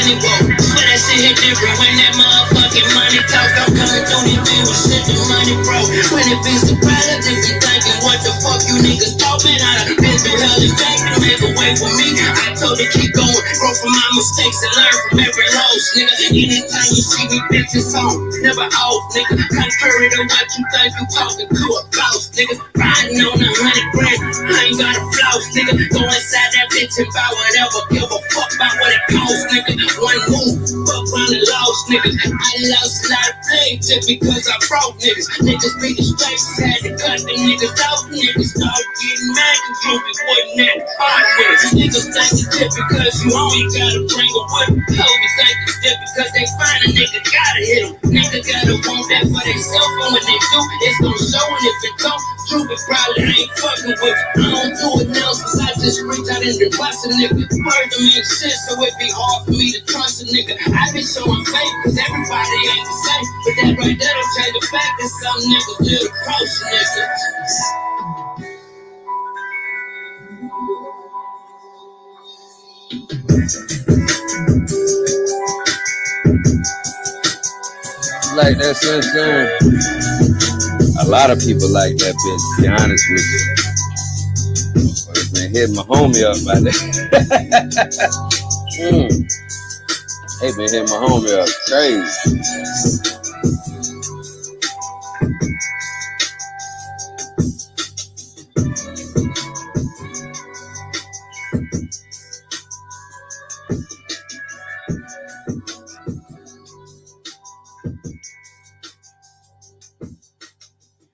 money roll. But that shit hit different when that motherfucking money talk. I'm coming through these bills, shit the money bro. When it be surprised, if you thinking what the fuck you niggas talking, I done been through hell and back to make a way for me. I told her keep going, grow from my mistakes and learn from every loss, nigga. Anytime you see me, bitch, it's on, never off, nigga. Contrary to what you think you talking to a boss, nigga. Riding on 100 grand, I ain't got a flouse, nigga. Go inside that bitch and buy whatever, give a fuck about what it costs, nigga. One move, fuck around and lost, nigga. I lost a lot of pain just because I broke niggas. Niggas be the straight, had to cut them niggas out. Niggas start getting mad and droopy, wasn't that hard with. Niggas think it's just because you only gotta bring a whip. Hoes think it's just because they find a nigga gotta hit them. Nigga gotta want that for themselves, and when they do, it's gonna show. And if it don't, droopy probably ain't fucking with. I don't do it now since I just reached out and been busting nigga. Word to make sense, so it be hard for me to trust a nigga. I been showing faith, cause everybody ain't the same. But that right there don't change the fact that some niggas live across a nigga. Like that sunshine. A lot of people like that bitch, to be honest with you. But man, hit my homie up by that. Hey man, hit my homie up. Crazy.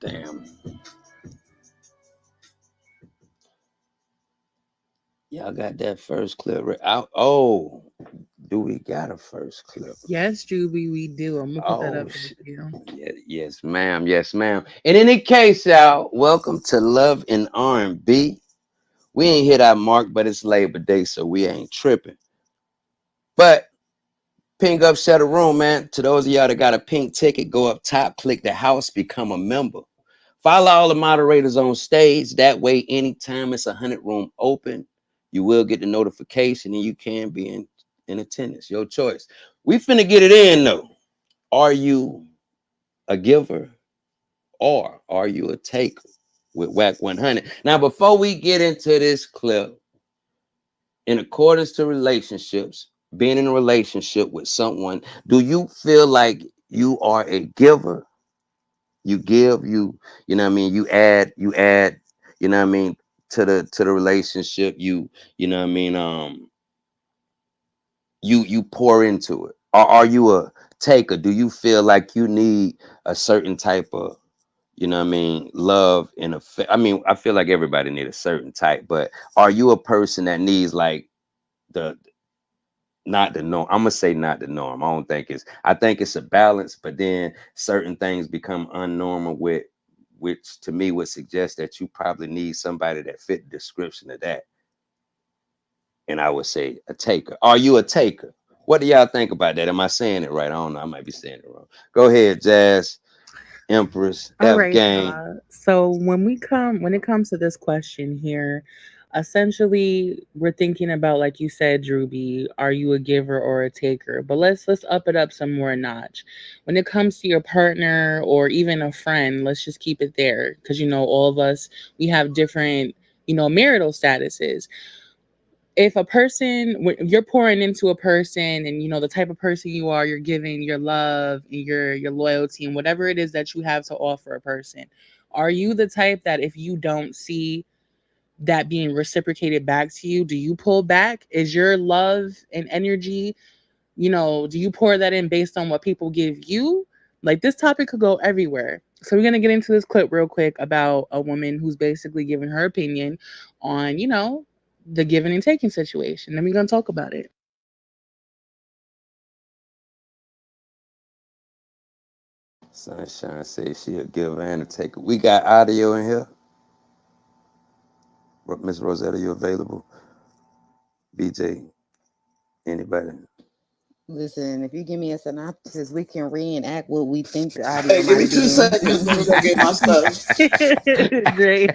Damn. Y'all got that first clip out. Oh, do we got a first clip? Yes, Juby, we do. I'm gonna put that Oh, up for you. yeah, yes, ma'am. Yes, ma'am. In any case, y'all, welcome to Love and R&B. We ain't hit our mark, but it's Labor Day, so we ain't tripping. But ping up, share the room, man. To those of y'all that got a pink ticket, go up top, click the house, become a member. Follow all the moderators on stage. That way, anytime it's 100 room open, you will get the notification and you can be in attendance. Your choice. We finna get it in, though. Are you a giver or are you a taker with Wack 100? Now, before we get into this clip, in accordance to relationships, being in a relationship with someone, do you feel like you are a giver? You give, you know what I mean, you add, you know what I mean, to the relationship, you know what I mean, you pour into it. Or are you a taker? Do you feel like you need a certain type of, you know what I mean, love and affect? I mean, I feel like everybody need a certain type, but are you a person that needs like the not the norm? I'm gonna say not the norm. I don't think it's, I think it's a balance, but then certain things become unnormal, with which to me would suggest that you probably need somebody that fit the description of that. And I would say a taker. Are you a taker? What do y'all think about that? Am I saying it right? I don't know. I might be saying it wrong. Go ahead, Jazz, Empress, All F right. Gang. So when it comes to this question here, essentially we're thinking about, like you said, Drewby, are you a giver or a taker? But let's up it up some more notch. When it comes to your partner or even a friend, let's just keep it there, because all of us, we have different marital statuses. If a person, when you're pouring into a person, and the type of person you are, you're giving your love and your loyalty and whatever it is that you have to offer a person, are you the type that if you don't see that being reciprocated back to you, do you pull back? Is your love and energy, do you pour that in based on what people give you? Like, this topic could go everywhere. So we're going to get into this clip real quick about a woman who's basically giving her opinion on, the giving and taking situation. Then we're going to talk about it. Sunshine says she a giver and a taker. We got audio in here. Miss Rosetta, you available? BJ, anybody? Listen, if you give me a synopsis, we can reenact what we think the audio Hey, give might me have two been. seconds. Let me go get my stuff. Dre.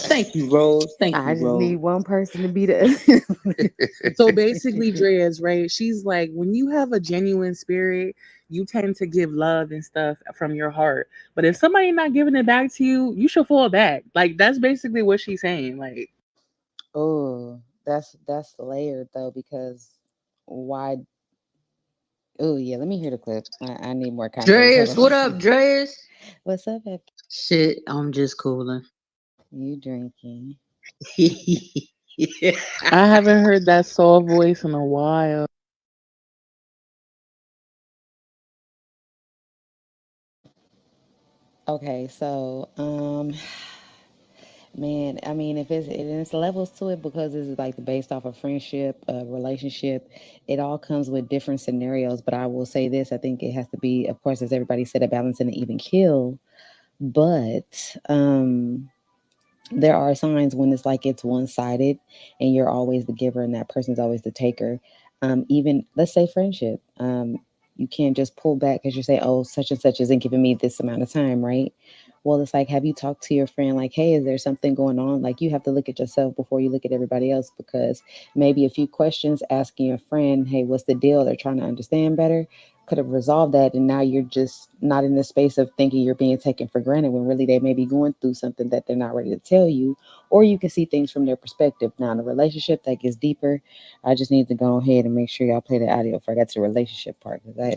Thank you, Rose. Thank I you, just need Rose. one person to be the. So basically, Dre is right. She's like, when you have a genuine spirit, you tend to give love and stuff from your heart. But if somebody not giving it back to you, you should fall back. Like that's basically what she's saying. Like, Oh, that's layered though because why? Oh yeah, let me hear the clip. I need more context. Hold Dreas, what on. up, Dreas? What's up, F? Shit, I'm just cooling. You drinking? Yeah. I haven't heard that soft voice in a while. Okay, so man, I mean, if it's levels to it because it's like based off of friendship, relationship, it all comes with different scenarios. But I will say this: I think it has to be, of course, as everybody said, a balance and an even kill. But there are signs when it's like it's one sided and you're always the giver and that person's always the taker. Even let's say friendship. You can't just pull back because you say, oh, such and such isn't giving me this amount of time, right? Well, it's like, have you talked to your friend like, hey, is there something going on? Like, you have to look at yourself before you look at everybody else because maybe a few questions asking your friend, hey, what's the deal? They're trying to understand better could have resolved that and now you're just not in the space of thinking you're being taken for granted when really they may be going through something that they're not ready to tell you or you can see things from their perspective. Now in a relationship that gets deeper, I just need to go ahead and make sure y'all play the audio before I get to the relationship part because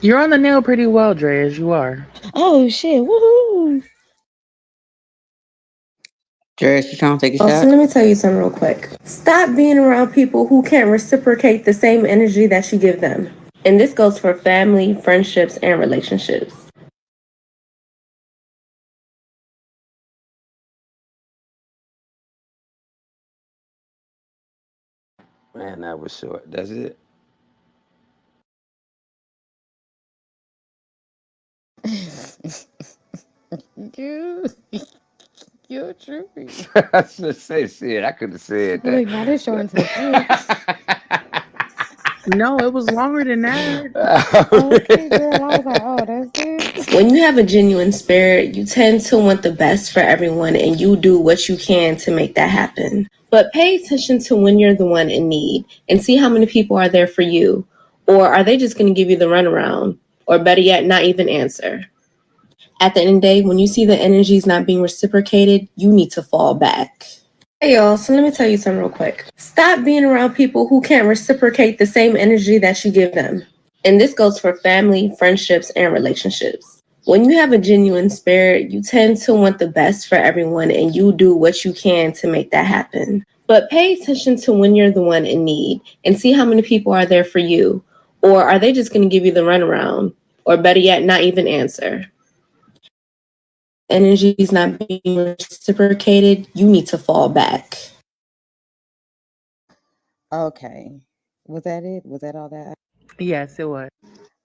You're on the nail pretty well, Dre, as you are. oh shit, woohoo. Dreas, you trying to take a Oh, so shot? let me tell you something real quick. Stop being around people who can't reciprocate the same energy that you give them. And this goes for family, friendships, and relationships. Man, that was short. That's it. you you're true. I should say shit. I could have said that. Look, now they're short and to the point. No, it was longer than that. Okay, girl. I was like, oh, that's it. When you have a genuine spirit, you tend to want the best for everyone and you do what you can to make that happen. But pay attention to when you're the one in need and see how many people are there for you. Or are they just going to give you the runaround? Or better yet, not even answer. At the end of the day, when you see the energies not being reciprocated, you need to fall back. Hey y'all, so let me tell you something real quick. Stop being around people who can't reciprocate the same energy that you give them. And this goes for family, friendships, and relationships. When you have a genuine spirit, you tend to want the best for everyone and you do what you can to make that happen. But pay attention to when you're the one in need and see how many people are there for you. Or are they just going to give you the runaround? Or better yet, not even answer. Energy is not being reciprocated, you need to fall back. Okay. Was that it? Was that all that? Yes, it was.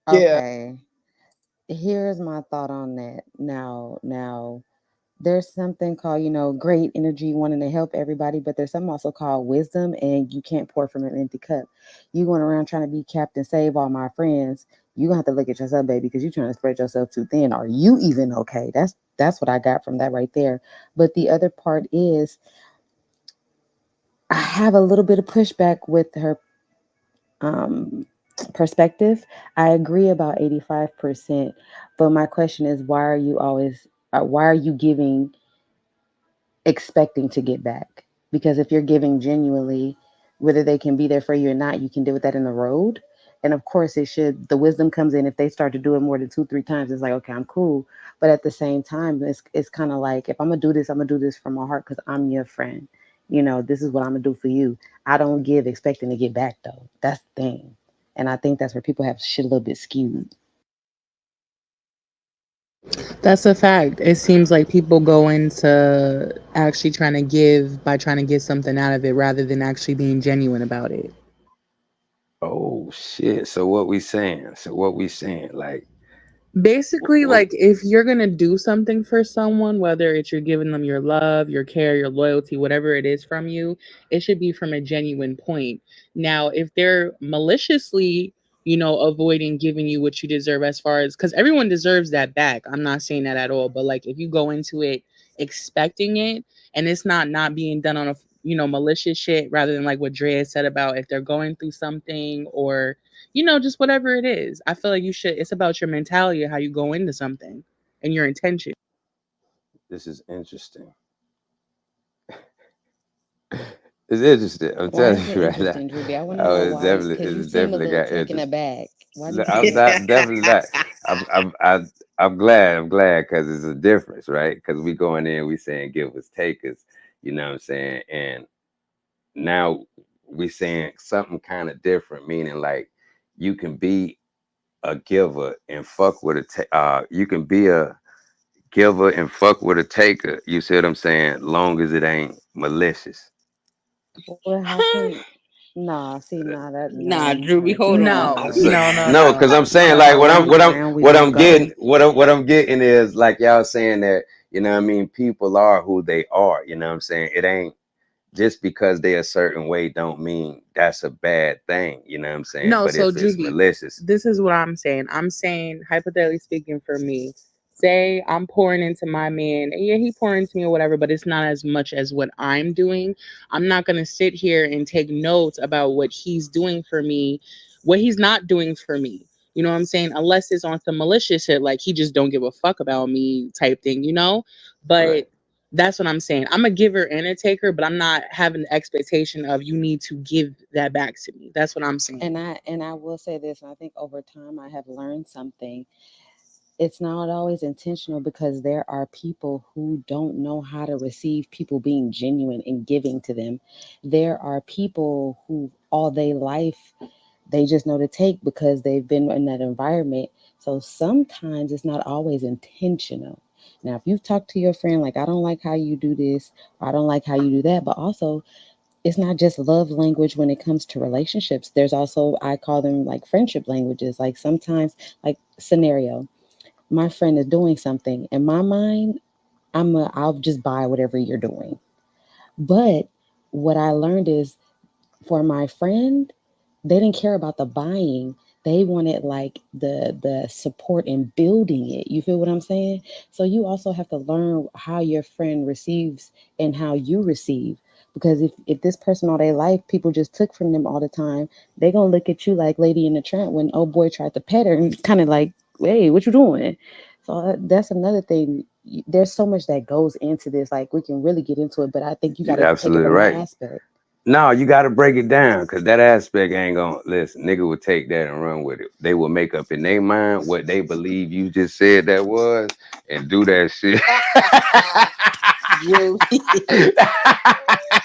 Yeah. Okay. Here's my thought on that. Now, there's something called, great energy wanting to help everybody, but there's something also called wisdom, and you can't pour from an empty cup. You going around trying to be Captain Save all my friends. You gonna have to look at yourself, baby, because you're trying to spread yourself too thin. Are you even okay? That's what I got from that right there. But the other part is I have a little bit of pushback with her um, perspective. I agree about 85%, but my question is, why are you giving, expecting to get back? Because if you're giving genuinely, whether they can be there for you or not, you can deal with that in the road. And of course, the wisdom comes in if they start to do it more than two, 3 times. It's like, okay, I'm cool. But at the same time, it's kind of like, if I'm gonna do this, I'm gonna do this from my heart because I'm your friend. This is what I'm gonna do for you. I don't give expecting to get back though. That's the thing. And I think that's where people have shit a little bit skewed. That's a fact. It seems like people go into actually trying to give by trying to get something out of it rather than actually being genuine about it. Oh shit. So what we saying? Like Basically, like if you're gonna do something for someone, whether it's you're giving them your love, your care, your loyalty, whatever it is from you, it should be from a genuine point. Now, if they're maliciously, avoiding giving you what you deserve, as far as, because everyone deserves that back. I'm not saying that at all, but like if you go into it expecting it, and it's not being done on a malicious shit, rather than like what Drea said about if they're going through something, or just whatever it is. I feel like you should, it's about your mentality of how you go into something and your intention. This is interesting. It's interesting. I'm Why telling is it you right now. interesting, Drewby? I want to Oh, know why. Because you it's seem a definitely little got taken interest. aback. Why did you I'm say that? not definitely not. I'm glad. I'm glad because it's a difference, right? Because we going in, we saying give us, take us. You know what I'm saying? And now we saying something kind of different, meaning like you can be a giver and fuck with a you can be a giver and fuck with a taker. You see what I'm saying? Long as it ain't malicious. Well, how can? Nah, see, nah, that Nah, no, Drewby, hold on. No, So, no, no, no, because no. I'm saying like no. One round, we what won't I'm go. getting what I'm getting is like y'all saying that, you know what I mean, people are who they are, you know what I'm saying? It ain't just because they a certain way don't mean that's a bad thing, you know what I'm saying? No, But so if it's Juby, malicious, this is what I'm saying. I'm saying, hypothetically speaking, for me, say I'm pouring into my man, and yeah, he pouring into me or whatever, but it's not as much as what I'm doing. I'm not gonna sit here and take notes about what he's doing for me, what he's not doing for me. You know what I'm saying? Unless it's on some malicious shit, like he just don't give a fuck about me type thing. right. But that's what I'm saying. I'm a giver and a taker, but I'm not having the expectation of you need to give that back to me. That's what I'm saying. And I will say this, and I think over time I have learned something. It's not always intentional because there are people who don't know how to receive people being genuine and giving to them. There are people who all day life they just know to take because they've been in that environment. So sometimes it's not always intentional. Now, if you've talked to your friend, like, I don't like how you do this, or I don't like how you do that, but also it's not just love language when it comes to relationships. There's also, I call them like friendship languages. Like sometimes, like, scenario, my friend is doing something. In my mind, I'll just buy whatever you're doing. But what I learned is for my friend, they didn't care about the buying. They wanted like the support in building it. You feel what I'm saying? So you also have to learn how your friend receives and how you receive. Because if this person all their life, people just took from them all the time, they gonna look at you like Lady in the Tramp when old boy tried to pet her and kind of like, hey, what you doing? So that's another thing. There's so much that goes into this. Like we can really get into it, but I think you got You're to take it absolutely from that right. aspect. No, you got to break it down because that aspect ain't gonna listen. Nigga would take that and run with it. They will make up in their mind what they believe you just said that was and do that shit. Drewby.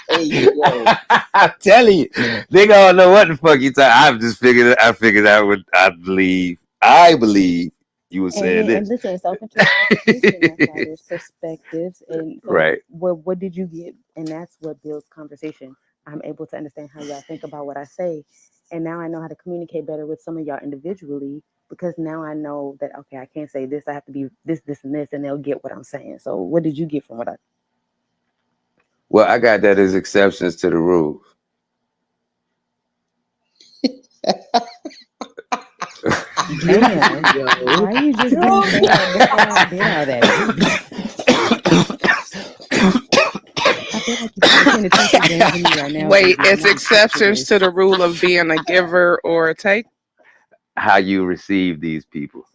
Hey, yo. I'm telling you, they don't know what the fuck you talking. I've just figured. I figured out what I believe. I believe you were saying And this, listen, it's open to interpretation. That's why there's perspectives. And so, right? what did you get? And that's what builds conversation. I'm able to understand how y'all think about what I say, and now I know how to communicate better with some of y'all individually because now I know that okay, I can't say this. I have to be this, this, and this, and they'll get what I'm saying. So, what did you get from what I? Well, I got that as exceptions to the rules. Damn, Yo. why you just didn't say Drewby. that before I did all that, Drewby? I feel like you're playing penitentiary games with me right now, Wait, Drewby. I'm it's not equipped for exceptions this. to the rule of being a giver or a take. How you receive these people.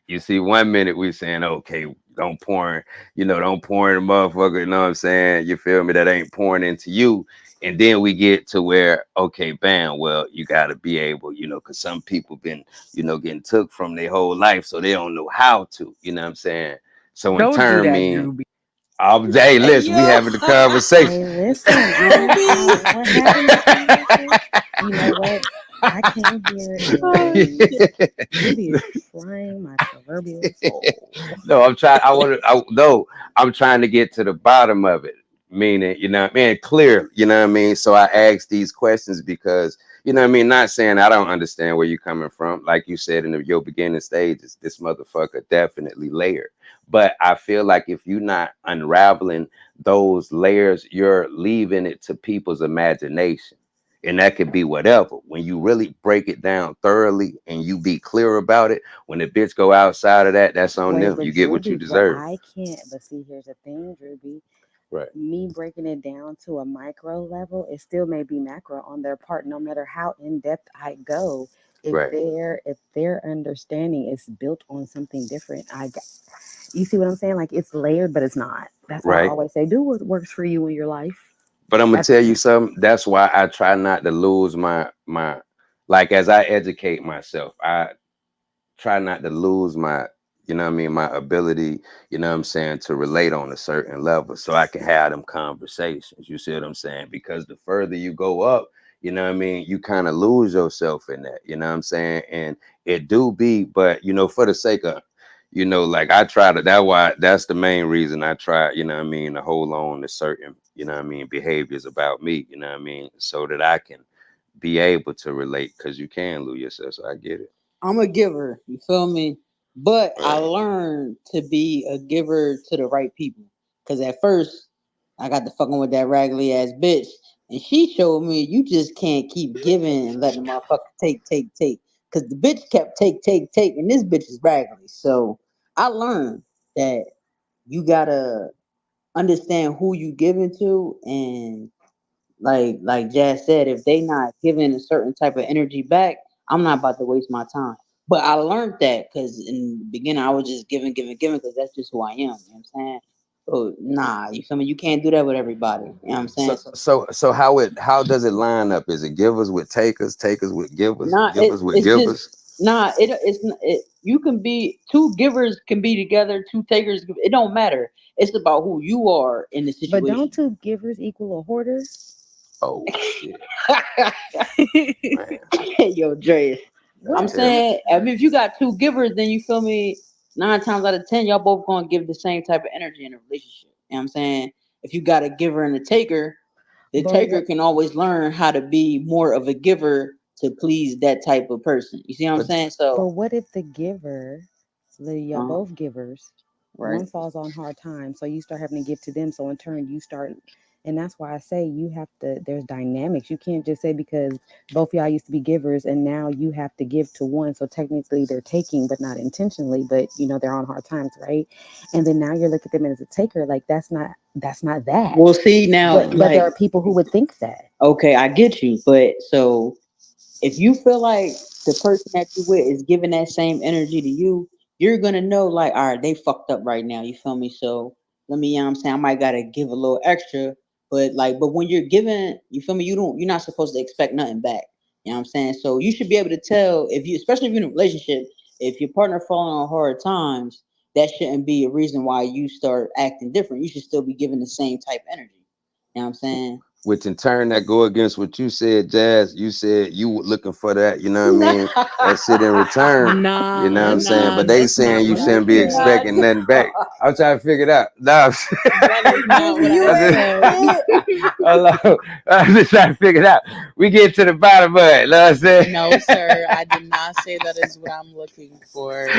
You see, 1 minute we saying, okay, don't pour, don't pour in the motherfucker, you know what I'm saying? You feel me? That ain't pouring into you. And then we get to where, okay, bam, well, you gotta be able, because some people been, getting took from their whole life, so they don't know how to, you know what I'm saying? So in Don't do turn that, mean, Drewby. hey, Hey, listen, we yo. having the conversation. Hey, listen, Drewby. we're having this conversation. You know what? I came here Oh, and shit. Drewby is frying my proverbial soul. No, I'm trying to get to the bottom of it. meaning, you know what I mean, clear, you know what I mean? So I ask these questions because, you know what I mean, not saying I don't understand where you're coming from. Like you said in your beginning stages, this motherfucker definitely layered. But I feel like if you're not unraveling those layers, you're leaving it to people's imagination. And that could be whatever. When you really break it down thoroughly and you be clear about it, when the bitch go outside of that, that's on Wait, them. but You get what you Drewby, but deserve. I can't. But see, here's the thing, Drewby. Right. Me breaking it down to a micro level, it still may be macro on their part, no matter how in depth I go. If Right. their understanding is built on something different, you see what I'm saying? Like it's layered, but it's not. That's why I Right. always say, do what works for you in your life. But I'm gonna That's tell you something. That's why I try not to lose my like as I educate myself. I try not to lose my, you know what I mean, my ability, you know what I'm saying, to relate on a certain level so I can have them conversations. You see what I'm saying? Because the further you go up, you know what I mean, you kind of lose yourself in that, you know what I'm saying? And it do be, but you know, for the sake of, you know, like I try to, that's the main reason I try, you know what I mean, to hold on to certain, you know what I mean, behaviors about me, you know what I mean, so that I can be able to relate because you can lose yourself. So I get it. I'm a giver, you feel me? But I Right. learned to be a giver to the right people. Cause at first I got to fucking with that raggedy ass bitch. And she showed me you just can't keep giving and letting the motherfucker take, take, take. Cause the bitch kept take, take, take, and this bitch is raggedy. So I learned that you gotta understand who you giving to, and like Jazz said, if they not giving a certain type of energy back, I'm not about to waste my time. But I learned that because in the beginning I was just giving, giving, giving because that's just who I am. You know what I'm saying? So nah, you feel me? You can't do that with everybody. You know what I'm saying? So So how does it line up? Is it givers with takers, takers with givers, nah, givers with it's just givers? nah. You can be two givers can be together, two takers. It don't matter. It's about who you are in the but don't situation. two givers equal a hoarder? Oh shit, man, Yo, Dre. that's I'm What? heavy. saying, I mean, if you got two givers, then you feel me. 9 times out of 10, y'all both gonna give the same type of energy in a relationship. You know what I'm saying? If you got a giver and a taker, the But taker what? can always learn how to be more of a giver to please that type of person. You see what I'm But saying? So, But what if the giver, y'all uh, both givers, right. one falls on hard times, so you start having to give to them. So in turn, you start, and that's why I say you have to. There's dynamics. You can't just say because both y'all used to be givers, and now you have to give to one. So technically, they're taking, but not intentionally. But they're on hard times, right? And then now you're looking at them as a taker. Like that's not We'll that. see now, But there like, are people who would think that. okay, I get you, but so if you feel like the person that you with is giving that same energy to you, you're gonna know like, all right, they fucked up right now. You feel me? So let me, you know what I'm saying, I might gotta give a little extra, but when you're giving, you feel me, you're not supposed to expect nothing back. You know what I'm saying? So you should be able to tell if you, especially if you're in a relationship, if your partner falling on hard times, that shouldn't be a reason why you start acting different. You should still be giving the same type of energy. You know what I'm saying? which in turn that go against what you said, Jazz. You said you were looking for that, you know what I mean? That shit in return, you know what Nah, I'm saying? nah, But they that's saying not you what I shouldn't be You said. not. expecting nothing back. I'm trying to figure it out. No, That is not what I You I ain't said. just, shit. hello. I'm just trying to figure it out. We get to the bottom of it, you know what I'm saying? No, sir, I did not say that is what I'm looking for.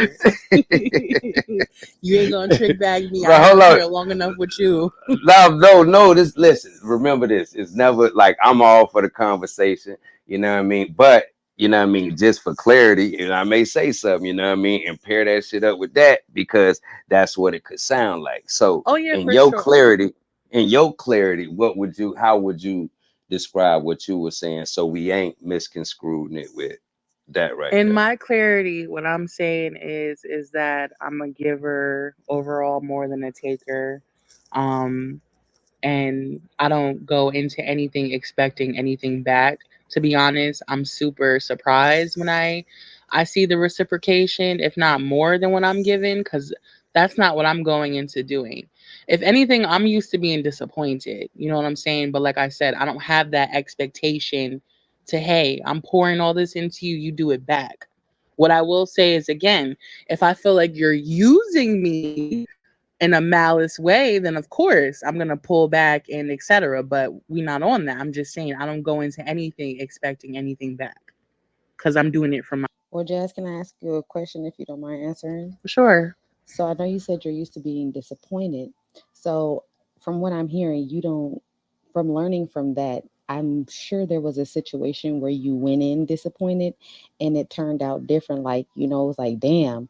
You ain't gonna trick bag me. But I've hold been on. here long enough with you. No. This, listen. Remember this. It's never like I'm all for the conversation. You know what I mean? But you know what I mean. Just for clarity, and I may say something. You know what I mean? And pair that shit up with that because that's what it could sound like. So, Oh yeah, in for your sure. clarity, what would you? How would you describe what you were saying so we ain't misconstruing it with that right In there? my clarity, what I'm saying is that I'm a giver overall more than a taker. Um, and I don't go into anything expecting anything back. To be honest, I'm super surprised when I see the reciprocation, if not more than what I'm given, because that's not what I'm going into doing. If anything, I'm used to being disappointed. You know what I'm saying? But like I said, I don't have that expectation to, hey, I'm pouring all this into you, you do it back. What I will say is again, if I feel like you're using me, in a malice way, then of course I'm gonna pull back and etc. But we not on that. I'm just saying I don't go into anything expecting anything back because I'm doing it from my Well, Jazz, can I ask you a question if you don't mind answering? sure. So I know you said you're used to being disappointed. So from what I'm hearing, you don't, from learning from that, I'm sure there was a situation where you went in disappointed and it turned out different. Like, it was like, damn.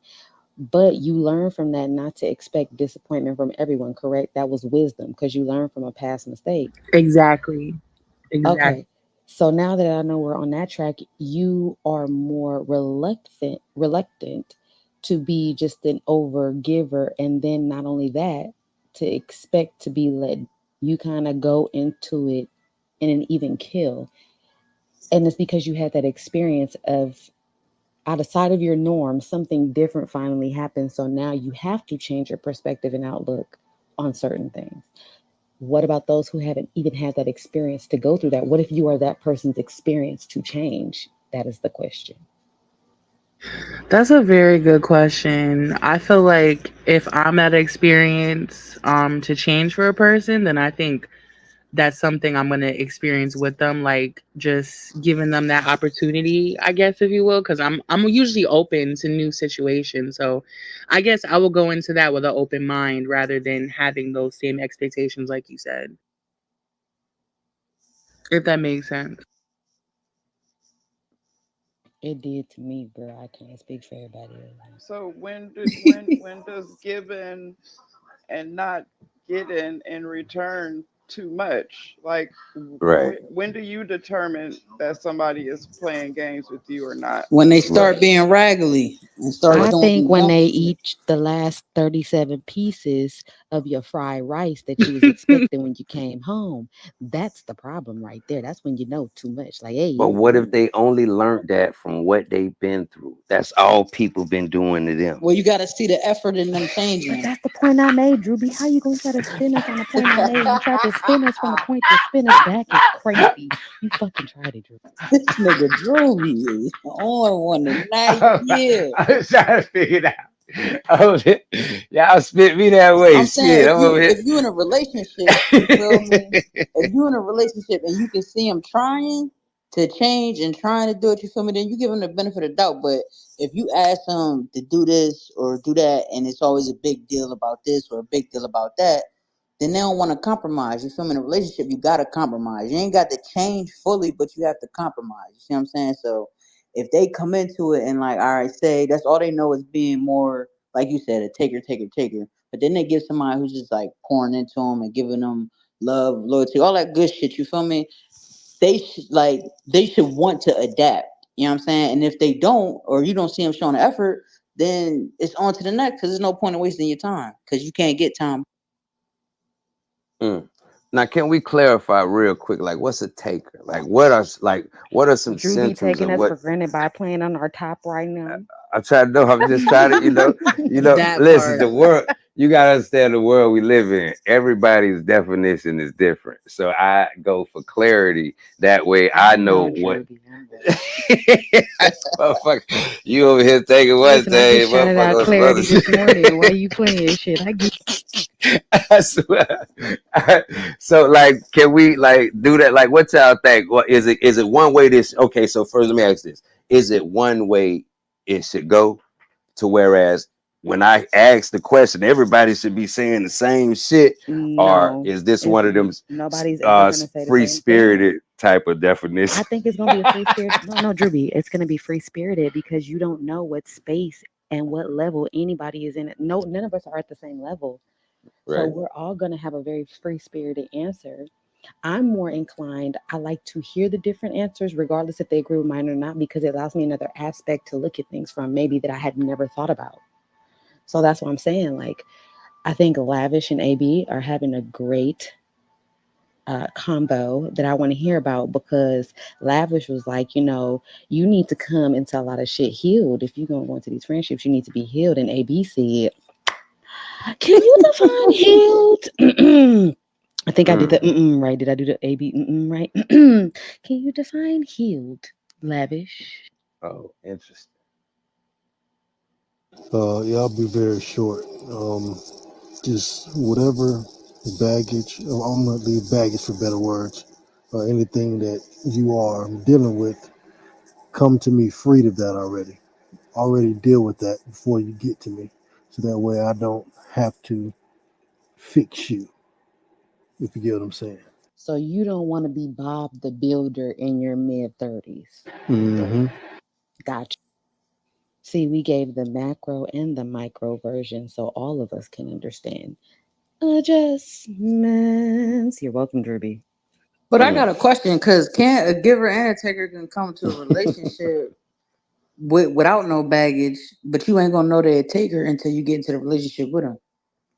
But you learn from that not to expect disappointment from everyone, correct? That was wisdom because you learned from a past mistake. Exactly. Exactly. Okay. So now that I know we're on that track, you are more reluctant to be just an over giver, and then not only that, to expect to be led. You kind of go into it in an even kill. And it's because you had that experience of outside of your norm, something different finally happened. So now you have to change your perspective and outlook on certain things. What about those who haven't even had that experience to go through that? What if you are that person's experience to change? That is the question. That's a very good question. I feel like if I'm that experience to change for a person, then I think that's something I'm gonna experience with them, like just giving them that opportunity, I guess, if you will, because I'm usually open to new situations. So I guess I will go into that with an open mind rather than having those same expectations, like you said, if that makes sense. It did to me, bro. I can't speak for everybody else. So when does giving and not getting in return too much? Like Right, when do you determine that somebody is playing games with you or not? When they start right. being raggedy and start I What? think doing when dumb they shit. eat the last 37 pieces of your fried rice that you was expecting when you came home, that's the problem right there. That's when you know too much. Like, hey, But what if they only learned that from what they've been through? That's all people been doing to them. Well, you got to see the effort in them but changing. that's the point I made, Drewby. How you gonna try to spin us on the point I made? You tried to spin us from the point to spin us back. It's crazy. You fucking tried it, Drew. This nigga Drew is on one tonight. Yeah. I was trying to figure it out. Y'all spit me that way. I'm saying Shit, I'm over if you in a relationship, you feel me? here. If you in a relationship and you can see him trying to change and trying to do it, you feel me? Then you give him the benefit of doubt. But if you ask him to do this or do that, and it's always a big deal about this or a big deal about that, then they don't want to compromise. You feel me? In a relationship, you gotta compromise. You ain't got to change fully, but you have to compromise. You see what I'm saying? So if they come into it and like, all right, say that's all they know is being more, like you said, a taker, taker, taker. But then they give somebody who's just like pouring into them and giving them love, loyalty, all that good shit. You feel me? They should want to adapt. You know what I'm saying? And if they don't, or you don't see them showing the effort, then it's on to the next because there's no point in wasting your time because you can't get time. Mm. Now, can we clarify real quick? Like, what's a taker? What are some Drew be symptoms taking of us what? for granted by playing on our top right now. I'm trying to know. I'm just trying to, That listen, part. the world, you got to understand the world we live in. Everybody's definition is different. So I go for clarity. That way I I know know, what. Drewby. I know. Motherfucker, you over here taking one Listen, I thing, just shouted out motherfucker on some other clarity this morning. shit. Why you playing shit? I get I swear. So like, can we like do that? Like, what y'all think? What is it? Is it one way this? Okay, so first let me ask this: is it one way it should go? To whereas when I ask the question, everybody should be saying the same shit, or no. is this It's one of them nobody's ever gonna say the free same thing. spirited type of I definition? think it's gonna be a free spirit. No, no, Drewby. It's gonna be free spirited because you don't know what space and what level anybody is in. No, none of us are at the same level. So Right. we're all gonna have a very free spirited answer. I'm more inclined, I like to hear the different answers, regardless if they agree with mine or not, because it allows me another aspect to look at things from maybe that I had never thought about. So that's what I'm saying. Like, I think Lavish and AB are having a great combo that I want to hear about because Lavish was like, you need to come into a lot of shit healed. If you're going to go into these friendships, you need to be healed. And AB said, can you define healed? I think I did the Mm. right. Did I do the AB right? Can you define healed, Lavish? Oh, interesting. Yeah, I'll be very short. Just whatever baggage, or I'm gonna leave baggage for better words, or anything that you are dealing with, come to me freed of that already. Already deal with that before you get to me, so that way I don't have to fix you. If you get what I'm saying. So you don't want to be Bob the Builder in your mid 30s. Mm-hmm. Gotcha. See, we gave the macro and the micro version so all of us can understand. Adjustments. You're welcome, Drewby. But I Mm, got a question, because can't a giver and a taker can come to a relationship without no baggage, but you ain't gonna know they're a taker until you get into the relationship with them.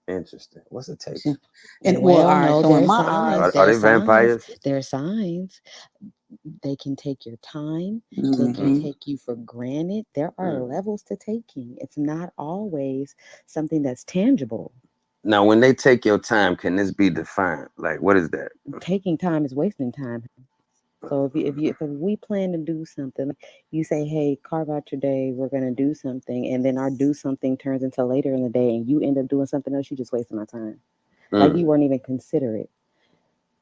interesting. What's a taker? See? And well, Well, all right. no, So in there's my signs. Are eyes, they There's signs. vampires? There's signs. They can take your time. They can hmm take you for granted. There are Mm. levels to taking. It's not always something that's tangible. Now, when they take your time, can this be defined? Like, what is that? Taking time is wasting time. So if we plan to do something, like you say, hey, carve out your day. We're gonna do something, and then our do something turns into later in the day, and you end up doing something else. You just wasting my time. Like Mm, you weren't even considerate.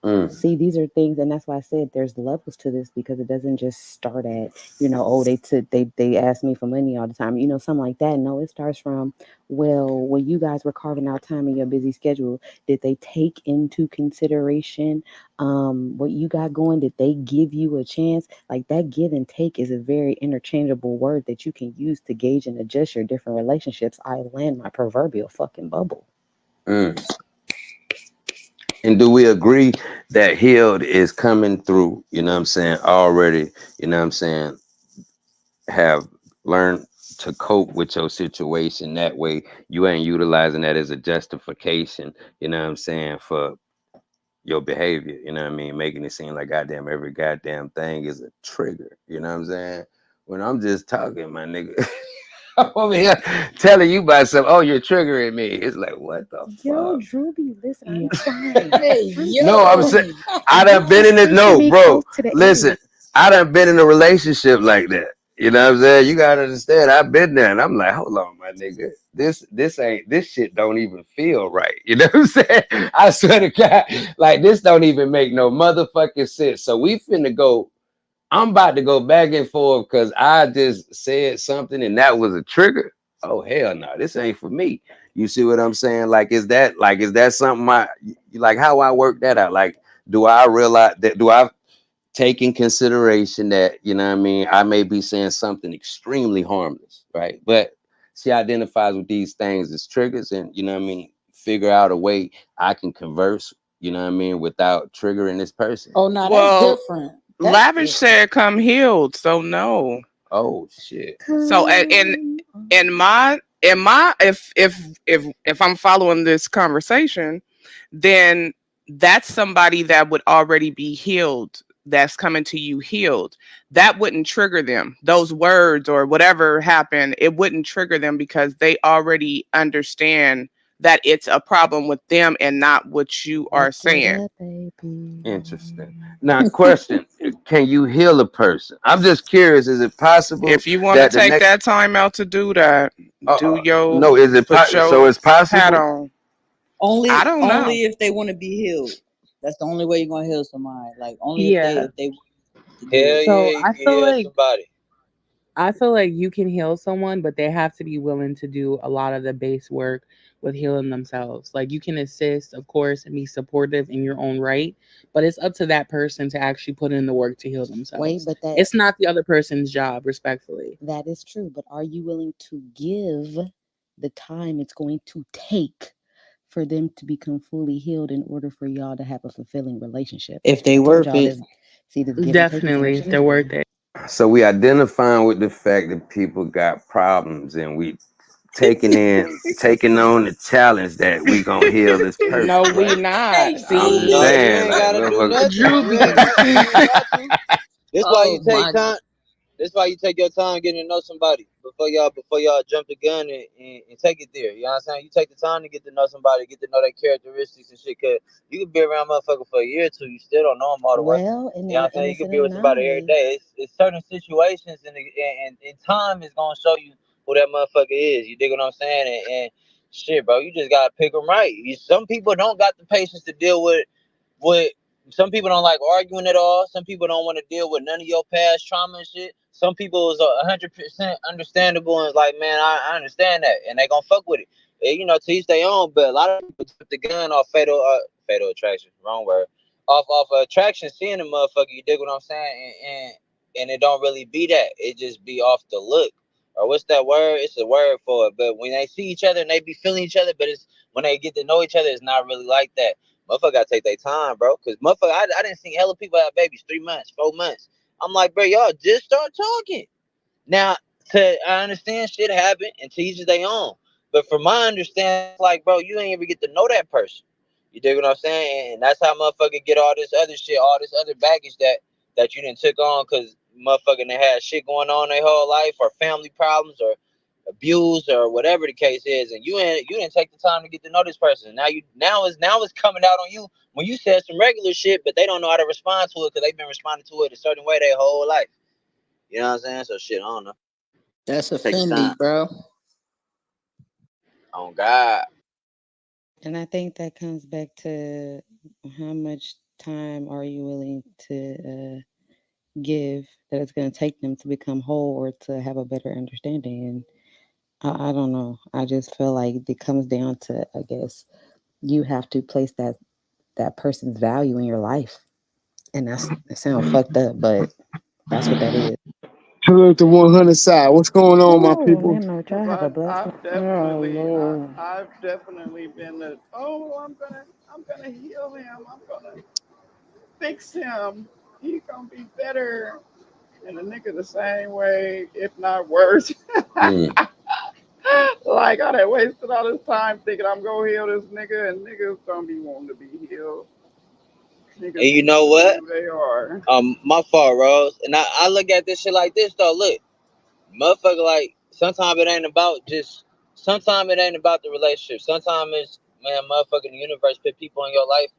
mm, See, these are things, and that's why I said there's levels to this because it doesn't just start at, oh, they took they asked me for money all the time, something like that. No, it starts from, well, when you guys were carving out time in your busy schedule, did they take into consideration what you got going? Did they give you a chance? Like that give and take is a very interchangeable word that you can use to gauge and adjust your different relationships. I land my proverbial fucking bubble. mm. And do we agree that healed is coming through? You know what I'm saying? Already, you know what I'm saying? Have learned to cope with your situation. That way, you ain't utilizing that as a justification, you know what I'm saying, for your behavior. You know what I mean? Making it seem like goddamn every goddamn thing is a trigger. You know what I'm saying? When I'm just talking, my nigga. I'm over here telling you about something. Oh, you're triggering me. It's like, what the Yo, fuck? Drewby, listen, Yeah. I'm trying. hey I'm No, I'm saying yo, trying. I done Y'all been in it. pushing No, me bro. close to the Listen, edge. I done been in a relationship like that. You know what I'm saying? You gotta understand. I've been there, and I'm like, hold on, my nigga. This ain't this shit don't even feel right. You know what I'm saying? I swear to God, like this don't even make no motherfucking sense. So we finna go. I'm about to go back and forth because I just said something and that was a trigger. Oh hell no, this ain't for me. You see what I'm saying? Is that something like how I work that out? Like, do I realize that do I take in consideration that, you know what I mean, I may be saying something extremely harmless, right? But she identifies with these things as triggers and you know what I mean, figure out a way I can converse, you know what I mean, without triggering this person. oh no, that's Well, different. That's Lavish different. said come healed, so no. Oh shit. So Come in on. my if I'm following this conversation, then that's somebody that would already be healed. That's coming to you healed. That wouldn't trigger them. Those words or whatever happened, it wouldn't trigger them because they already understand that it's a problem with them and not what you are Back it saying. up, baby. Interesting. Now, question: can you heal a person? I'm just curious. Is it possible If you want to that the take next? that time out to do that, do your No. Is it put so? your It's hat possible. on. I Only don't know. only if they want to be healed. That's the only way you're gonna heal somebody. Like only if they Yeah. want to do Hell it. yeah, So you can heal somebody. I feel like you can heal someone, but they have to be willing to do a lot of the base work with healing themselves. Like you can assist, of course, and be supportive in your own right, but it's up to that person to actually put in the work to heal Wait, themselves. but It's not the other person's job, respectfully. that is true. But are you willing to give the time it's going to take for them to become fully healed in order for y'all to have a fulfilling relationship? If they I told worth y'all it. this. See, this give and take is Definitely, they're worth interchangeable. it. So we identifying with the fact that people got problems, and we taking on the challenge that we gonna heal this No, person, we right? Hey, not. I'm just No, see. you saying, ain't like, gotta do motherfucker. nothing. Drewby. You ain't got to. This why you Oh take my. time. That's why you take your time getting to know somebody before y'all jump the gun and take it there. You know what I'm saying? You take the time to get to know somebody, get to know their characteristics and shit. Cause you can be around motherfucker for a year or two, you still don't know them all the way. Well, You know what I'm and saying? You it's can an be with somebody every anomaly. day. It's certain situations and time is gonna show you who that motherfucker is. You dig what I'm saying? And Shit, bro, you just gotta pick them right. Some people don't got the patience to deal with. Some people don't like arguing at all. Some people don't want to deal with none of your past trauma and shit. Some people is 100% understandable and is like, man, I understand that, and they gonna fuck with it. And, you know, to each their own. But a lot of people took the gun off fatal attraction, wrong word, off attraction, seeing the motherfucker. You dig what I'm saying? And it don't really be that. It just be off the look. Or what's that word? It's a word for it. But when they see each other and they be feeling each other, but it's when they get to know each other, it's not really like that. Motherfucker gotta take their time, bro. Cause motherfucker, I didn't see hella people have babies 3 months, 4 months. I'm like, bro, y'all just start talking. Now, I understand shit happen and to each their own. But from my understanding, like, bro, you ain't ever get to know that person. You dig what I'm saying? And that's how motherfucker get all this other shit, all this other baggage that you didn't took on because motherfucking they had shit going on their whole life or family problems or abused or whatever the case is, and you didn't take the time to get to know this person. Now it's coming out on you when you said some regular shit, but they don't know how to respond to it because they've been responding to it a certain way their whole life. You know what I'm saying? So shit, I don't know. That's Take your offending, time. bro. On God. And I think that comes back to how much time are you willing to give that it's going to take them to become whole or to have a better understanding. And I don't know. I just feel like it comes down to, I guess, you have to place that person's value in your life. And it sounds fucked up, but that's what that is. Hello to 100 side. What's going on, my Hello, people? man. No, y'all Cause have a blessed one. I've Oh, definitely, Lord. I've definitely been the. Oh, I'm gonna heal him. I'm gonna fix him. He gonna be better. And the nigga the same way, if not worse. Mm. Like I done wasted all this time thinking I'm gonna heal this nigga, and niggas don't be wanting to be healed. And Niggas you be know staying what? who they are. My fault, Rose. And I look at this shit like this though. Look, motherfucker, like sometimes it ain't about the relationship. Sometimes it's, man, motherfucking the universe put people in your life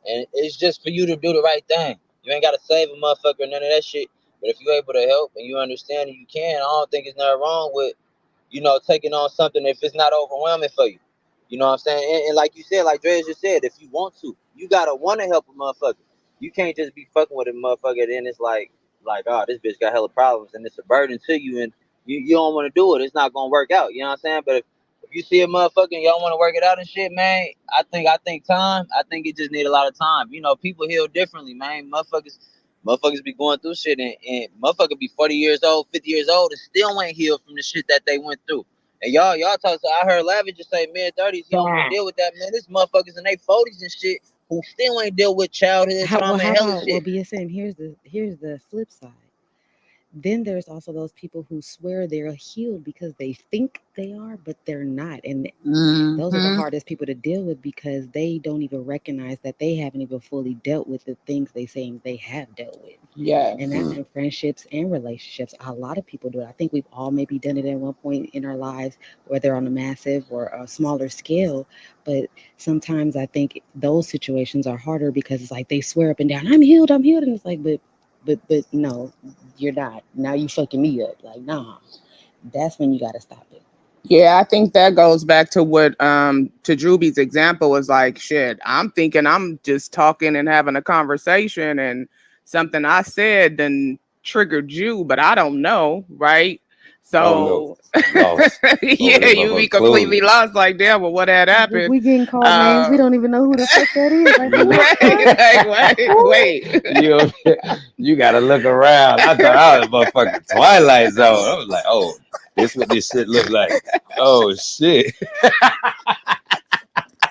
and it's just for you to do the right thing. You ain't gotta save a motherfucker or none of that shit. But if you able to help and you understand and you can, I don't think it's nothing wrong with, taking on something if it's not overwhelming for you. You know what I'm saying? And like you said, like Dre just said, if you want to, you gotta want to help a motherfucker. You can't just be fucking with a motherfucker. Then it's like, oh, this bitch got hella problems, and it's a burden to you, and you don't want to do it. It's not gonna work out. You know what I'm saying? But if you see a motherfucker and y'all want to work it out and shit, man, I think time. I think it just need a lot of time. People heal differently, man. Motherfuckers be going through shit and motherfucker be 40 years old, 50 years old and still ain't healed from the shit that they went through. And y'all talk, so I heard Lavin just say mid-30s, he don't want to deal with that, man. This motherfuckers in their 40s and shit who still ain't deal with childhood trauma How and hella about, well, shit. BSM? Here's the flip side. Then there's also those people who swear they're healed because they think they are, but they're not. And those are the Mm-hmm. hardest people to deal with because they don't even recognize that they haven't even fully dealt with the things they saying they have dealt with. Yes. And that's in friendships and relationships. A lot of people do it. I think we've all maybe done it at one point in our lives, whether on a massive or a smaller scale. But sometimes I think those situations are harder because it's like they swear up and down, I'm healed, and it's like, but no, you're not. Now you fucking me up. Like, nah. That's when you gotta stop it. Yeah, I think that goes back to what to Drewby's example was like, shit, I'm thinking I'm just talking and having a conversation and something I said then triggered you, but I don't know, right? Oh no, So lost over yeah, this you be motherfucker completely clueless. lost like, damn, but what had happened? We getting called names. We Uh don't even know who the fuck that is. Like, who the fuck? like, wait. you you gotta look around. I thought I was a motherfucking Twilight Zone. I was like, oh, this what this shit look like. Oh shit.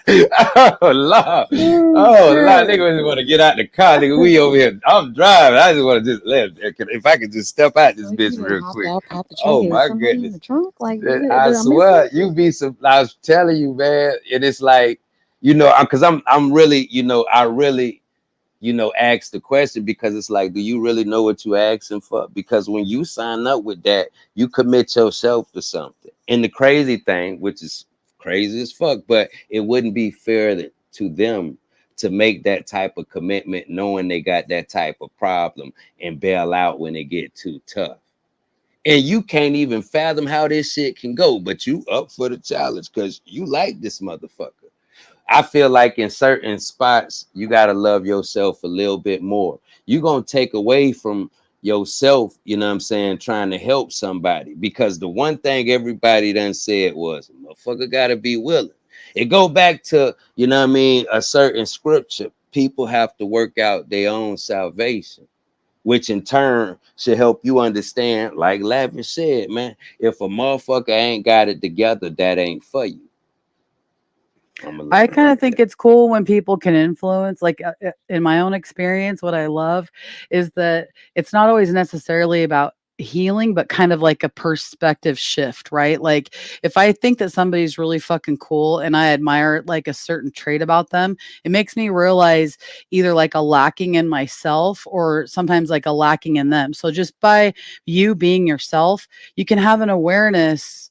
Oh Lord. Oh Oh Lord, shit. nigga just want to get out the car. Nigga, we over here. I'm driving. I just want to just live. If I could just step out this Like, you bitch done real hopped quick. out the trunk. Oh Is my somebody in goodness. the trunk? Like, I did I miss swear, something? you be some. I was telling you, man. And it's like, because I'm really, I really, ask the question because it's like, do you really know what you asking for? Because when you sign up with that, you commit yourself to something. And the crazy thing, which is crazy as fuck, but it wouldn't be fair to them to make that type of commitment, knowing they got that type of problem and bail out when it get too tough. and you can't even fathom how this shit can go, but you up for the challenge because you like this motherfucker. I feel like in certain spots, you gotta love yourself a little bit more. You're gonna take away from yourself, you know what I'm saying, trying to help somebody. Because the one thing everybody done said was motherfucker gotta be willing. It go back to, you know what I mean, a certain scripture. People have to work out their own salvation, which in turn should help you understand, like Lavish said, man, if a motherfucker ain't got it together, that ain't for you. I'm gonna I land kind right of think it's cool when people can influence. Like in my own experience, what I love is that it's not always necessarily about healing, but kind of like a perspective shift, right? Like if I think that somebody's really fucking cool and I admire like a certain trait about them, it makes me realize either like a lacking in myself or sometimes like a lacking in them. So just by you being yourself, you can have an awareness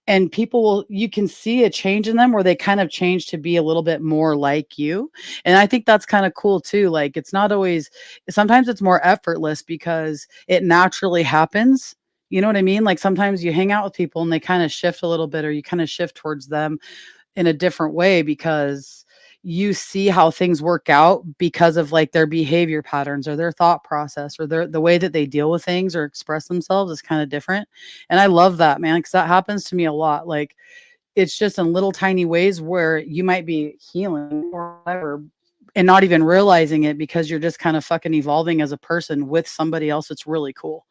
and people will you can see a change in them where they kind of change to be a little bit more like you. And I think that's kind of cool too. Like it's not always sometimes it's more effortless because it naturally happens. You know what I mean? Like sometimes you hang out with people and they kind of shift a little bit or you kind of shift towards them in a different way because you see how things work out because of like their behavior patterns or their thought process or the way that they deal with things or express themselves is kind of different. And I love that, man, because that happens to me a lot. Like it's just in little tiny ways where you might be healing or whatever and not even realizing it because you're just kind of fucking evolving as a person with somebody else. It's really cool.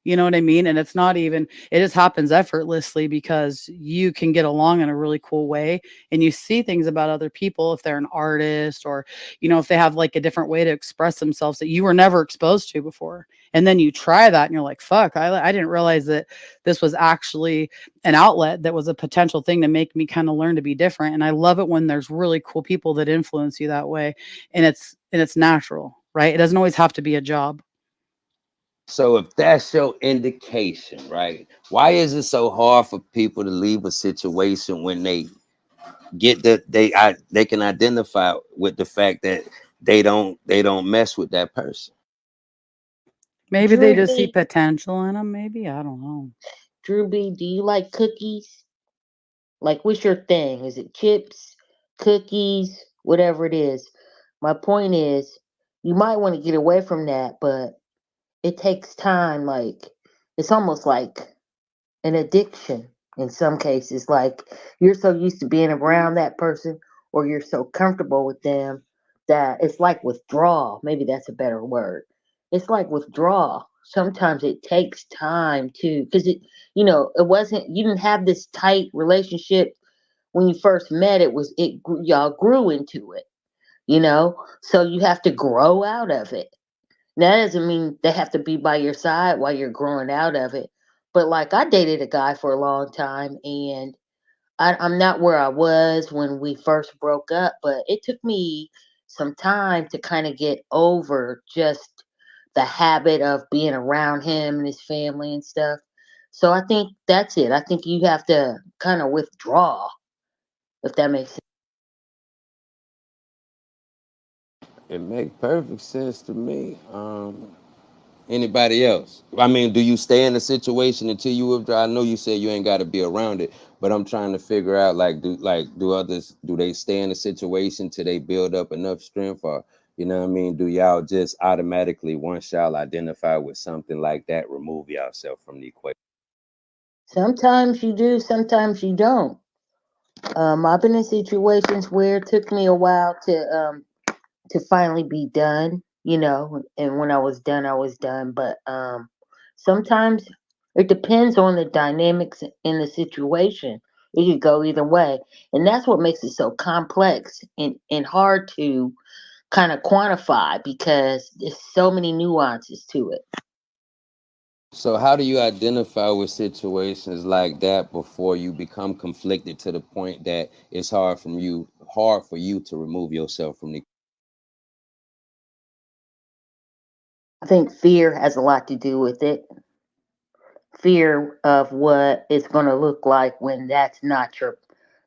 You know what I mean? And it's not even, it just happens effortlessly because you can get along in a really cool way and you see things about other people if they're an artist or, you know, if they have like a different way to express themselves that you were never exposed to before. And then you try that and you're like, fuck, I didn't realize that this was actually an outlet that was a potential thing to make me kind of learn to be different. And I love it when there's really cool people that influence you that way. And it's natural, right? It doesn't always have to be a job. So if that's your indication, right? Why is it so hard for people to leave a situation when they get that they can identify with the fact that they don't mess with that person? Maybe they Drew just see B, potential in them. Maybe I don't know. Drew B, do you like cookies? Like, what's your thing? Is it chips, cookies, whatever it is? My point is, you might want to get away from that, but it takes time. Like, it's almost like an addiction in some cases. Like, you're so used to being around that person or you're so comfortable with them that it's like withdrawal. Maybe that's a better word. It's like withdrawal. Sometimes it takes time to, because it wasn't, you didn't have this tight relationship when you first met. Y'all grew into it, so you have to grow out of it. That doesn't mean they have to be by your side while you're growing out of it. But like I dated a guy for a long time and I'm not where I was when we first broke up, but it took me some time to kind of get over just the habit of being around him and his family and stuff. So I think that's it. I think you have to kind of withdraw, if that makes sense. It makes perfect sense to me. Anybody else? I mean, do you stay in the situation until you withdraw? I know you said you ain't got to be around it, but I'm trying to figure out do others, do they stay in the situation till they build up enough strength, or you know what I mean? Do y'all just automatically once y'all identify with something like that, remove yourself from the equation? Sometimes you do, sometimes you don't. I've been in situations where it took me a while to finally be done, and when I was done, I was done. But sometimes it depends on the dynamics in the situation. It could go either way. And that's what makes it so complex and hard to kind of quantify because there's so many nuances to it. So how do you identify with situations like that before you become conflicted to the point that it's hard for you to remove yourself from the. I think fear has a lot to do with it. Fear of what it's going to look like when that's not your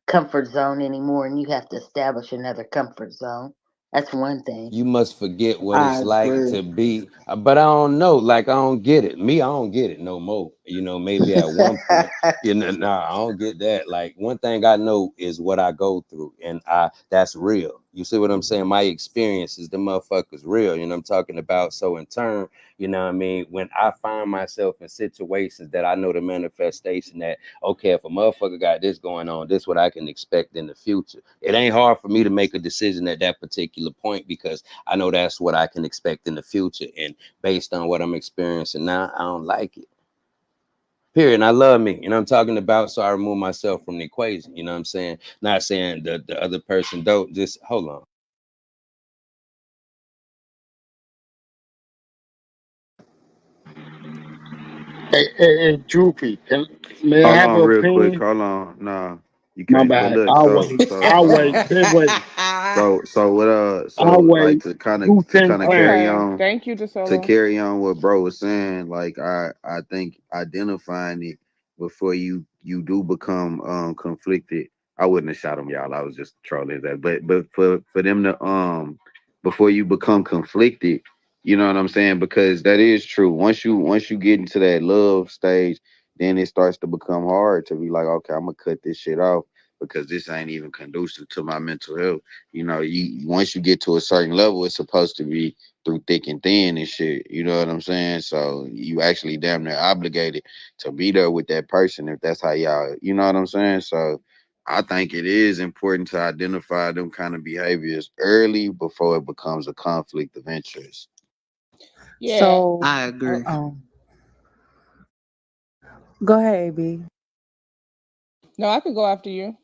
comfort zone anymore and you have to establish another comfort zone. That's one thing. You must forget what I it's like agree. to be, but I don't know, like I don't get it. Me, I don't get it no more. maybe at one point, nah, I don't get that. Like one thing I know is what I go through, and that's real. You see what I'm saying? My experiences, the motherfuckers real. You know what I'm talking about? So in turn, what I mean, when I find myself in situations that I know the manifestation that, okay, if a motherfucker got this going on, this what I can expect in the future. It ain't hard for me to make a decision at that particular point because I know that's what I can expect in the future. And based on what I'm experiencing now, I don't like it. Period. And I love me. I'm talking about. So I remove myself from the equation. You know what I'm saying? Not saying the other person don't. Just hold on. Hey, Droopy, may I Hold have on, an real quick. opinion? Hold on. Nah, you My can't. But bad. look, I'll wait. I'll wait. Been waiting. so what? I'll So like wait. to 210 carry Okay. cents. on. Thank you, To DeSolo. carry on what bro was saying, like I think identifying it before you do become conflicted. I wouldn't have shot him, y'all. I was just trolling that. But for them to before you become conflicted, you know what I'm saying? Because that is true. Once you get into that love stage, then it starts to become hard to be like, okay, I'm gonna cut this shit off because this ain't even conducive to my mental health. You once you get to a certain level, it's supposed to be through thick and thin and shit. You know what I'm saying? So you actually damn near obligated to be there with that person if that's how y'all, you know what I'm saying? So I think it is important to identify them kind of behaviors early before it becomes a conflict of interest. Yeah. So, I agree. oh, go ahead, AB. No, I could go after you.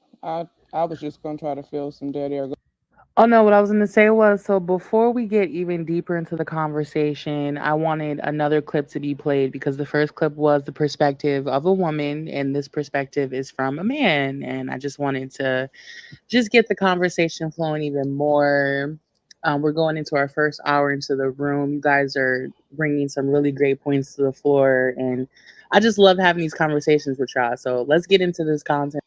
I was just gonna try to fill some dead air. Oh no, what I was gonna say was, so before we get even deeper into the conversation, I wanted another clip to be played because the first clip was the perspective of a woman, and this perspective is from a man, and I just wanted to just get the conversation flowing even more. We're going into our first hour into the room. You guys are bringing some really great points to the floor, and I just love having these conversations with y'all. So let's get into this content.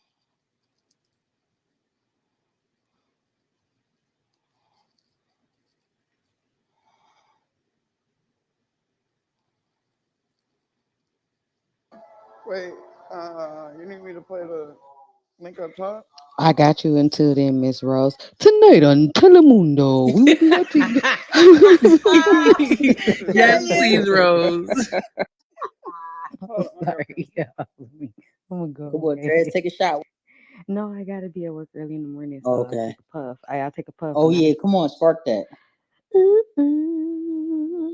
Wait, you need me to play the link up top? I got you until then, Miss Rose. Tonight on Telemundo, we will be watching. Hell Yes, yeah. please, Rose. Hold on, I got Sorry, yeah. I'm gonna go Come on, Trez, away. take a shot. No, I gotta be at work early in the morning, so I Okay. take a puff. I'll take a puff Oh and I. yeah, come on, spark that. Mm-mm.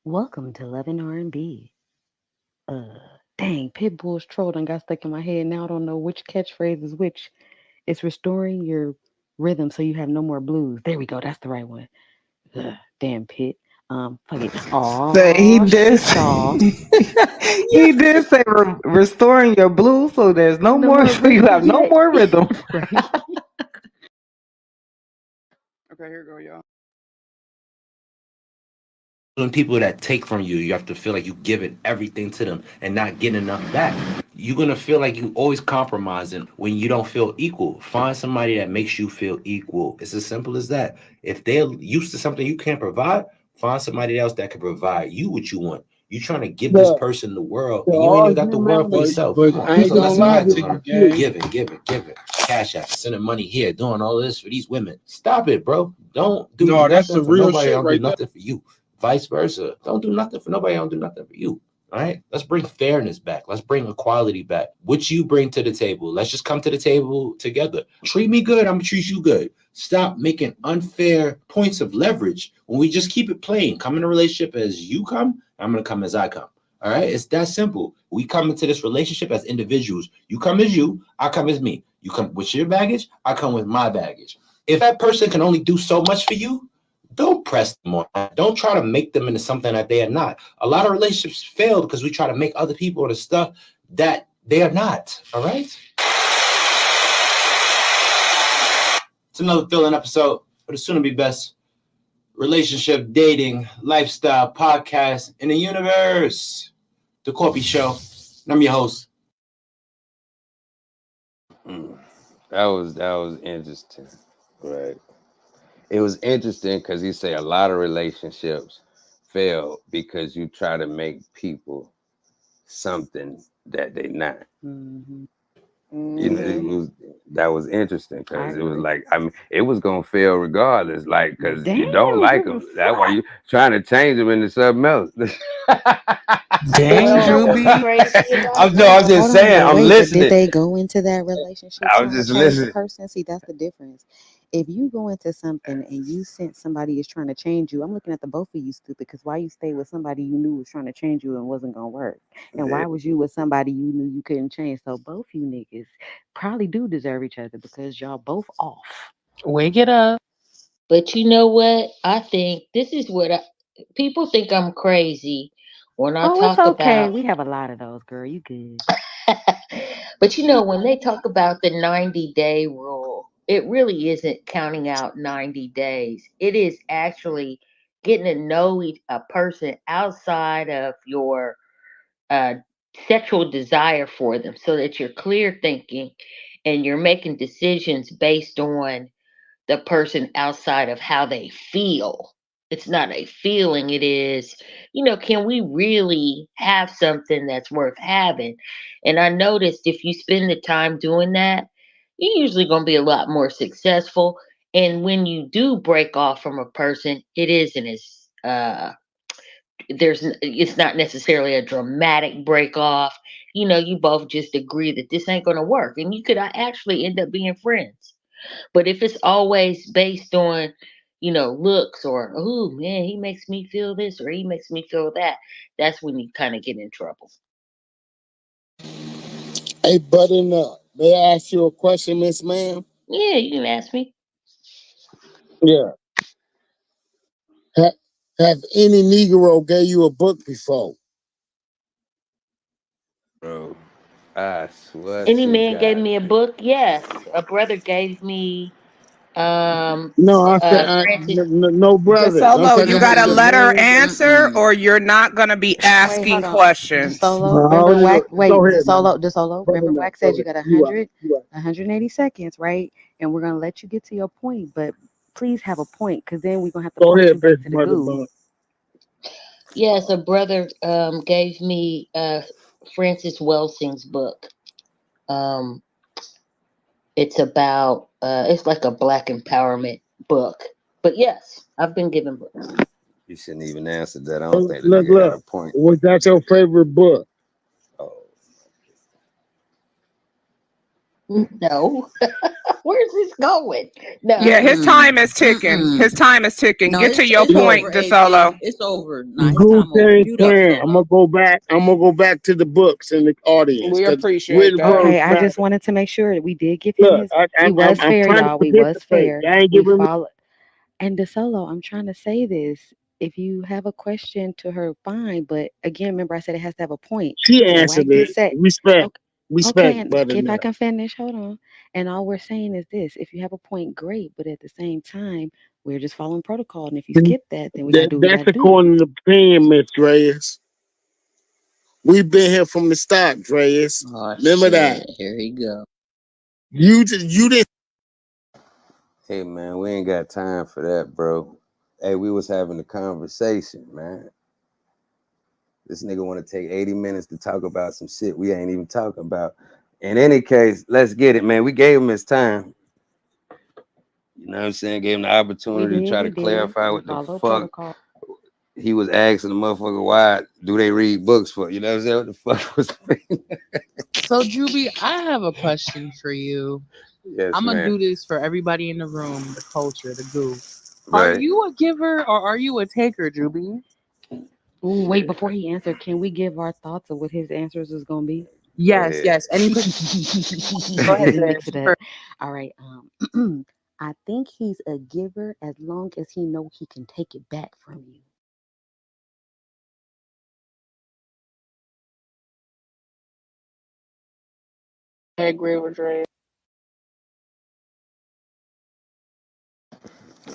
Welcome to Love and R&B. Uh, Dang, Pitbull's troll done got stuck in my head. Now I don't know which catchphrase is which. It's restoring your rhythm so you have no more blues. There we go. That's the right one. Ugh, damn Pit. Fuck it. But he Aw, did shit, y'all. he did say restoring your blues so there's no No more more so you rhythm. have no Yeah, more rhythm. right. Okay, here we go, y'all. When people that take from you, you have to feel like you giving everything to them and not getting enough back. You're gonna feel like you always compromising when you don't feel equal. Find somebody that makes you feel equal. It's as simple as that. If they're used to something you can't provide, find somebody else that can provide you what you want. You're trying to give this The person the world, the and you ain't even got the world argument for was, yourself. but I ain't So gonna that's what I lie had to to you, learn. kid. Giving. Cash app, sending money here, doing all this for these women. Stop it, bro. Don't do No, that's nothing the for real nobody. shit Don't do right there. nothing for you. Vice versa. Don't do nothing for nobody. Don't do nothing for you. All right. Let's bring fairness back. Let's bring equality back. What you bring to the table. Let's just come to the table together. Treat me good. I'm gonna treat you good. Stop making unfair points of leverage when we just keep it plain. Come in a relationship as you come. I'm gonna come as I come. All right. It's that simple. We come into this relationship as individuals. You come as you. I come as me. You come with your baggage. I come with my baggage. If that person can only do so much for you, don't press them on that. Don't try to make them into something that they are not. A lot of relationships fail because we try to make other people into stuff that they are not. All right. It's another thrilling episode for the soon to be best relationship, dating, lifestyle podcast in the universe, The Corby Show. And I'm your host. Mm. That was interesting, right? It was interesting because you say a lot of relationships fail because you try to make people something that they not. Mm-hmm. You know, Mm-hmm. that was interesting I because it was agree. like, I mean, it was gonna fail regardless, like because you don't Damn, like give a them. That's why fuck. you trying to change them into something else. Dang, But you know what's Drewby. crazy about I'm it no, though? I'm just Hold on, saying. but I'm wait, but did listening. they go into that relationship I was trying to just change the listening. person? See, that's the difference. If you go into something and you sense somebody is trying to change you, I'm looking at the both of you stupid because why you stay with somebody you knew was trying to change you and wasn't gonna work? And why was you with somebody you knew you couldn't change? So both you niggas probably do deserve each other because y'all both off. Wake it up. But you know what? I think this is people think I'm crazy when I Oh, it's talk okay. about. We have a lot of those, girl. You good. But you know, when they talk about the 90-day rule, it really isn't counting out 90 days. It is actually getting to know a person outside of your uh, sexual desire for them so that you're clear thinking and you're making decisions based on the person outside of how they feel. It's not a feeling, it is, can we really have something that's worth having? And I noticed if you spend the time doing that, you're usually going to be a lot more successful. And when you do break off from a person, it isn't as it's not necessarily a dramatic break off. You both just agree that this ain't going to work, and you could actually end up being friends. But if it's always based on, looks or, oh man, he makes me feel this or he makes me feel that, that's when you kind of get in trouble. Hey, Butternup, may I ask you a question, Miss Ma'am? Yeah, you can ask me. Yeah. Ha- have any Negro gave you a book before? Bro, I swear Any to man gave God. me a book? Yes. A brother gave me No, I said Francis. no brothers. I'm DeSolo, talking you how got a your letter man. answer, Mm-mm. or you're not going to be Wait, hold asking on. questions. DeSolo, I remember already know. Wack? Wait, Go ahead, man. DeSolo. Remember Butternup, Wack go said you ahead. got You right. 100, You right. 180 seconds, right? And we're gonna let you get to your point, but please have a point, cause then we're gonna have to Go point you ahead, back Miss to the goo. Butternup. Yes, a brother gave me Francis Welsing's book. Um, it's like a black empowerment book. But yes, I've been given books. You shouldn't even answer that. I don't think the Look, nigga had look. a point. Was that your favorite book? Oh, No. Where's this going? Yeah, No. his time is ticking. Mm-mm. His time is ticking. No, Get to your it's Look, over, point, AB. DeSolo. It's over. Nah, his Goose time over. ain't Mute up, playing. I'm solo. gonna go back. I'm gonna go back to the books in the audience We because we're appreciate the that. ones Okay, I just matter. wanted to make sure that we did give him Look, his. We was I'm fair, trying to y'all. We was participate. fair. I ain't We giving. followed. And DeSolo, I'm trying to say this. If you have a question to her, fine. But again, remember I said it has to have a point. She So answered Wack did it. say, Respect, okay, okay. respect, And if I Butternup. can finish, hold on. And all we're saying is this: if you have a point, great. But at the same time, we're just following protocol. And if you skip that, then we gotta do what we That's gotta do. according to opinion, Miss Reyes. We've been here from the start, Reyes. Oh Remember that. shit. Here he go. You didn't. hey man, we ain't got time for that, bro. Hey, we was having a conversation, man. This nigga want to take 80 minutes to talk about some shit we ain't even talking about. In any case, let's get it, man. We gave him his time. You know what I'm saying? Gave him the We opportunity to did, try to we did. clarify We what the follow fuck protocol. he was asking the motherfucker why do they read books for. You know what I'm saying? What the fuck was So, Juby, I have a question for you. yes, I'm gonna man. do this for everybody in the room, the culture, the goo. Are Right. you a giver or are you a taker, Juby? Ooh, wait, Shit. before he answered, can we give our thoughts of what his answers is gonna be? Go Yes, ahead. yes. Any go ahead, Let me mix Dash. it You up. first. All right. I think he's a giver as long as he know he can take it back from you. I agree with Dre.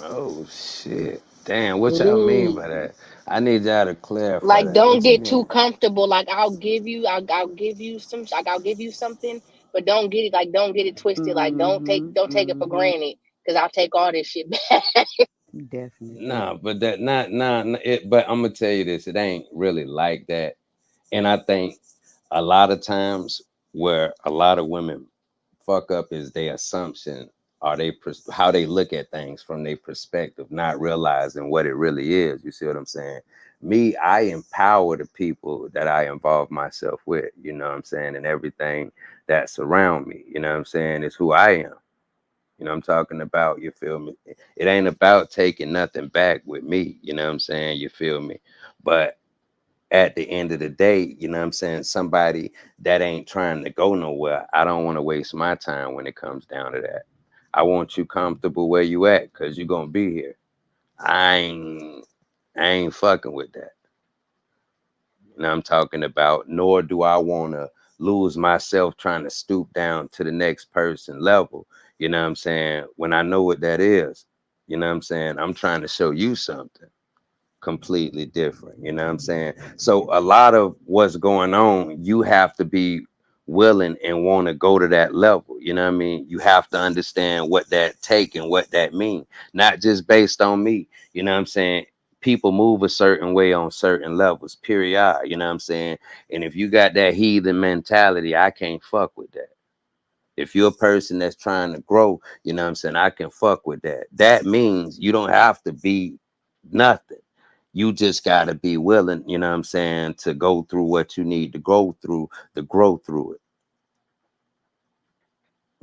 Oh shit. Damn, what y'all mean Ooh. by that? I need y'all to clarify Like, that. don't What you get too mean? comfortable. Like, I'll give you something, but don't get it twisted. Like, Mm-hmm. don't take it for Mm-hmm. granted, because I'll take all this shit back. Definitely. Nah, but that not it. But I'm gonna tell you this. It ain't really like that. And I think A lot of times where a lot of women fuck up is their assumption or how they look at things from their perspective, not realizing what it really is. You see what I'm saying? Me, I empower the people that I involve myself with, you know what I'm saying, and everything that's around me, you know what I'm saying, is who I am. You know what I'm talking about? You feel me? It ain't about taking nothing back with me, you know what I'm saying? You feel me? But at the end of the day, you know what I'm saying? Somebody that ain't trying to go nowhere, I don't want to waste my time when it comes down to that. I want you comfortable where you at because you're gonna be here. I ain't I ain't fucking with that. You know what I'm talking about? Nor do I want to lose myself trying to stoop down to the next person level. You know what I'm saying? When I know what that is, you know what I'm saying? I'm trying to show you something completely different. You know what I'm saying? So a lot of what's going on, you have to be willing and want to go to that level. You know what I mean? You have to understand what that take and what that mean, not just based on me. You know what I'm saying? People move a certain way on certain levels, period. You know what I'm saying? And if you got that heathen mentality, I can't fuck with that. If you're a person that's trying to grow, you know what I'm saying, I can fuck with that. That means you don't have to be nothing. You just got to be willing, you know what I'm saying, to go through what you need to go through to grow through it.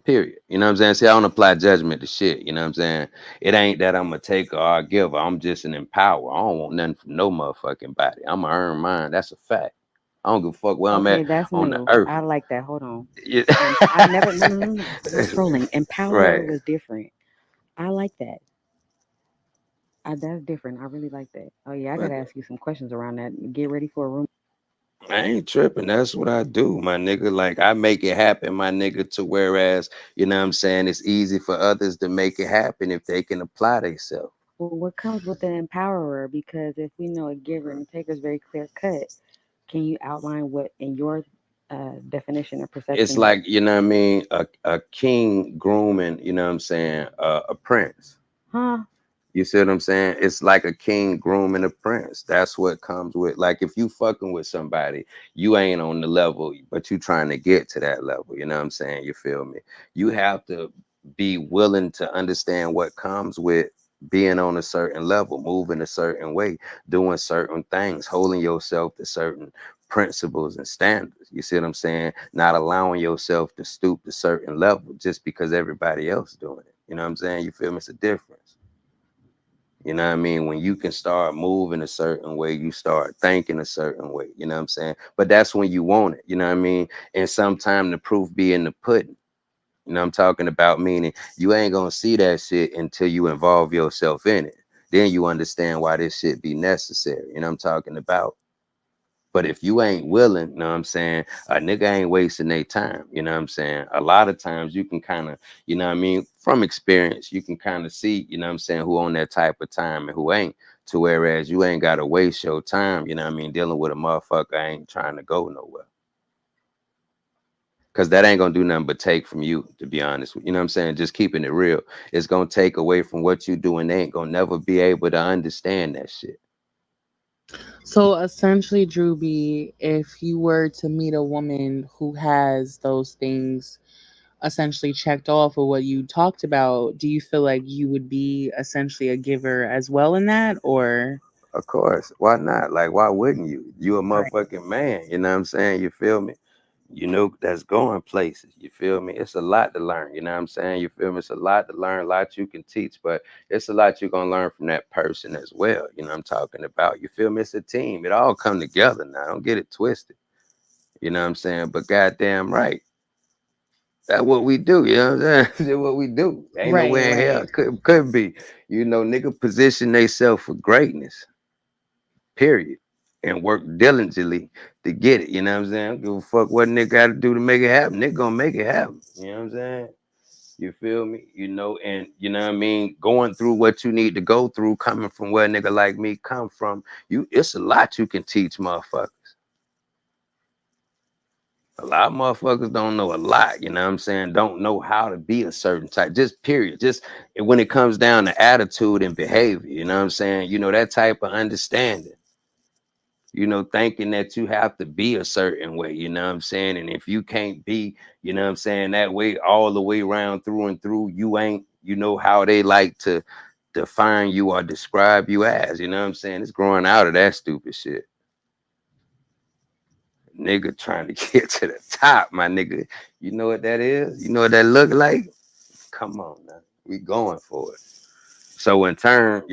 Period. You know what I'm saying? See, I don't apply judgment to shit. You know what I'm saying? It ain't that I'm a taker or a giver. I'm just an empower. I don't want nothing from no motherfucking body. I'm going to earn mine. That's a fact. I don't give a fuck where I'm Okay, at that's on the new. earth. I like that. Hold on. Yeah. I never, no, no, no, no. I'm not trolling. Empower Right. was different. I like that. That's different. I really like that. Oh yeah, I But gotta ask you some questions around that. Get ready for a room. I ain't tripping. That's what I do, my nigga. Like I make it happen, my nigga, to whereas, you know what I'm saying, it's easy for others to make it happen if they can apply themselves. Well, what comes with an empowerer? Because if we know a giver and a taker is very clear cut, can you outline what, in your definition or It's perception? like, you know what I mean, a king grooming, you know what I'm saying, a prince. Huh? You see what I'm saying? It's like a king grooming a prince. That's what comes with. Like if you fucking with somebody, you ain't on the level, but you trying to get to that level. You know what I'm saying? You feel me? You have to be willing to understand what comes with being on a certain level, moving a certain way, doing certain things, holding yourself to certain principles and standards. You see what I'm saying? Not allowing yourself to stoop to certain level just because everybody else doing it. You know what I'm saying? You feel me? It's a difference. You know what I mean? When you can start moving a certain way, you start thinking a certain way. You know what I'm saying? But that's when you want it. You know what I mean? And sometime the proof be in the pudding. You know what I'm talking about? Meaning you ain't gonna see that shit until you involve yourself in it. Then you understand why this shit be necessary. You know what I'm talking about? But if you ain't willing, you know what I'm saying, a nigga ain't wasting their time. You know what I'm saying? A lot of times you can kind of, you know what I mean, from experience, you can kind of see, you know what I'm saying, who on that type of time and who ain't. To whereas you ain't gotta waste your time, you know what I mean, dealing with a motherfucker ain't trying to go nowhere. Cause that ain't gonna do nothing but take from you, to be honest. You know what I'm saying? Just keeping it real. It's gonna take away from what you do, and they ain't gonna never be able to understand that shit. So essentially, Drewby, if you were to meet a woman who has those things essentially checked off of what you talked about, do you feel like you would be essentially a giver as well in that, or Of course. Why not? Like, why wouldn't you? You a right? motherfucking man. You know what I'm saying? You feel me? You know that's going places. You feel me? It's a lot to learn. You know what I'm saying? You feel me? It's a lot to learn, a lot you can teach, but it's a lot you're gonna learn from that person as well. You know what I'm talking about? You feel me? It's a team. It all come together now. Don't get it twisted. You know what I'm saying? But goddamn right. That's what we do, you know what I'm saying? That's what we do. Ain't Right, nowhere in hell right. could be. You know, nigga position themselves for greatness, period. And work diligently to get it. You know what I'm saying? I don't give a fuck what nigga gotta do to make it happen. Nigga gonna make it happen. You know what I'm saying? You feel me? You know, and you know what I mean? Going through what you need to go through, coming from where a nigga like me come from, it's a lot you can teach motherfuckers. A lot of motherfuckers don't know a lot, you know what I'm saying? Don't know how to be a certain type, just period. Just when it comes down to attitude and behavior, you know what I'm saying? You know, that type of understanding. thinking that you have to be a certain way, you know what I'm saying? And if you can't be, that way all the way around through and through, you ain't, how they like to define you or describe you as, you know what I'm saying? It's growing out of that stupid shit. Nigga trying to get to the top, my nigga. You know what that is? You know what that look like? Come on now. We going for it. So in turn,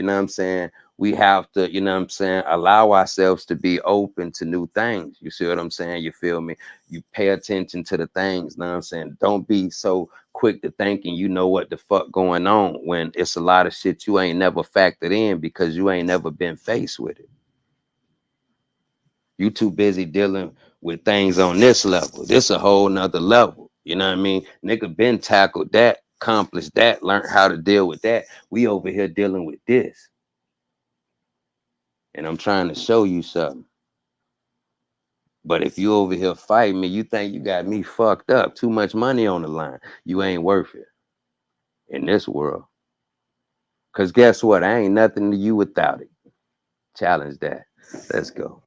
we have to, allow ourselves to be open to new things. You see what I'm saying? You feel me? You pay attention to the things, you know what I'm saying? Don't be so quick to thinking you know what the fuck going on when it's a lot of shit you ain't never factored in because you ain't never been faced with it. You too busy dealing with things on this level. This a whole nother level. You know what I mean? Nigga been tackled that, accomplished that, learned how to deal with that. We over here dealing with this. And I'm trying to show you something. But if you over here fighting me, you think you got me fucked up. Too much money on the line. You ain't worth it in this world. Because guess what? I ain't nothing to you without it. Challenge that. Let's go.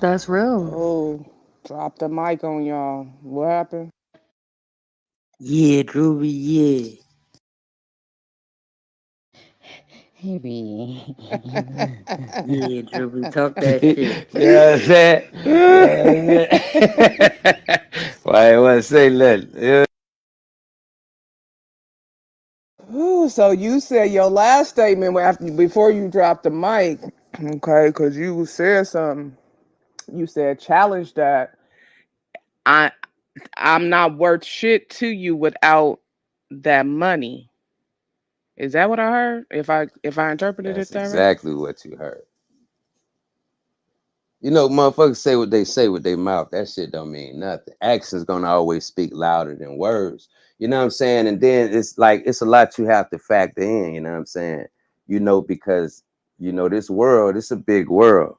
That's real. Oh, drop the mic on y'all. What happened? Yeah, Druby, yeah. Hey, B. Yeah, Druby, talk You that shit. know what I'm saying? Why I want to say that? Ooh, so you said your last statement after before you dropped the mic, okay? Because you said something. You said challenge that. I I'm not worth shit to you without that money. Is that what I heard? If I interpreted it That's that right? exactly what you heard. Motherfuckers say what they say with their mouth. That shit don't mean nothing. Action's gonna always speak louder than words. You know what I'm saying? And then it's like it's a lot you have to factor in, you know what I'm saying? Because this world, it's a big world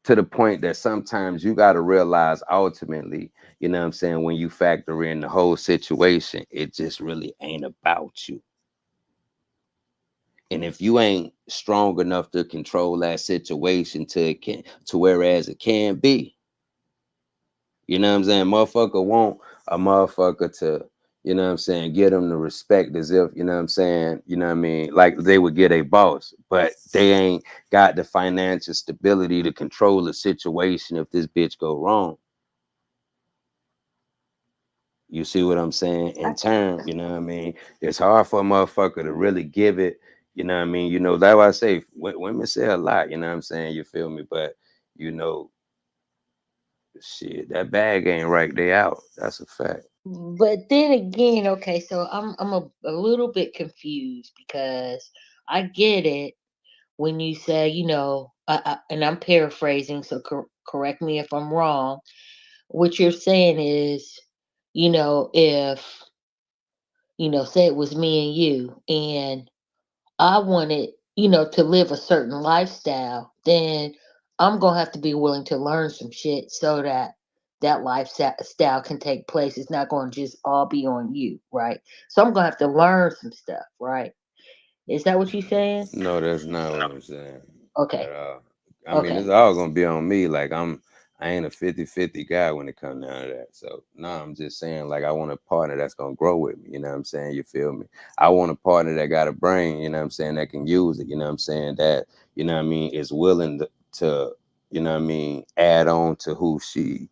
to the point that sometimes you gotta realize ultimately, you know what I'm saying, when you factor in the whole situation, it just really ain't about you. And if you ain't strong enough to control that situation to whereas it can be, you know what I'm saying? Motherfucker want a motherfucker to, get them the respect as if, like they would get a boss, but they ain't got the financial stability to control the situation if this bitch go wrong. You see what I'm saying? In turn, it's hard for a motherfucker to really give it, that's why I say women say a lot, you know what I'm saying? You feel me? But, you know, shit, that bag ain't right. They out. That's a fact. But then again, okay, so I'm a little bit confused because I get it when you say, and I'm paraphrasing, so correct me if I'm wrong. What you're saying is, if say it was me and you, and I wanted, to live a certain lifestyle, then I'm gonna have to be willing to learn some shit so that that lifestyle can take place. It's not gonna just all be on you, right? So I'm gonna have to learn some stuff, right? Is that what you're saying? No, that's not what I'm saying Okay, at all. I mean, okay. it's all gonna be on me. Like I ain't a 50-50 guy when it comes down to that. So no, I'm just saying like I want a partner that's gonna grow with me. You know what I'm saying? You feel me? I want a partner that got a brain, you know what I'm saying, that can use it, you know what I'm saying, that, is willing to add on to who she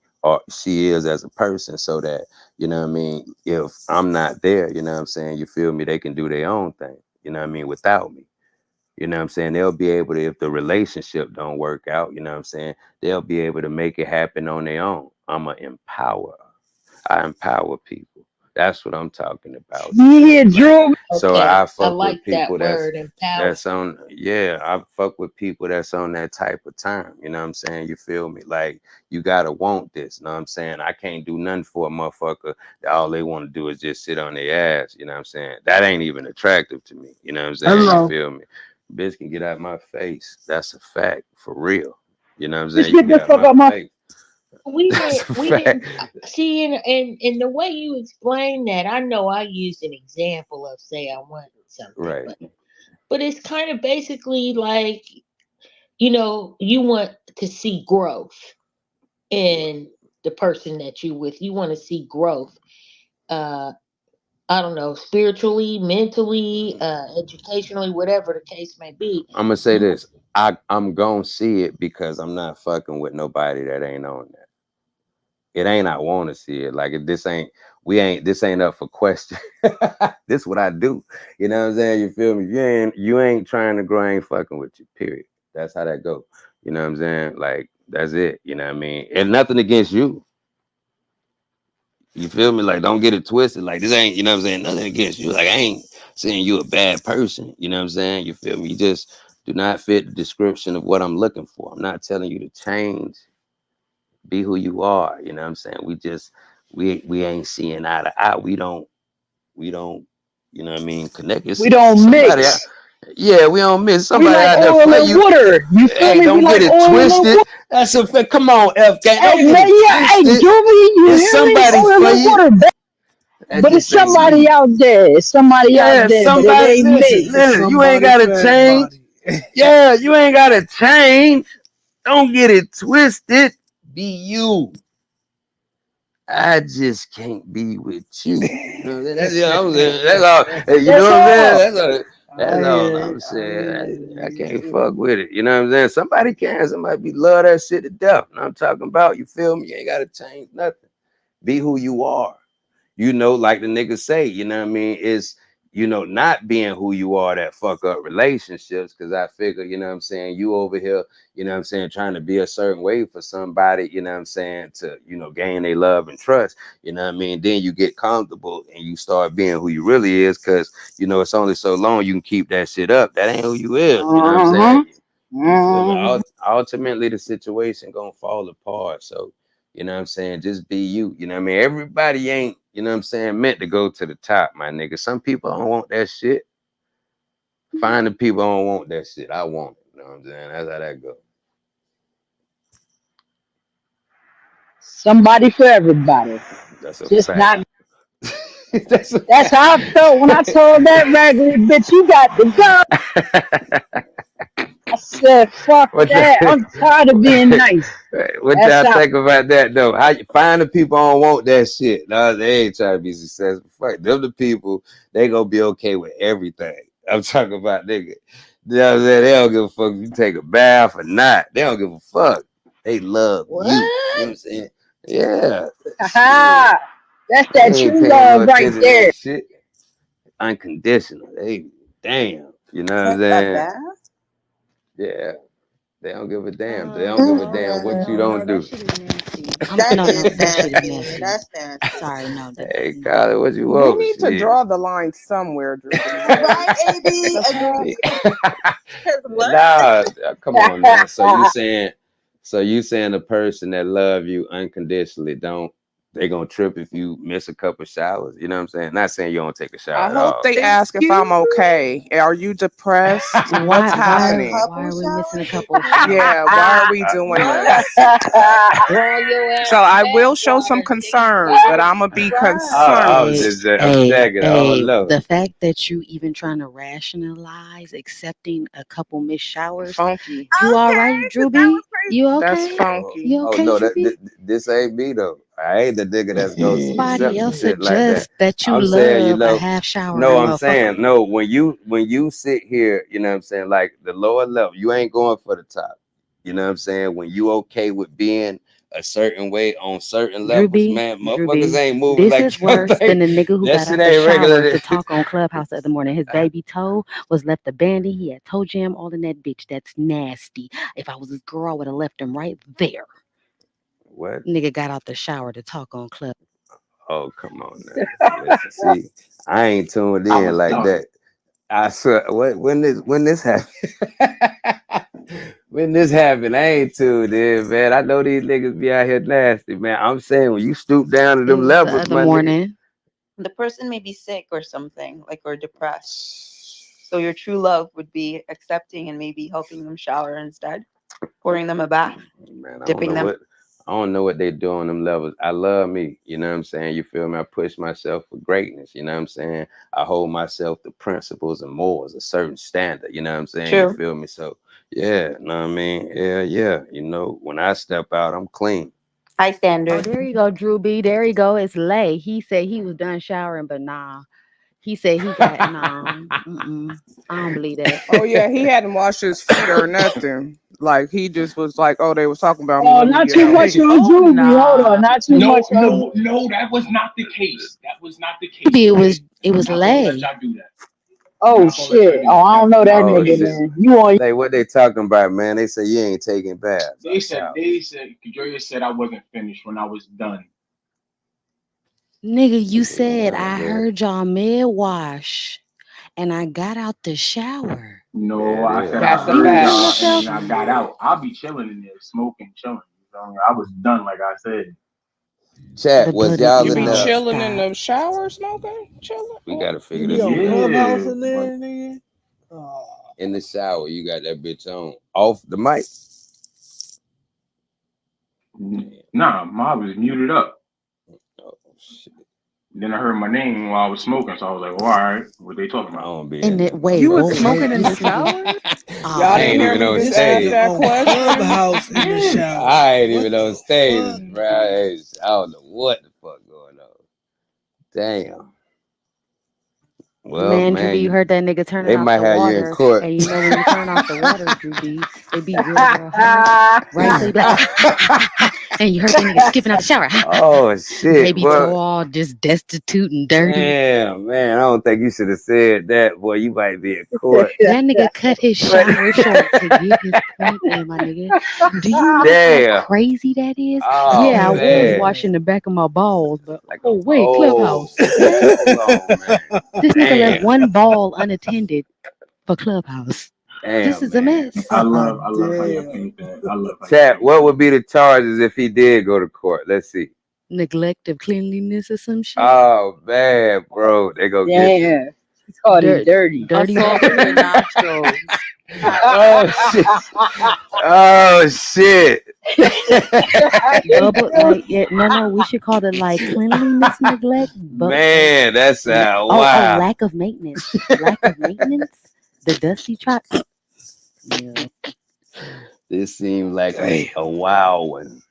is as a person so that, if I'm not there, you know what I'm saying, you feel me, they can do their own thing, without me. You know what I'm saying? They'll be able to, if the relationship don't work out, you know what I'm saying? They'll be able to make it happen on their own. I'm an empower. I empower people. That's what I'm talking about. You feel Yeah, me? Like, Drew. so Okay, I I fuck like with that people word, empower. that's on, yeah, I fuck with people that's on that type of time. You know what I'm saying? You feel me? Like, you gotta want this. You know what I'm saying? I can't do nothing for a motherfucker that all they want to do is just sit on their ass. You know what I'm saying? That ain't even attractive to me. You know what I'm saying? You Hello. feel me? Bitch can get out my face. That's a fact for real. You know what I'm Just saying? You get can get the out fuck my out my. face. We That's didn't, a we fact. didn't see, and the way you explain that, I know I used an example of say I wanted something, Right. but but it's kind of basically like, you want to see growth in the person that you with. You want to see growth. Uh, I don't know, spiritually, mentally, educationally, whatever the case may be. I'm gonna say this. I'm gonna see it because I'm not fucking with nobody that ain't on that. It ain't I want to see it. Like if this ain't this ain't up for question. This what I do. You know what I'm saying? You feel me? You ain't trying to grow, I ain't fucking with you. Period. That's how that go. You know what I'm saying? Like that's it. You know what I mean? And nothing against you. You feel me? Like don't get it twisted. Like this ain't, you know what I'm saying? Nothing against you. Like I ain't saying you a bad person. You know what I'm saying? You feel me? You just do not fit the description of what I'm looking for. I'm not telling you to change. Be who you are. You know what I'm saying? We ain't seeing eye to eye. We don't, you know what I mean, connect. It's We don't somebody out. mix. Yeah, we don't miss We somebody like out there oil for and you. water. You feel Hey, me? We don't get like it oil and twisted. water. That's a fact. Come on, FK. Hey Don't get man, it yeah, hey twisted. Julie, you It's hear me? somebody Oil for and you. water, That but it's just ain't somebody me. out there. It's somebody out Yeah, there, but it somebody ain't listen, me. It's listen, you ain't somebody gotta for change. everybody. Yeah, you ain't gotta change. Don't get it twisted. Be you. I just can't be with you. You know what I'm saying? That's, yeah, I'm saying. That's all. Hey, you know That's what I'm saying? all. That's I all hear I'm it. I hear saying. I can't it. fuck with it. You know what I'm saying? Somebody can. Somebody be love that shit to death. And I'm talking about, you feel me? You ain't gotta change nothing. Be who you are. Like the niggas say, you know what I mean? Is not being who you are that fuck up relationships. Cause I figure, you know what I'm saying, you over here, you know what I'm saying, trying to be a certain way for somebody, you know what I'm saying, to, gain their love and trust, you know what I mean? Then you get comfortable and you start being who you really is, cause it's only so long you can keep that shit up. That ain't who you is, you know what I'm Uh-huh. saying? You feel me? Uh-huh. Ultimately the situation gonna fall apart. So you know what I'm saying? Just be you. You know what I mean? Everybody ain't, you know what I'm saying, meant to go to the top, my nigga. Some people don't want that shit. Find the people don't want that shit. I want it. You know what I'm saying? That's how that go. Somebody for everybody. That's a Just fact. not. That's a That's how I felt when I told that raggedy bitch, you got to go. fact. I said, fuck what that. the, I'm tired of being nice. what That's y'all how. think about that though? How you find the people don't want that shit? No, they ain't trying to be successful. Fuck them, the people they gonna be okay with everything. I'm talking about nigga. You know what I'm saying? They don't give a fuck if you take a bath or not. They don't give a fuck. They love you. You know what What? I'm saying? Yeah. Shit. Ha. That's They that ain't true paying no love right attention to there. that shit. Unconditional. They damn. You know what I'm Take a saying? bath? Yeah. They don't give a damn. They don't give a damn what you No, don't that do. shit is nasty. That No, is that shit is nasty. nasty. That's nasty. Sorry, no, Hey, no. Kylie, what you We want? need to Shit. draw the line somewhere, Drewbie. Right, AB? The fuck? Agreed. Because what? Nah, come on now. So you saying the person that love you unconditionally don't they gonna trip if you miss a couple showers? You know what I'm saying? Not saying you don't take a shower I at hope all. they ask if Excuse I'm me? okay. Are you depressed? What's Why why A happening? why couple are we missing a showers is couple of showers? Yeah, why are crazy. we doing What? this? Draw your So ass I will back, show some water, concern, but I'm gonna be I concerned. was Hey, just I'm hey, checking. I don't hey, know. the fact that you even trying to rationalize accepting a couple missed showers, Funky. you all Okay, right, because that Drewby? was crazy. You That's okay? Oh, funky. You oh okay, no, Drewby? this ain't me though. I ain't the nigga If that's gonna somebody accept some else shit like that. suggests that you I'm saying, love a half no, showering I'm motherfucker, saying, no, when you sit here, you know what I'm saying, like the lower level, you ain't going for the top. You know what I'm saying? When you okay with being a certain way on certain levels, Drewby, man, motherfuckers Drewby. ain't moving This like is you worse than think. the nigga who That got shit out the ain't shower regular. to talk on Clubhouse the other morning. His baby toe was left abandoned. He had toe jam all in that bitch. That's nasty. If I was this girl, I would have left him right there. What? Nigga got out the shower to talk on Club. Oh, come on now. Listen, see, I ain't tuned I in was like done. that. I swear, when this happened, when this happened, I ain't tuned in, man. I know these niggas be out here nasty, man. I'm saying when you stoop down to It them was the levels, other my nigga. morning. The person may be sick or something, like, or depressed. So your true love would be accepting and maybe helping them shower instead, pouring them a bath, Man, I don't dipping know them. what I don't know what they do on them levels. I love me. You know what I'm saying? You feel me? I push myself for greatness. You know what I'm saying? I hold myself to principles and morals, a certain standard. You know what I'm saying? You True. feel me? So yeah, know what I mean? Yeah, yeah. You know, when I step out, I'm clean. High Oh, standard. there you go, Drew B. There you go. It's Lay. He said he was done showering, but nah. He said he got nah. I don't believe that. Oh yeah, he hadn't washed his feet or nothing. Like he just was like, "Oh, they was talking about me. Oh, Let me not get too out." much on Oh Drewby. Hold on, nah. not too No, much on. no, no, that was not the case. That was not the case, Maybe Dre. it I'm was not gonna let Lay. y'all do that. I'm Oh not gonna let y'all shit. do Oh, that. I don't That know was that Oh not the nigga, shit. case. man. You on? Hey, what they talking about, man? They say you ain't taking baths or showers. They said, Dre said I wasn't finished when I was done. Nigga, you Nigga was said done, I man. heard y'all mid wash and I got out the shower. No, Hell I yeah. said I That's a You heard hear fact. y'all, and yourself? then I got out. I'll be chilling in there, smoking, chilling. You know, I was done, like I said. Chat, was But y'all You in be the? no, chilling in stop. the shower, smoking, chilling. We gotta You figure be this on shit out. Clubhouse Yeah, in but there, nigga. Oh, In the shower, you got that bitch on off the mic. Damn. nah, I was muted up. Oh shit. Then I heard my name while I was smoking, so I was like, well, all right, what they talking I about? don't be And in it that wait, You was whoa, motherfucker. wait, smoking in the this nigga. shower? Oh Y'all I didn't ain't hear even me on just this ask nigga stage. that on question. Clubhouse in the Yeah. shower. I ain't What even on the stage, fuck? bro. I don't know what the fuck going on. Damn. Well, Man, Drew B, man, you heard that nigga turning they off might the have you in water. court. And you know when you turn off the water, Drew B, it be real hot. Right? So you be like, and you heard that nigga skipping out the shower. Oh shit. They be so Well, all just destitute and dirty. damn, man. I don't think you should have said that. Boy, you might be in court. That nigga cut his But shower short to get his point in, my nigga. Do you know how damn. crazy that is? Oh Yeah, I was man. washing the back of my balls, but Like a oh wait, bowl. Clubhouse. What? Hold on, man. This nigga left Damn. one ball unattended for Clubhouse. This Damn, is a man. mess. I love how y'all Damn. paint that. I love how y'all Chat, paint what that. would be the charges if he did go to court? Let's see. Neglect of cleanliness or some shit. Oh man, bro. They go get you. Damn. He called it Dirt, dirty. dirty Assault with the water. nostrils. Oh shit. Oh shit. Bubble like it, no, we should call it like cleanliness neglect, but like Man, that's oh wow. lack of maintenance. Lack of maintenance. The dusty trot. Yeah. This seems like a wow one.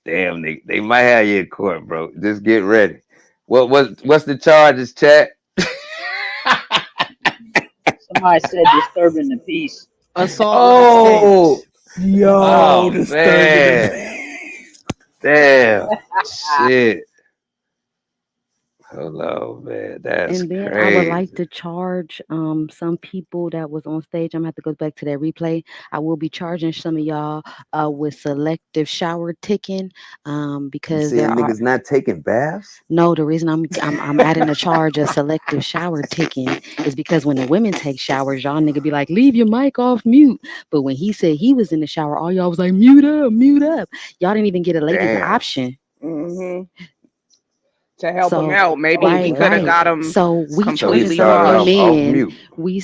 Damn, they might have you in court, bro. Just get ready. What's the charges, chat? Somebody said disturbing the peace. Assault with a stick. Oh, Yo, oh disturbing the man. peace. Damn. Shit. Hello, man. That's And then I would like crazy. to charge some people that was on stage. I'm gonna have to go back to that replay. I will be charging some of y'all with selective shower ticking You because there saying are niggas not taking baths? no, the reason I'm adding a charge of selective shower ticking is because when the women take showers, y'all nigga be like, leave your mic off mute. But when he said he was in the shower, all y'all was like, mute up, mute up. Y'all didn't even get a ladies Damn. option. Hmm. To help him So out, maybe if Oh he right, could have man. right. got him So we So he charging completely some of started you off washed. mute. men. We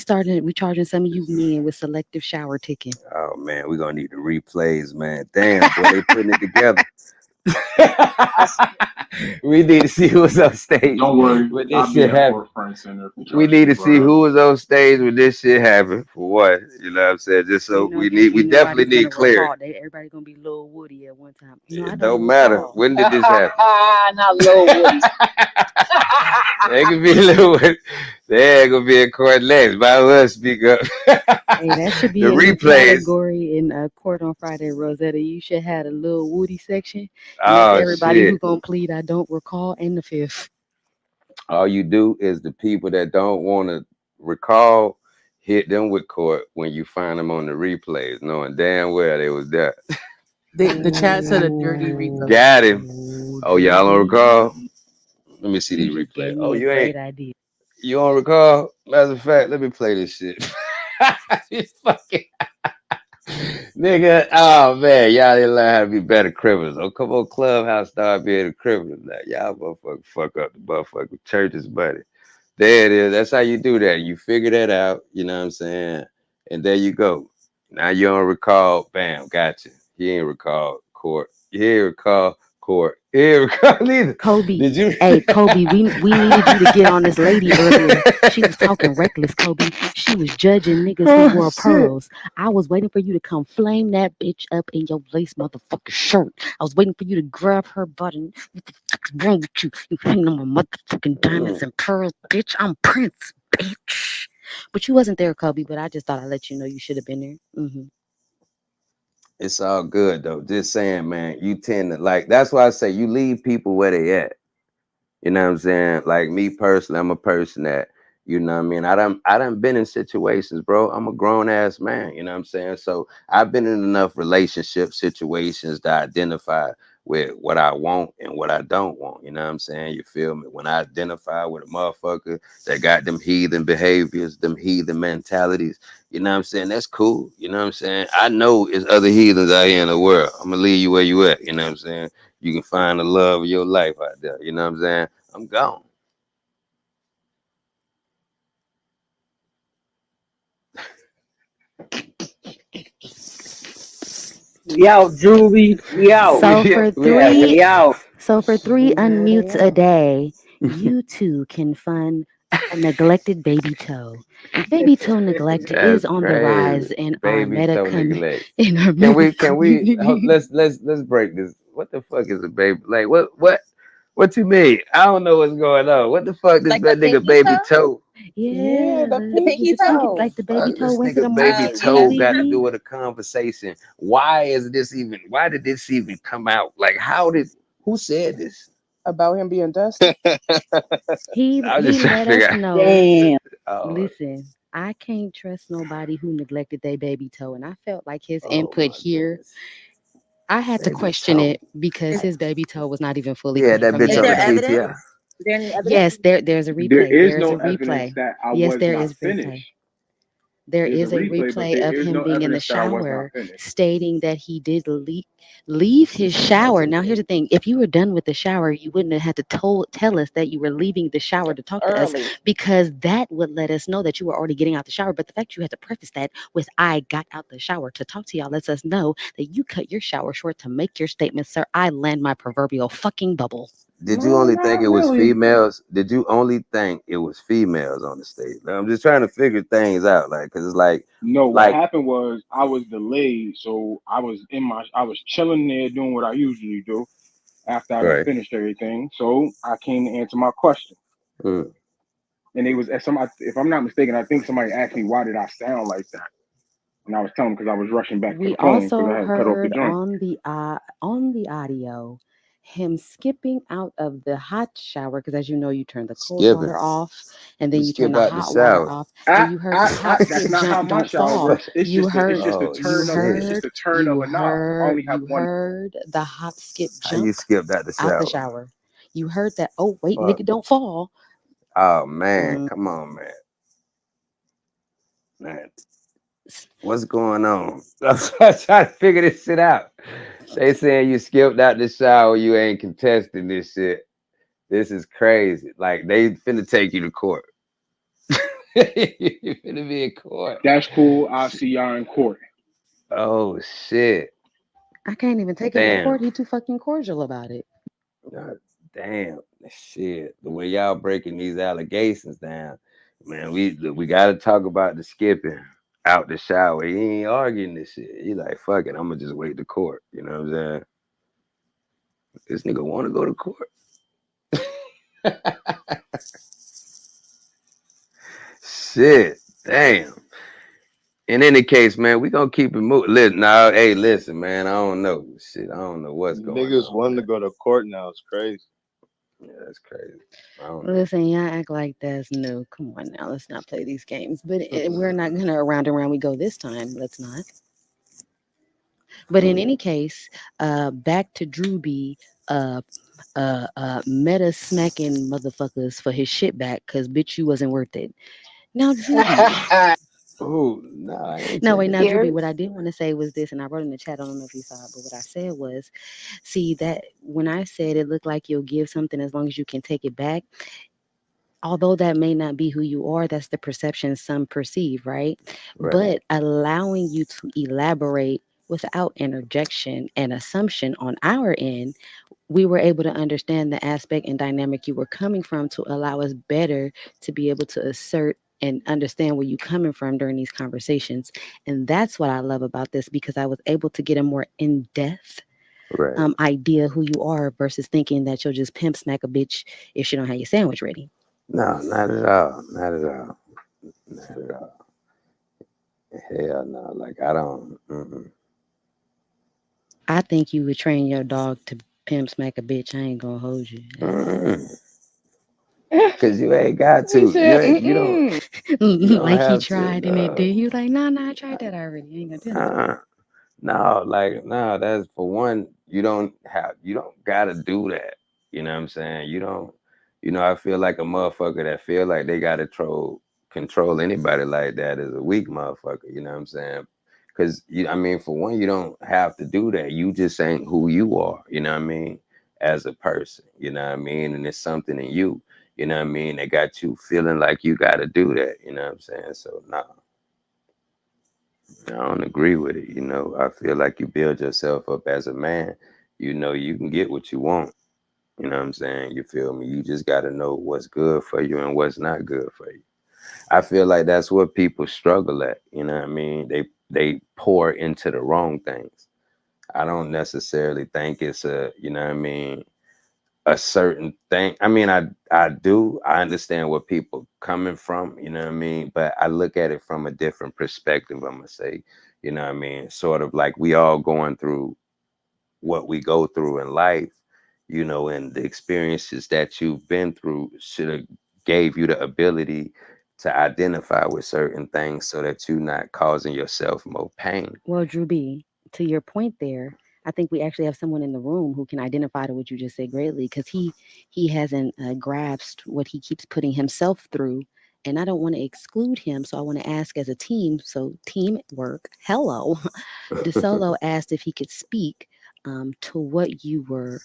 charging some of you men with selective shower ticking. Oh man, we're gonna need the replays, man. Damn, boy, they putting it together. I s- We need to see who was on stage Don't worry, when this I'll be shit in the happened. forefront center if the We charges need get to see brought up. who was on stage when this shit happened. For what? You know what I'm saying? Just You so know, Drew we B, definitely nobody's need gonna clarity. recall. Everybody's gonna be Lil Woody at one time. You know, I It don't don't matter. recall. When did this happen? Not low Woody. They could be a little they ain't gonna be in court next. Might as well speak up. Hey, that should The be a new replays. category in Court on Friday, Rosetta. You should have a Lil Woody section, and that's Oh everybody who shit. gonna plead I don't recall and the fifth. All you do is the people that don't want to recall, hit them with court when you find them on the replays, knowing damn well they was there. The chat said a dirty replay. Got him. Oh, Oh, Drew y'all don't recall? B, Let me see you these just replays. gave Oh, me a you ain't. great idea. You don't recall? Matter of fact, let me play this shit. You fucking nigga. Oh man, y'all didn't learn how to be better criminals. Oh, come on, Clubhouse, start being a criminal. Now, y'all motherfucker fuck up the motherfucking church's money. There it is. That's how you do that. You figure that out. You know what I'm saying? And there you go. Now you don't recall. Bam, gotcha. He ain't recall court. Here, call court. Here, call neither. Kobe, Did you? hey Kobe, we needed you to get on this lady earlier. She was talking reckless, Kobe. She was judging niggas who Oh wore shit. pearls. I was waiting for you to come flame that bitch up in your lace motherfucking shirt. I was waiting for you to grab her butt and what the fuck is wrong with you? You putting on my motherfucking diamonds Mm, and pearls, bitch. I'm Prince, bitch. But you wasn't there, Kobe. But I just thought I'd let you know you should have been there. it's all good though. Just saying, man. You tend to like. That's why I say you leave people where they at. You know what I'm saying? Like me personally, I'm a person that, you know what I mean? I done been in situations, bro. I'm a grown ass man, you know what I'm saying? So I've been in enough relationship situations to identify with what I want and what I don't want. You know what I'm saying? You feel me? When I identify with a motherfucker that got them heathen behaviors, them heathen mentalities, you know what I'm saying? That's cool. You know what I'm saying? I know it's other heathens out here in the world. I'm gonna leave you where you at, you know what I'm saying? You can find the love of your life out there. You know what I'm saying? I'm gone. Yo, Juvie, we out. So for Yeah, three, we out. so for three Moving right unmutes a along. day, you two can fund a neglected baby toe. Baby toe neglect is That's on the rise crazy. in our Baby toe neglect. Can meta we can we community. let's break this. What the fuck is a baby? Like what you mean? I don't know what's going on. What the fuck this Like the that nigga pinky baby toe? toe? Yeah, Yeah, the The pinky pinky the pinky, toe? toe. like the baby Fuck toe this went to the nigga baby market, toe Julie got to B. do with a conversation. Why is this even why did this even come out? Like how did who said this? About him being dusty. I'm He just trying to let figure us out. know. Damn. Oh, Listen, I can't trust nobody who neglected their baby toe, and I felt like his oh input my here. goodness. I had to Baby question toe. it because Is his baby toe was not even fully Yeah, clean that from the bitch is on neck the there up. evidence? PTI. Is there any evidence? Yes, there's a There replay. is There is no a evidence replay. that I Yes, was there not is replay. finished. There There's a is a replay, but replay there of is him no being in the evidence that I was not shower finished. stating that he did leave his shower. Now, here's the thing. If you were done with the shower, you wouldn't have had to tell us that you were leaving the shower to talk to us Early. because that would let us know that you were already getting out the shower. But the fact you had to preface that with I got out the shower to talk to y'all lets us know that you cut your shower short to make your statement, sir. I land my proverbial fucking bubble. Did you No, only think not it was really. females? Did you only think it was females on the stage? Like, I'm just trying to figure things out, like, cause it's No, what like, happened was I was delayed, so I was chilling there doing what I usually do after I done right. finished everything. So I came to answer my question. Mm. And they was if I'm not mistaken, I think somebody asked me why did I sound like that, and I was telling them because I was rushing back to We the phone because also I had cut off the heard joint. on the audio him skipping out of the hot shower because as you know you turn the cold Skipping. water off and You then you turn skip the out the hot water shower. off and you heard the hop That's skip not how jump my don't shower fall. works. It's just Oh it's shit! just a turn of a knob. I only have You one. heard the hop skip How you jump skipped out the out the shower? shower. You heard that, oh wait, Fuck. nigga, don't fall. Oh man, Mm. come on, man. Man, what's going on? I'm trying to figure this shit out. They saying you skipped out the shower, you ain't contesting this shit. This is crazy. Like they finna take you to court. You finna be in court. That's cool. I'll see y'all in court. Oh shit. I can't even take him to Damn. court. He too fucking cordial about it. God damn. Shit. The way y'all breaking these allegations down, man, we gotta talk about the skipping out the shower. He ain't arguing this shit. He like, fuck it, I'm gonna just wait to court. You know what I'm saying? This nigga wanna go to court. Shit. Damn. In any case, man, we gonna keep it moving. Listen, now, hey, listen, man. I don't know. Shit, I don't know what's going Niggas on, wanting to man. go to court now is crazy. Yeah, that's crazy. I don't know. Listen, y'all act like that's new. Come on now, let's not play these games. But we're Mm, not gonna around and around we go this time. Let's not. But in mm. any case, back to Drew B. Uh, meta smacking motherfuckers for his shit back because bitch you wasn't worth it. Now Drew B. Oh no, I ain't No wait, taking now it. Drew B. What Cheers. I did want to say was this, and I wrote in the chat. I don't know if you saw it, but what I said was, see that when I said it looked like you'll give something as long as you can take it back. Although that may not be who you are, that's the perception some perceive, right? Right. But allowing you to elaborate without interjection and assumption on our end, we were able to understand the aspect and dynamic you were coming from to allow us better to be able to assert and understand where you're coming from during these conversations. And that's what I love about this because I was able to get a more in depth Right. idea who you are versus thinking that you'll just pimp smack a bitch if she don't have your sandwich ready. No, not at all. Not at all. Not at all. Hell no. Like I don't. I think you would train your dog to pimp smack a bitch. I ain't gonna hold you. Cause you ain't got He to. said, You don't. mm-mm. You don't Like he have to. tried and it did. No. He was like, nah, nah, I tried that already. I ain't gonna do nothing. No, like no, that's for one, you don't gotta do that. You know what I'm saying? You don't I feel like a motherfucker that feel like they gotta control anybody like that is a weak motherfucker, you know what I'm saying? Cause I mean, for one, you don't have to do that. You just ain't who you are, you know what I mean, as a person, you know what I mean? And it's something in you, you know what I mean, that got you feeling like you gotta do that, you know what I'm saying? So no. I don't agree with it. I feel like you build yourself up as a man. You can get what you want. You know what I'm saying? You feel me? You just got to know what's good for you and what's not good for you. I feel like that's what people struggle at. You know what I mean? They pour into the wrong things. I don't necessarily think it's you know what I mean, a certain thing. I mean, I do. I understand where people coming from, you know what I mean? But I look at it from a different perspective, I'm gonna say, you know what I mean? Sort of like we all going through what we go through in life, and the experiences that you've been through should have gave you the ability to identify with certain things so that you're not causing yourself more pain. Well, Drew B, to your point there, I think we actually have someone in the room who can identify to what you just said greatly because he hasn't grasped what he keeps putting himself through, and I don't want to exclude him, so I want to ask as a team. So teamwork. Hello, DeSolo asked if he could speak to what you were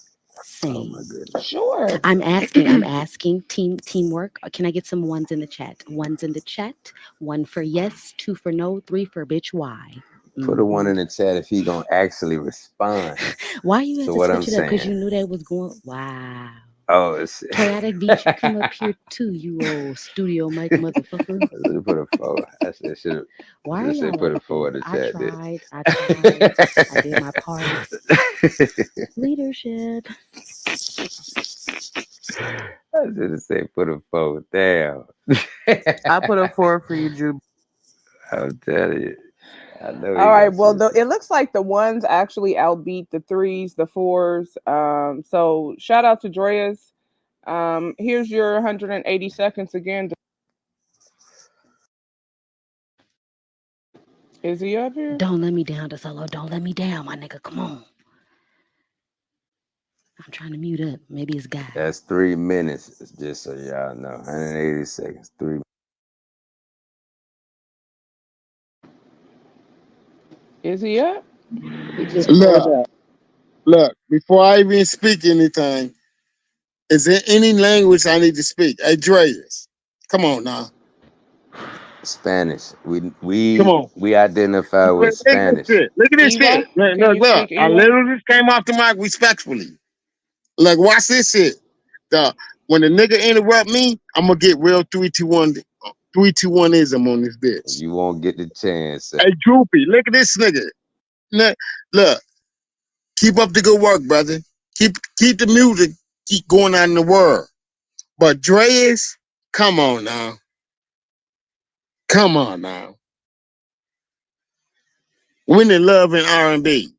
Oh my saying. goodness. Sure. I'm asking teamwork. Can I get some ones in the chat? Ones in the chat. One for yes, two for no, three for bitch. Why? Put a one Hmm. in the chat if he gonna actually respond Why you had to to what I'm switch it up? Because saying. you knew that was going. Wow. Oh, it's Chaotic Beach, you come up here too, you old studio mic motherfucker. I should have put a four. I Why should are have said y'all put a like four this? in the I chat. tried. I tried. I did my part. Leadership. I should have said put a four. Damn. I put a 4 for you, Drew. I'm telling you. I know All he right. gonna Well, say something. it looks like the ones actually outbeat the threes, the fours. So shout out to Dreas. Here's your 180 seconds again. Is he up here? Don't let me down, DeSolo. Don't let me down, my nigga. Come on. I'm trying to mute up. Maybe it's God. That's 3 minutes, just so y'all know. 180 seconds. 3. Is he up? He just pulled up. Look, before I even speak anything, is there any language I need to speak? Hey, Dreas, come on now. Spanish. We Come we on. we identify Look with at this Spanish. shit. Look at this shit. Eva? Look, Can look, you look. speak I Eva? literally just came off the mic respectfully. Like, watch this shit. The when the nigga interrupt me, I'm gonna get real 3-2-1ism on this bitch. You won't get the chance. Hey, Droopy, look at this nigga. Look, keep up the good work, brother. Keep the music, keep going on in the world. But Dreas, come on now. Come on now. Winning love and R&B.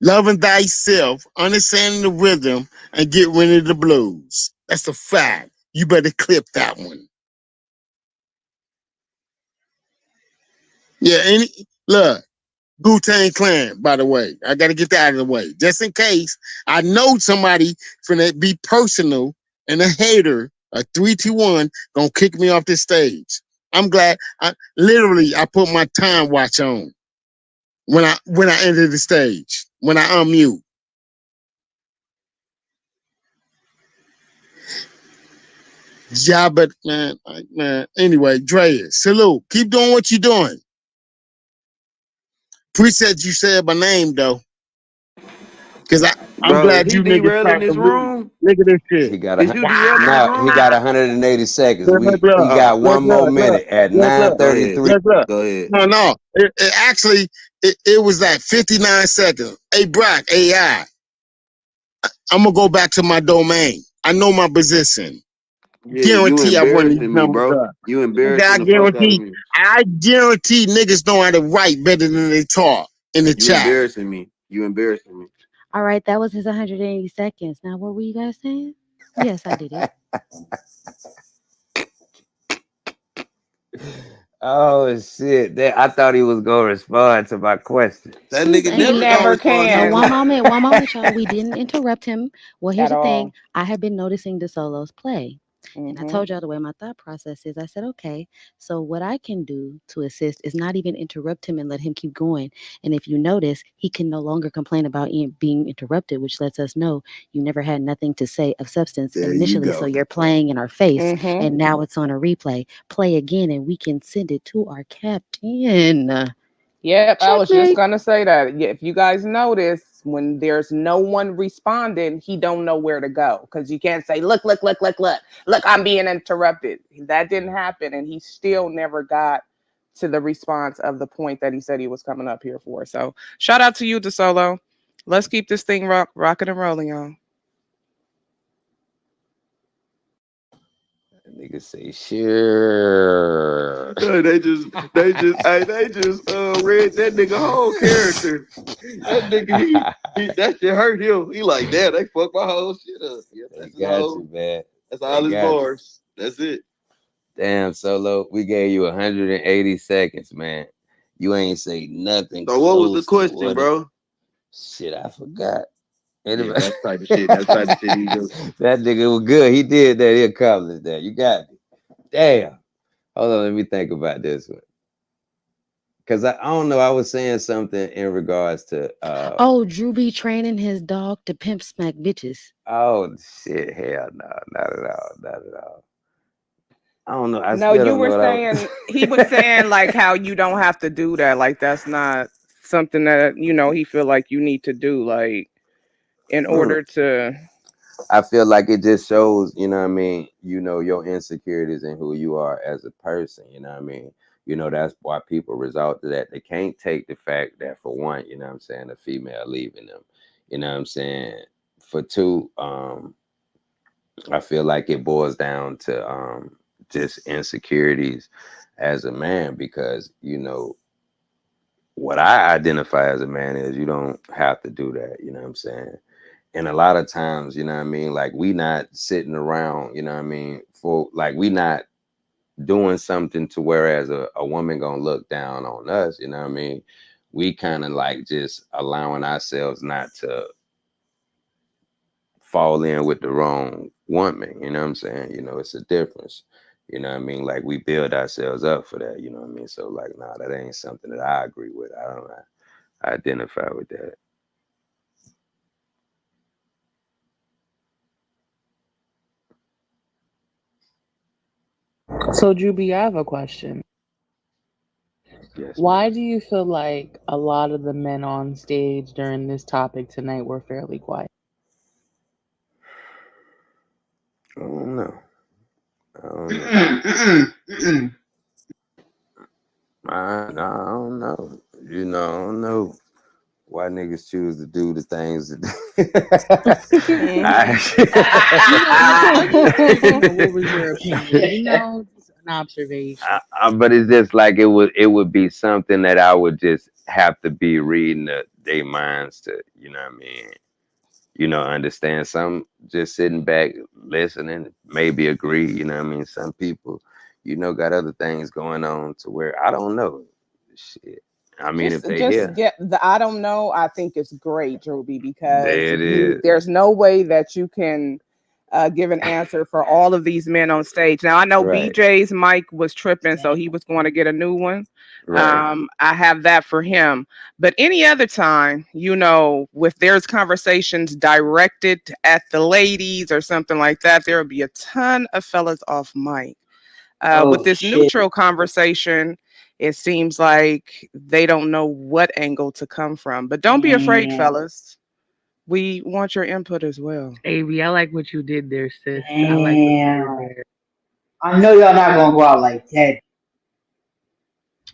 Loving thyself, understanding the rhythm, and get rid of the blues. That's a fact. You better clip that one. Yeah, look, Wu-Tang Clan, by the way. I gotta get that out of the way. Just in case I know somebody finna be personal and a hater, a 3-2-1, gonna kick me off this stage. I'm glad I put my time watch on when I enter the stage, when I unmute. Yeah, but man. Anyway, Drea, salute. Keep doing what you're doing. Appreciate you said my name though, cause I'm Bro, is glad he you niggas derailing start to this read. room? Look at this shit. He got Is you derailing this now. He room? got 180 seconds. Look, We look, got Oh, one more look, minute at look, look, go ahead. 9:33. look, look. Go ahead. No. It actually it was like 59 seconds. Hey Brock, AI. I'm gonna go back to my domain. I know my position. Yeah, you Guarantee I run these embarrassing me, numbers bro. up. You Okay, embarrassing the fuck out of me. I guarantee niggas know how to write better than they talk in the You chat. embarrassing me. You embarrassing me. All right, that was his 180 seconds. Now, what were you guys saying? Yes, I did it. Oh shit! I thought he was gonna respond to my question. That Shoot, nigga and He never we gonna never respond to no, the can one question. moment, y'all. We didn't interrupt him. Well, here's at the thing. all. I have been noticing the solos play. And I Hmm. told y'all the way my thought process is. I said, okay, so what I can do to assist is not even interrupt him and let him keep going. And if you notice, he can no longer complain about being interrupted, which lets us know you never had nothing to say of substance There you initially. So go. you're playing in our face, Hmm. and now it's on a replay. Play again, and we can send it to our captain. Yep, I was just Checkmate. gonna say that. Yeah, if you guys notice, when there's no one responding, he don't know where to go because you can't say, look, I'm being interrupted." That didn't happen, and he still never got to the response of the point that he said he was coming up here for. So, shout out to you, DeSolo. Let's keep this thing rocking and rolling, y'all. Nigga say sure. They just read that nigga whole character. That nigga that shit hurt him. He like, damn, they fucked my whole shit up. Yep, They that's his got whole. you, man. That's They all his got you. bars. That's it. Damn, Solo. We gave you 180 seconds, man. You ain't say nothing So what was the close to question, what it. bro? Shit, I forgot. Yeah, Anybody? that's type of shit. That's type of shit he do. That nigga was good. He did that. He accomplished that. You got it. Damn. Hold on. Let me think about this one. Cause I don't know. I was saying something in regards to Oh, Drew be training his dog to pimp smack bitches. oh shit, hell no, not at all. Not at all. I don't know. I No, still you don't know were what I was saying he was saying like how you don't have to do that. Like that's not something that he feel like you need to do. Like in Mm. order to. I feel like it just shows, you know what I mean, your insecurities and who you are as a person, you know what I mean? That's why people resort to that. They can't take the fact that for one, you know what I'm saying, a female leaving them. You know what I'm saying? For two, I feel like it boils down to just insecurities as a man because, what I identify as a man is you don't have to do that, you know what I'm saying? And a lot of times, you know what I mean, like we not sitting around, you know what I mean, for like we not doing something to whereas a woman gonna look down on us, you know what I mean? We kind of like just allowing ourselves not to fall in with the wrong woman, you know what I'm saying? It's a difference. You know what I mean? Like we build ourselves up for that, you know what I mean? So like, nah, that ain't something that I agree with. I don't identify with that. So, Juby, I have a question. Yes, Why ma'am. do you feel like a lot of the men on stage during this topic tonight were fairly quiet? I don't know. I don't know. I don't know. I don't know why niggas choose to do the things that Mhm. I just want to know what was your opinion. Just an observation. but it's just like it would be something that I would just have to be reading their minds to, what I mean, understand. Some just sitting back, listening, maybe agree, what I mean. Some people, got other things going on to where I don't know. Shit. I mean, if they Just hear, get the I don't know. I think it's great, Joby, because there it is. there's no way that you can give an answer for all of these men on stage. Now I know Right, BJ's mic was tripping, so he was going to get a new one. right. I have that for him. But any other time, with there's conversations directed at the ladies or something like that, there will be a ton of fellas off mic. With Oh this shit. neutral conversation, it seems like they don't know what angle to come from. But don't be afraid, Damn. fellas. We want your input as well. Av, I like what you did there, sis. I like what you did Damn. there. I know y'all not gonna go out like that.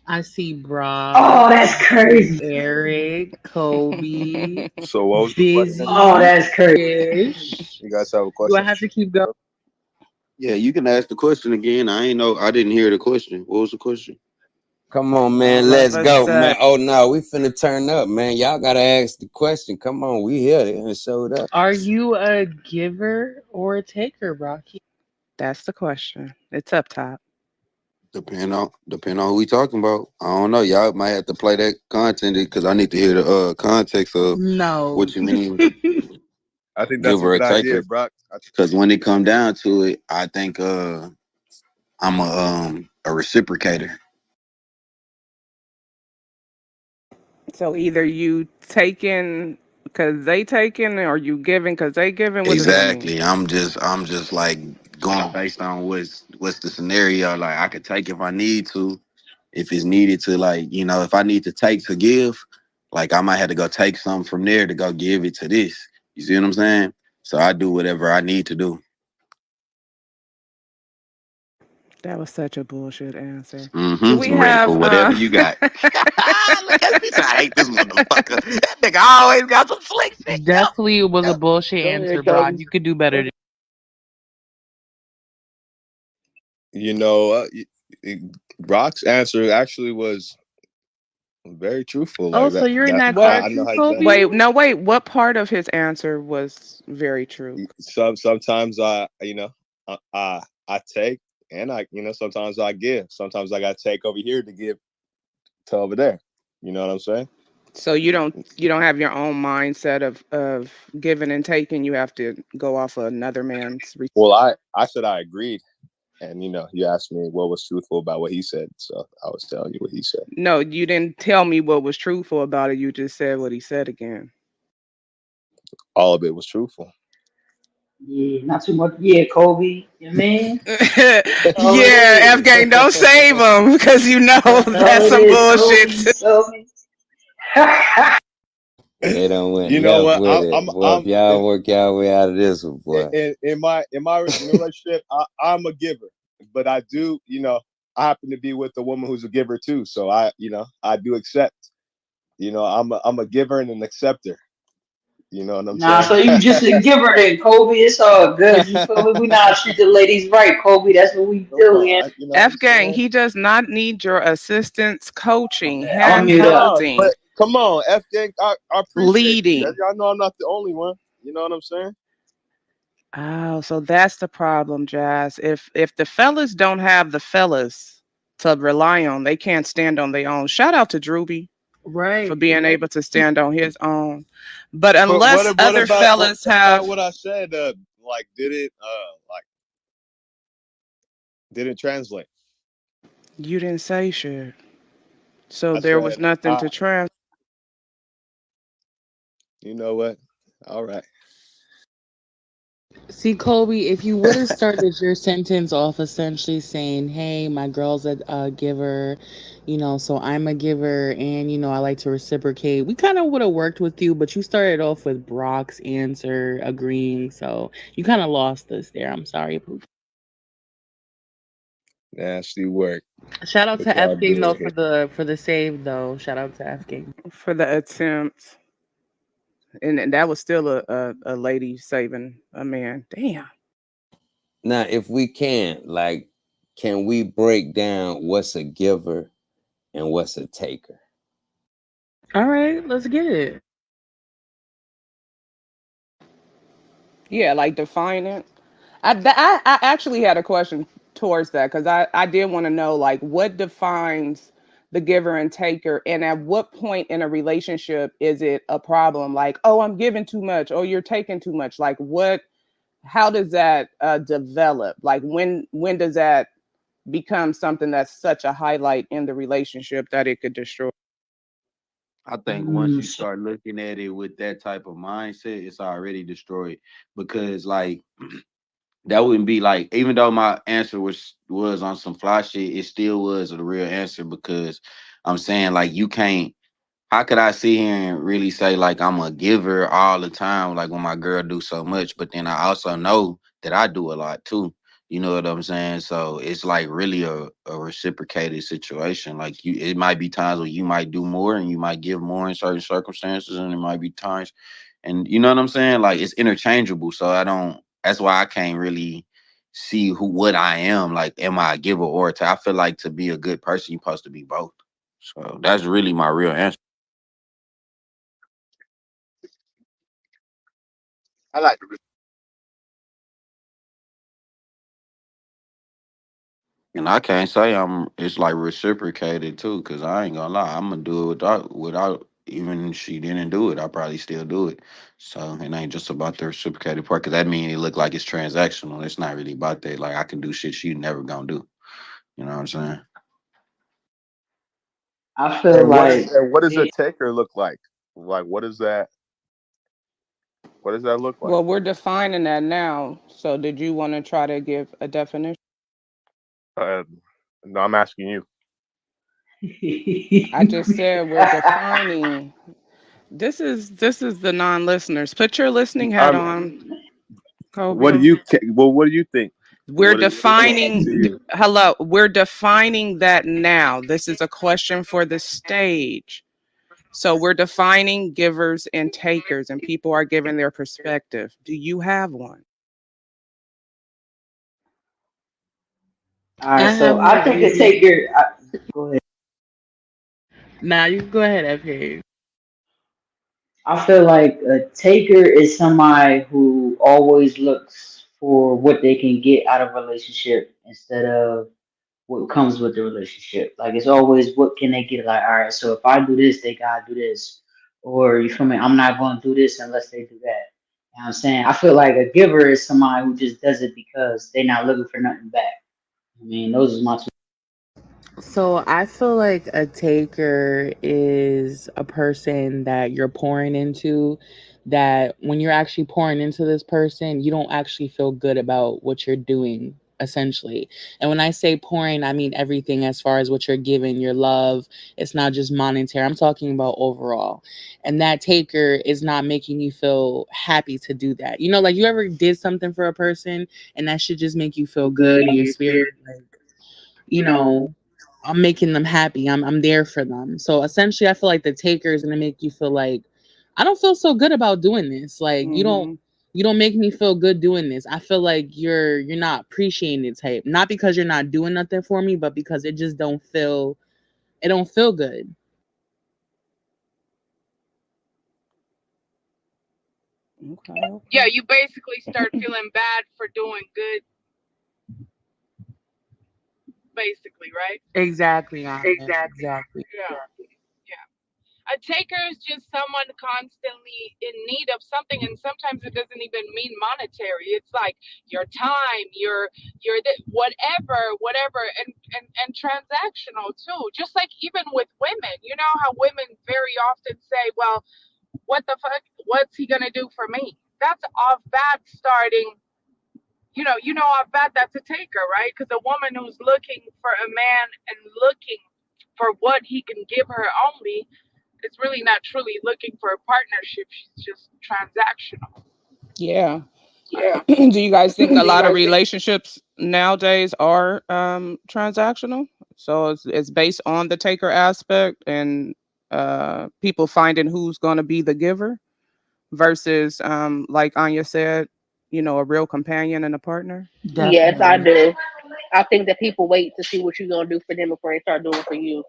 I see Brock. Oh, that's I see crazy. Eric, Kobe, So what was the question? Oh, Busy, that's crazy. Ish. You guys have a Do I question? have to keep going? Yeah, you can ask the question again. I ain't know. I didn't hear the question. What was the question? Come on, All man. of Let's a go, sudden. man. Oh no, we finna turn up, man. Y'all gotta ask the question. Come on, we here. They done showed up. Are you a giver or a taker, Rocky? That's the question. It's up top. Depend on who we talking about. I don't know. Y'all might have to play that content because I need to hear the context of No. what you mean I think that's give a or a good idea, taker. Brock. Because when it come down to it, I think I'm a reciprocator. So either you taking because they taking, or you giving because they giving. What does that mean? Exactly. I'm just like going based on what's the scenario. Like I could take if I need to, if it's needed to, like, if I need to take to give, like I might have to go take something from there to go give it to this. You see what I'm saying? So I do whatever I need to do. That was such a bullshit answer. Do we I'm ready have for whatever you got. Look at this. I hate this motherfucker. That nigga always got some slick shit. Definitely was a bullshit Go answer, ahead, Brock. Kobe. You could do better. You know, Brock's answer actually was very truthful. Oh, Like so that. you're in That that what? car I know too, how you feel. Kobe? Wait, no, wait. What part of his answer was very true? Sometimes I take, and sometimes I give. Sometimes I got to take over here to give to over there. You know what I'm saying? So you don't have your own mindset of giving and taking. You have to go off of another man's. Well, I said I agreed, and you asked me what was truthful about what he said, so I was telling you what he said. No, you didn't tell me what was truthful about it. You just said what he said again. All of it was truthful. Yeah, not too much. Yeah, Kobe. You mean? That's all it Yeah, F is. gang, don't save him because you know That's all that's it some is, Kobe. bullshit You too. feel me? They don't went You know left what? with it. Boy, if I'm y'all work y'all way out of this one, boy. in my relationship. I'm a giver, but I do I happen to be with a woman who's a giver too. So I do accept. I'm a giver and an acceptor. You know what I'm Nah, saying? so you just a giver then, Kobe. It's all good. You feel me? We not treat the ladies right, Kobe. That's what we Come do. on, Yeah. you know what I'm F gang, saying? he does not need your assistance, coaching, I'm gonna hand mute up. Nah, holding, but come on, F gang, I appreciate you. leading. Y'all know I'm not the only one. You know what I'm saying? Oh, so that's the problem, Jazz. If the fellas don't have the fellas to rely on, they can't stand on their own. Shout out to Drewby for Right. being able to stand on his own. But But unless other what fellas about have, what I said? Like, didn't translate. you didn't say shit. So I there was said, nothing to trans. you know what? All right. See, Kobe, if you would have started your sentence off essentially saying, "Hey, my girl's a giver, so I'm a giver, and I like to reciprocate," we kind of would have worked with you. But you started off with Brock's answer agreeing, so you kind of lost us there. I'm sorry, Pooh. Nasty work. Shout out What to y'all F Game though doing for here? the save though. Shout out to F Game. For the attempt. And that was still a lady saving a man. Damn. Now, if we can, like, can we break down what's a giver and what's a taker? All right, let's get it. Yeah, like define it. I actually had a question towards that because I did want to know like what defines the giver and taker, and at what point in a relationship is it a problem? Like, oh, I'm giving too much, or you're taking too much. Like, what? How does that develop? Like, when does that become something that's such a highlight in the relationship that it could destroy? I think once Mm, you start looking at it with that type of mindset, it's already destroyed. Because like that wouldn't be like, even though my answer was on some fly shit, it still was the real answer because I'm saying like you can't. How could I sit here and really say like I'm a giver all the time, like when my girl do so much, but then I also know that I do a lot too. You know what I'm saying? So it's like really a reciprocated situation. Like you, it might be times where you might do more and you might give more in certain circumstances, and there might be times, and you know what I'm saying? Like it's interchangeable. So I don't. That's why I can't really see what I am. Like, am I a giver or a taker? I feel like to be a good person, you're supposed to be both. So that's really my real answer. I like to. And I can't say it's like reciprocated too, cause I ain't gonna lie, I'm gonna do it without even if she didn't do it, I probably still do it. So it ain't just about the reciprocated part, cause that means it look like it's transactional. It's not really about that. Like I can do shit she never gonna do. You know what I'm saying? I feel like And what does a it, taker look like? Like what is that? What does that look like? Well, we're defining that now. So did you want to try to give a definition? Uh, no, I'm asking you. I just said we're defining. This is the non-listeners. Put your listening hat Um, on, what do Kobe. you? Well, what do you think? What does it look like to We're defining. you? Hello, we're defining that now. This is a question for the stage. So we're defining givers and takers, and people are giving their perspective. Do you have one? all right. I So have I one think a easy. taker. Go ahead. Now you go ahead, FK. I feel like a taker is somebody who always looks for what they can get out of a relationship instead of what comes with the relationship. Like it's always what can they get? Like, all right, so if I do this, they gotta do this. Or you feel me? I'm not gonna do this unless they do that. You know what I'm saying? I feel like a giver is somebody who just does it because they're not looking for nothing back. I mean, those are my two. So I feel like a taker is a person that you're pouring into, that when you're actually pouring into this person, you don't actually feel good about what you're doing, essentially. And when I say pouring, I mean everything as far as what you're giving, your love. It's not just monetary. I'm talking about overall. And that taker is not making you feel happy to do that. You know, like you ever did something for a person and that should just make you feel good in your spirit, like, you know, I'm making them happy. I'm there for them. So essentially I feel like the taker is gonna make you feel like I don't feel so good about doing this. Like Mm-hmm. you don't make me feel good doing this. I feel like you're not appreciating it type. Not because you're not doing nothing for me, but because it don't feel good. Okay, Yeah, okay. you basically start feeling bad for doing good, basically, right? Exactly, Ahmed. Exactly. Yeah, yeah. A taker is just someone constantly in need of something, and sometimes it doesn't even mean monetary. It's like your time, whatever, and transactional too. Just like even with women, you know how women very often say, "Well, what the fuck? What's he gonna do for me?" That's off bad starting. You know off bad that's a taker, right? Because a woman who's looking for a man and looking for what he can give her only, it's really not truly looking for a partnership. She's just transactional. Yeah. Yeah. Do you guys think Do a you lot of guys think? relationships nowadays are transactional? So it's based on the taker aspect and people finding who's going to be the giver versus like Anya said, a real companion and a partner. Yes, I Definitely. do. I think that people wait to see what you're gonna do for them before they start doing for you.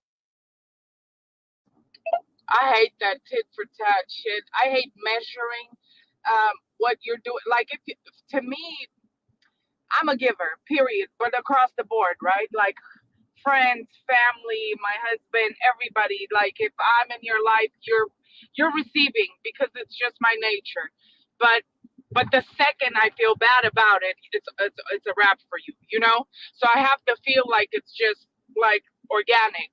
I hate that tit for tat shit. I hate measuring what you're doing. Like, to me, I'm a giver, period, but across the board, right? Like, friends, family, my husband, everybody. Like if I'm in your life, you're receiving because it's just my nature. But the second I feel bad about it, it's a wrap for you, you know. So I have to feel like it's just like organic.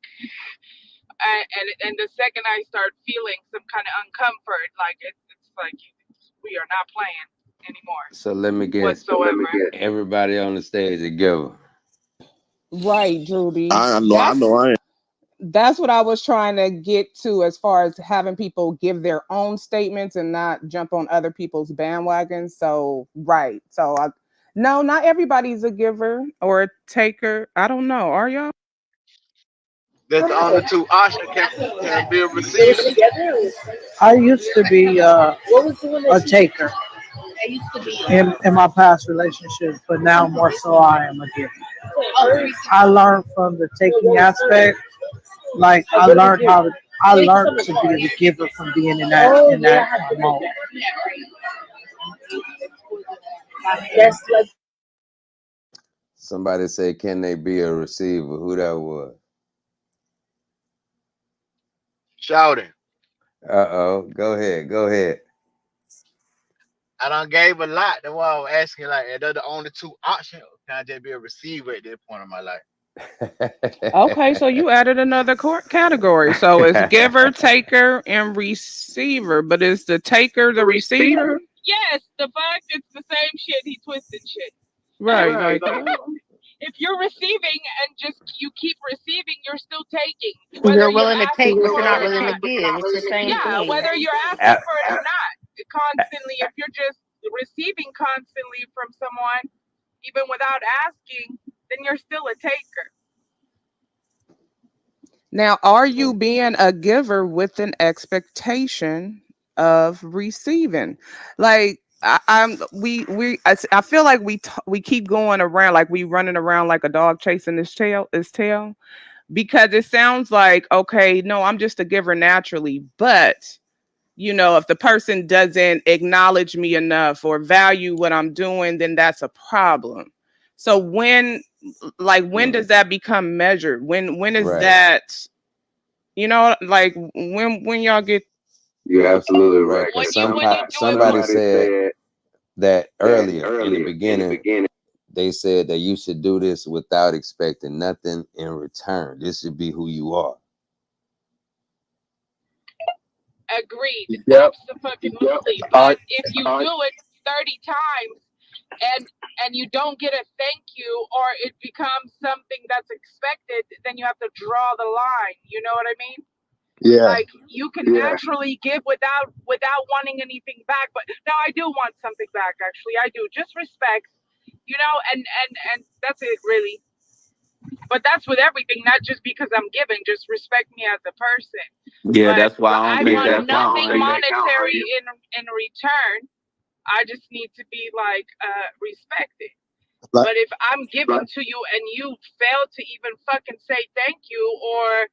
And the second I start feeling some kind of uncomfort, like it's like we are not playing. anymore So let me guess. whatsoever. Everybody on the stage a giver. Right, Drewby. I know, I ain't. That's what I was trying to get to as far as having people give their own statements and not jump on other people's bandwagons. So, right. So, no, not everybody's a giver or a taker. I don't know. Are y'all? That's the only two options can be a receiver. I used to be a taker in my past relationships, but now more so I am a giver. I learned from the taking aspect. Like I learned to be the giver from being in that mode. Somebody say, can they be a receiver? Who that was? Shouting. Uh-oh. Go ahead. Go ahead. I done gave a lot. That's why I was asking, like, are they the only two options? Or can I just be a receiver at this point in my life? Okay, so you added another category. So it's giver, taker, and receiver. But is the taker the receiver? Yes, the fuck, it's the same shit. He twisted shit. Right. Like, If you're receiving and just you keep receiving, you're still taking. You're Whether you're willing to asking take, but for you're it not or willing to not. give. It's the same Yeah, thing. whether you're asking for it or not. Constantly, if you're just receiving constantly from someone, even without asking, then you're still a taker. now, are you being a giver with an expectation of receiving? Like, I feel like we keep going around like we running around like a dog chasing his tail because it sounds like, okay, no, I'm just a giver naturally, but if the person doesn't acknowledge me enough or value what I'm doing, then that's a problem. So when does that become measured? When is Right. that, like when y'all get You're absolutely right. When Because you do it, somebody said that earlier in the beginning, they said that you should do this without expecting nothing in return. This should be who you are. agreed. Yep. Absolutely. All right. But if you do it 30 times and you don't get a thank you or it becomes something that's expected, then you have to draw the line. You know what I mean? Yeah. Like you can naturally give without wanting anything back, but no, I do want something back. Actually, I do. Just respect, and that's it, really. But that's with everything, not just because I'm giving. Just respect me as a person. Yeah, But that's why I don't I think want that count. nothing monetary in return. I just need to be like respected. Like, But if I'm giving to you and you fail to even fucking say thank you, or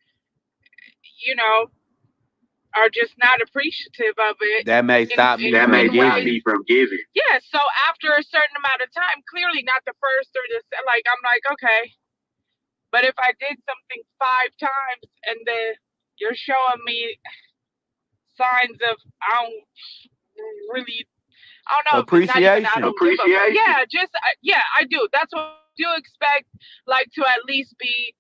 you know, are just not appreciative of it That may stop in me from ways. giving. Yeah, so after a certain amount of time, clearly not the first or like I'm like, okay. But if I did something 5 times and then you're showing me signs of I don't really, I don't know, not even I Appreciation. don't give a fuck. Yeah, just yeah, I do. That's what I do expect, like to at least be.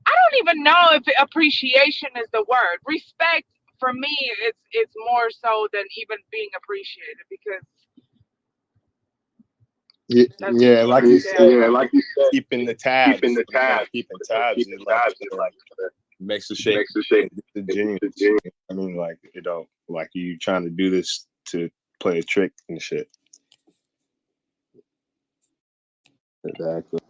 I don't even know if appreciation is the word. Respect for me, it's more so than even being appreciated because that's yeah, just like what you I'm saying. said, keeping the tabs. When it comes to keeping tabs, it like makes the shit disingenuous. I mean, like like you trying to do this to play a trick and shit. Exactly.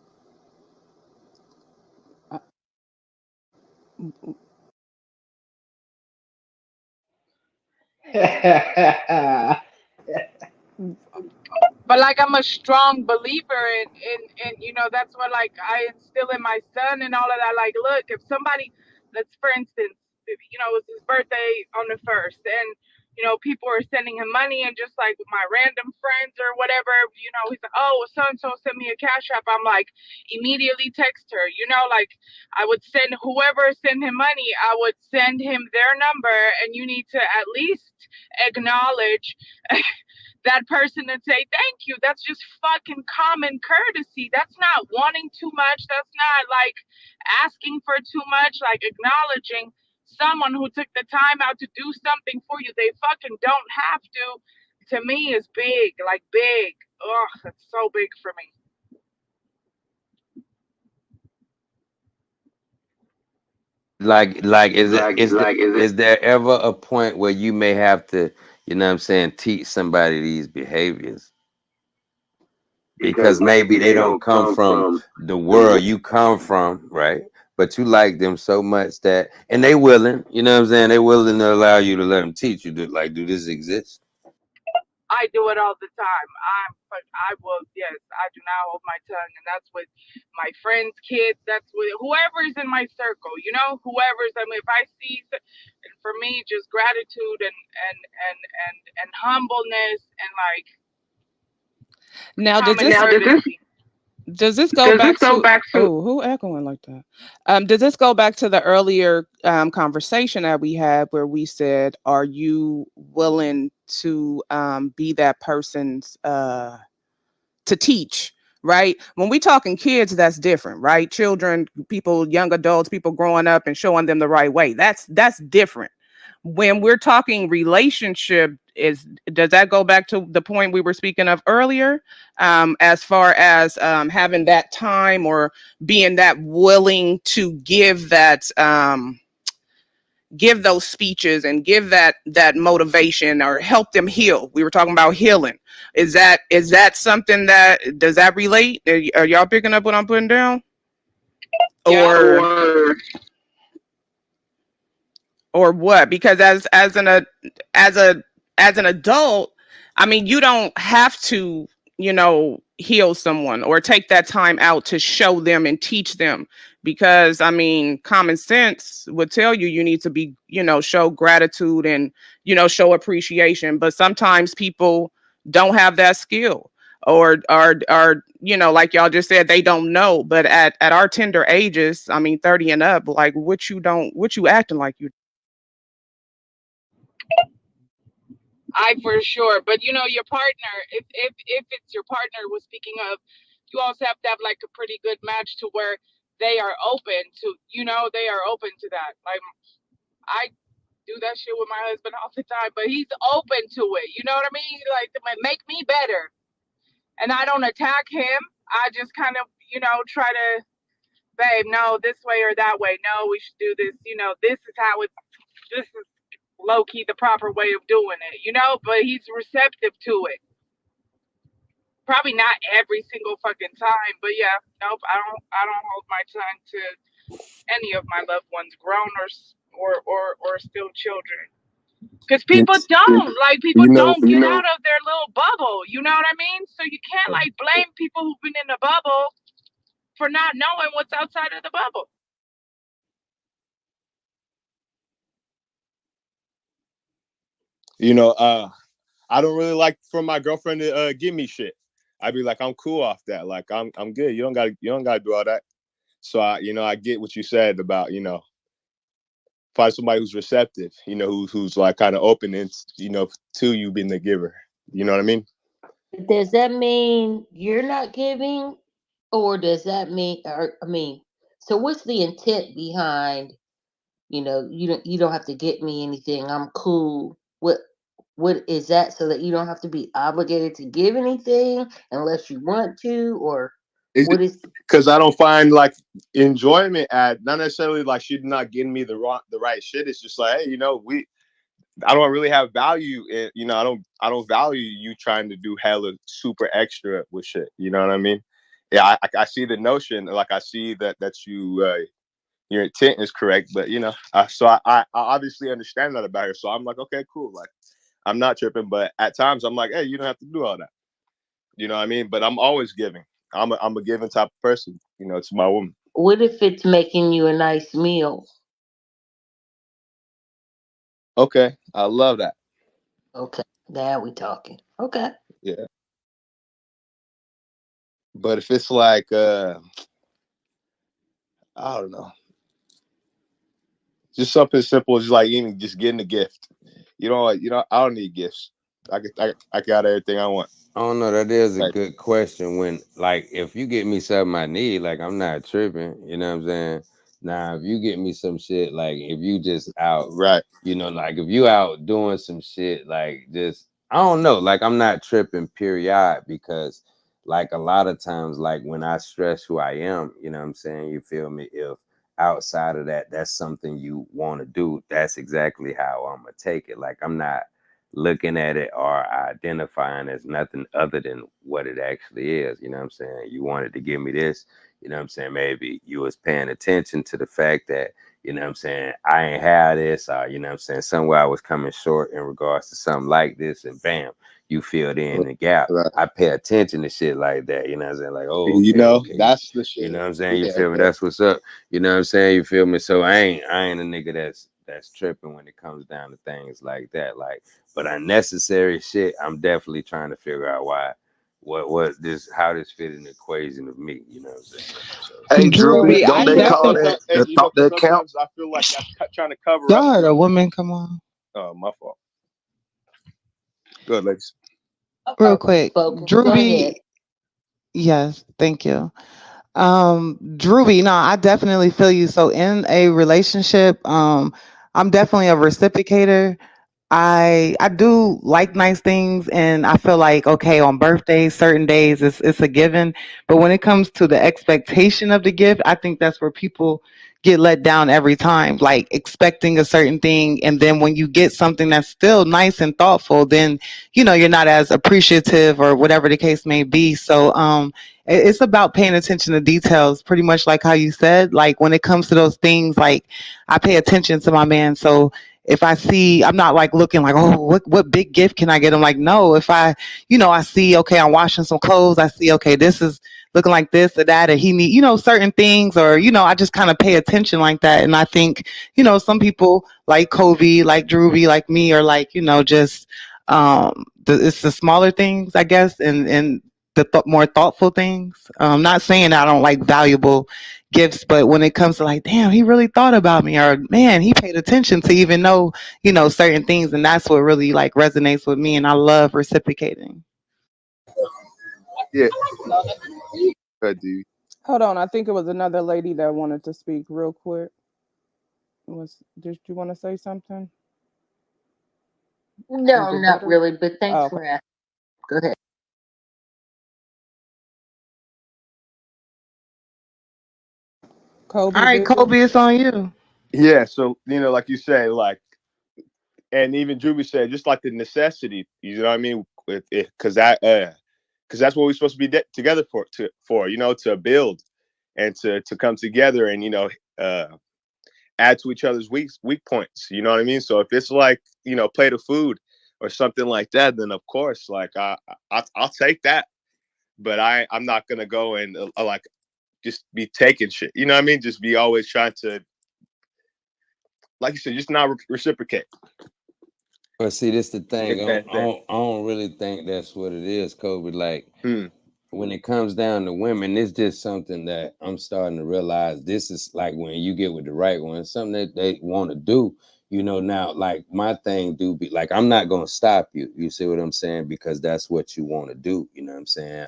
But like I'm a strong believer in that's what like I instill in my son and all of that. Like, look, if somebody, let's for instance, it was his birthday on the first, and people are sending him money, and just like my random friends or whatever, he's like, oh, so and so sent me a cash app. I'm like, immediately text her. Like I would send whoever send him money, I would send him their number, and you need to at least acknowledge that person and say thank you. That's just fucking common courtesy. That's not wanting too much. That's not like asking for too much. Like acknowledging someone who took the time out to do something for you. They fucking don't have to to me is big, like big. Oh, it's so big for me. Like is it Is it? is there ever a point where you may have to, you know what I'm saying, teach somebody these behaviors? Because Because maybe maybe they they don't don't come come from from the the world. world you come from, right? But you like them so much that, and they willing, you know what I'm saying, they willing to allow you to let them teach you. Do this exist? I do it all the time. But I will. Yes, I do not hold my tongue, and that's with my friends' kids. That's with whoever's in my circle. You know, whoever's. I mean, if I see, and for me, just gratitude and humbleness and like Now, common courtesy. does this go Does this back go to back to? who echoing like that? Does this go back to the earlier conversation that we had where we said, are you willing to be that person's to teach, right? When we talking kids, that's different, right? Children, people, young adults, people growing up and showing them the right way. That's different. When we're talking relationship, is does that go back to the point we were speaking of earlier, as far as having that time or being that willing to give those speeches and give that motivation or help them heal. We were talking about healing. Is that something that does that relate? Are y'all picking up what I'm putting down? Yeah. Or or what? Because as a as an adult, I mean, you don't have to, heal someone or take that time out to show them and teach them. Because I mean, common sense would tell you you need to be, show gratitude and, show appreciation. But sometimes people don't have that skill or like y'all just said, they don't know. But at our tender ages, I mean 30 and up, like what you acting like you. I for sure. But you know, your partner, if it's your partner was speaking of, you also have to have like a pretty good match to where they are open to, they are open to that. Like I do that shit with my husband all the time, but he's open to it. You know what I mean? Like to make me better. And I don't attack him. I just kind of, try to, babe, no, this way or that way. No, we should do this. This is how it's. This is low key the proper way of doing it, but he's receptive to it. Probably not every single fucking time, but yeah, nope, I don't hold my tongue to any of my loved ones, grown or still children. Because You, people don't like people you know, don't get out of their little bubble. You know what I mean? So you can't like blame people who've been in the bubble for not knowing what's outside of the bubble. you know, I don't really like for my girlfriend to give me shit. I'd be like, I'm cool off that. Like, I'm good. You don't gotta do all that. So I get what you said about find somebody who's receptive. Who's like kind of open and to you being the giver. You know what I mean? Does that mean you're not giving, or does that mean, or I mean, so what's the intent behind? You don't have to get me anything. I'm cool. What is that? So that you don't have to be obligated to give anything unless you want to, or It's what is? because I don't find like enjoyment at not necessarily like she's not getting me the right shit. It's just like, hey, I don't really have value in, I don't value you trying to do hella super extra with shit. You know what I mean? Yeah, I see the notion, like I see that you your intent is correct, but so I obviously understand that about her. So I'm like, okay, cool. Like I'm not tripping, but at times I'm like, hey, you don't have to do all that. You know what I mean? But I'm always giving. I'm a giving type of person, to my woman. What if it's making you a nice meal? Okay, I love that. Okay, now we talking. Okay. Yeah. But if it's like I don't know, just something simple, just like even just getting a gift. I don't need gifts. I got everything I want. I don't know. That is a Like good question. When, like, if you get me something I need, like, I'm not tripping. You know what I'm saying? Now, if you get me some shit, like, if you just out, right. like, if you out doing some shit, like, just I don't know. Like I'm not tripping period because like a lot of times like when I stress who I am, you know what I'm saying? You feel me? If outside of that that's something you want to do, that's exactly how I'm gonna take it. Like I'm not looking at it or identifying as nothing other than what it actually is. You know what I'm saying? You wanted to give me this, you know what I'm saying? Maybe you was paying attention to the fact that you know what I'm saying? I ain't had this, you know what I'm saying? Somewhere I was coming short in regards to something like this, and bam, you filled in the gap. Right. I pay attention to shit like that, you know what I'm saying? Like, oh, You okay, know, okay. that's the You know shit. what I'm saying? You Yeah. feel me? That's what's up. You know what I'm saying? You feel me? So I ain't a nigga that's tripping when it comes down to things like that. Like, but unnecessary shit, I'm definitely trying to figure out why what this how this fit in the equation of me, you know what I'm saying? So Hey, Well, Drewby, Drewby, don't I they because call definitely. that sometimes, the thought because that count? sometimes I feel like that's trying to cover up Y'all heard a something. woman come on Oh, my fault. Good, ladies. real quick. Focus. Go ahead. Drewby, yes, thank you. Drewby, no, I definitely feel you. So in a relationship, I'm definitely a reciprocator. I do like nice things, and I feel like okay on birthdays, certain days it's a given. But when it comes to the expectation of the gift, I think that's where people get let down every time. Like expecting a certain thing, and then when you get something that's still nice and thoughtful, then you're not as appreciative or whatever the case may be. So it's about paying attention to details, pretty much like how you said. Like when it comes to those things, like I pay attention to my man, so if I see, I'm not like looking like, oh, what big gift can I get him? Like, no, if I see, okay, I'm washing some clothes. I see, okay, this is looking like this or that, or he need, certain things, or I just kind of pay attention like that. And I think, some people like Kobe, like Drewby, like me, or like, just it's the smaller things, I guess, and the more thoughtful things. Not saying I don't like valuable gifts, but when it comes to like, damn, he really thought about me, or man, he paid attention to even know, certain things, and that's what really like resonates with me, and I love reciprocating. Yeah. Good, dude. Hold on, I think it was another lady that wanted to speak real quick. Did you want to say something? No, Is it not better? really, but thanks Oh, for asking. Go ahead. All Kobe, right, did you? Kobe, it's on you. Yeah. So, like you say, like, and even Juby said, just like the necessity, you know what I mean? Because that's what we're supposed to be together for, to build and to come together and, uh, add to each other's weak points. You know what I mean? So if it's like, plate of food or something like that, then of course, like I'll take that. But I'm not gonna go and like just be taking shit. You know what I mean? Just be always trying to, like you said, just not reciprocate. but see, this the thing. If I don't, that I don't, I don't really think that's what it is, Kobe. Like hmm. when it comes down to women, it's just something that I'm starting to realize. This is like when you get with the right one, something that they want to do. Now, like my thing do be like I'm not gonna stop you. You see what I'm saying? Because that's what you want to do. You know what I'm saying?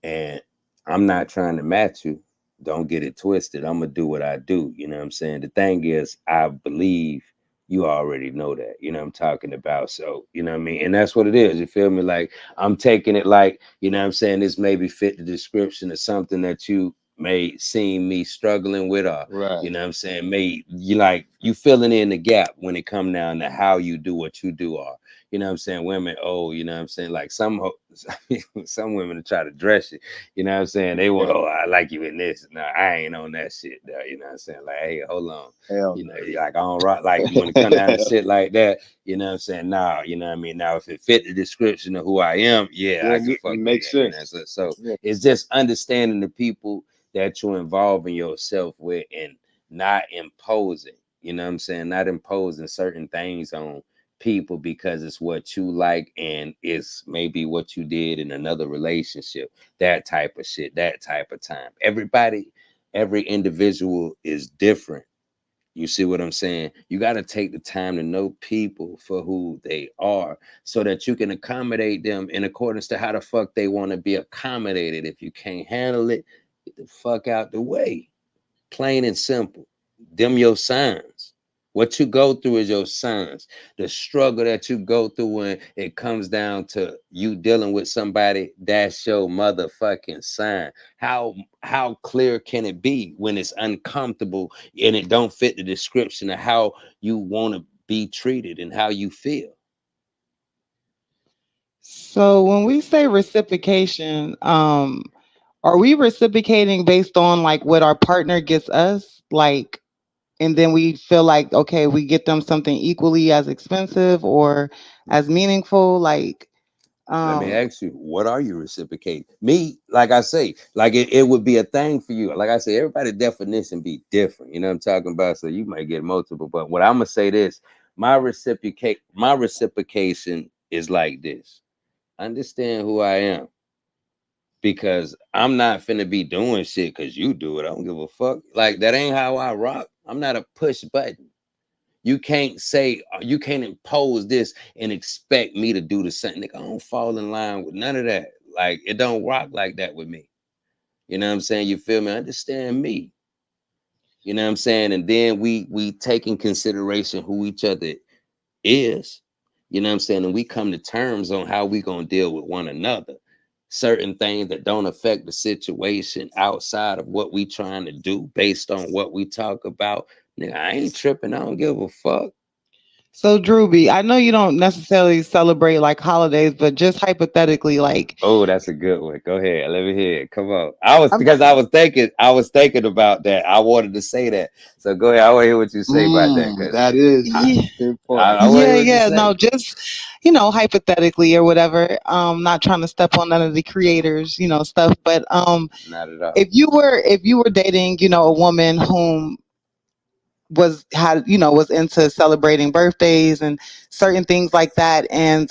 And I'm not trying to match you. Don't get it twisted. I'm gonna do what I do. You know what I'm saying? The thing is, I believe you already know that. You know what I'm talking about. So, you know what I mean? And that's what it is. You feel me? Like I'm taking it like, you know what I'm saying, this maybe fit the description of something that you may seem me struggling with, or Right. you know what I'm saying, may you like you filling in the gap when it come down to how you do what you do, or you know what I'm saying, women, oh, you know what I'm saying, like some women try to dress you, you know what I'm saying, they want, Yeah. oh, I like you in this. No, I ain't on that shit though, you know what I'm saying, like, hey, hold on, Hell you know, like I don't rock, like when it come down to no. shit like that, you know what I'm saying, nah, you know what I mean, now if it fit the description of who I am, yeah, Yeah, I can it fuck with makes that, you know, sense. so Yeah. it's just understanding the people that you're involving yourself with, and not imposing, you know what I'm saying, not imposing certain things on people because it's what you like and it's maybe what you did in another relationship, that type of shit, that type of time. Every individual is different. You see what I'm saying? You got to take the time to know people for who they are so that you can accommodate them in accordance to how the fuck they want to be accommodated. If you can't handle it, get the fuck out the way. Plain and simple. Them your signs. What you go through is your sons. The struggle that you go through when it comes down to you dealing with somebody, that's your motherfucking son. How clear can it be when it's uncomfortable and it don't fit the description of how you want to be treated and how you feel? So when we say reciprocation, are we reciprocating based on like what our partner gets us? Like, and then we feel like, okay, we get them something equally as expensive or as meaningful. Like, Let me um, ask you, what are you reciprocating? Me, like I say, like it would be a thing for you. Like I say, everybody's definition be different. You know what I'm talking about? So you might get multiple. But what I'm gonna say this, my reciprocation is like this. Understand who I am. Because I'm not finna be doing shit because you do it. I don't give a fuck. Like that ain't how I rock. I'm not a push button. You can't say you can't impose this and expect me to do the same. Nigga, I don't fall in line with none of that. Like it don't rock like that with me. You know what I'm saying? You feel me? Understand me. You know what I'm saying? And then we take in consideration who each other is. You know what I'm saying? And we come to terms on how we gonna deal with one another. Certain things that don't affect the situation outside of what we trying to do based on what we talk about. Nigga, I ain't tripping. I don't give a fuck. so Drewby, I know you don't necessarily celebrate like holidays, but just hypothetically, like, Oh, that's a good one. Go ahead. Let me hear it. Come on. I was I'm, because I was thinking about that. I wanted to say that. So go ahead. I want to hear what you say about that. Cause That is I, yeah, important. I want to yeah, hear what you yeah, no, say. just hypothetically or whatever. Not trying to step on none of the creators, stuff, but Not at all. if you were dating, a woman whom was into celebrating birthdays and certain things like that, and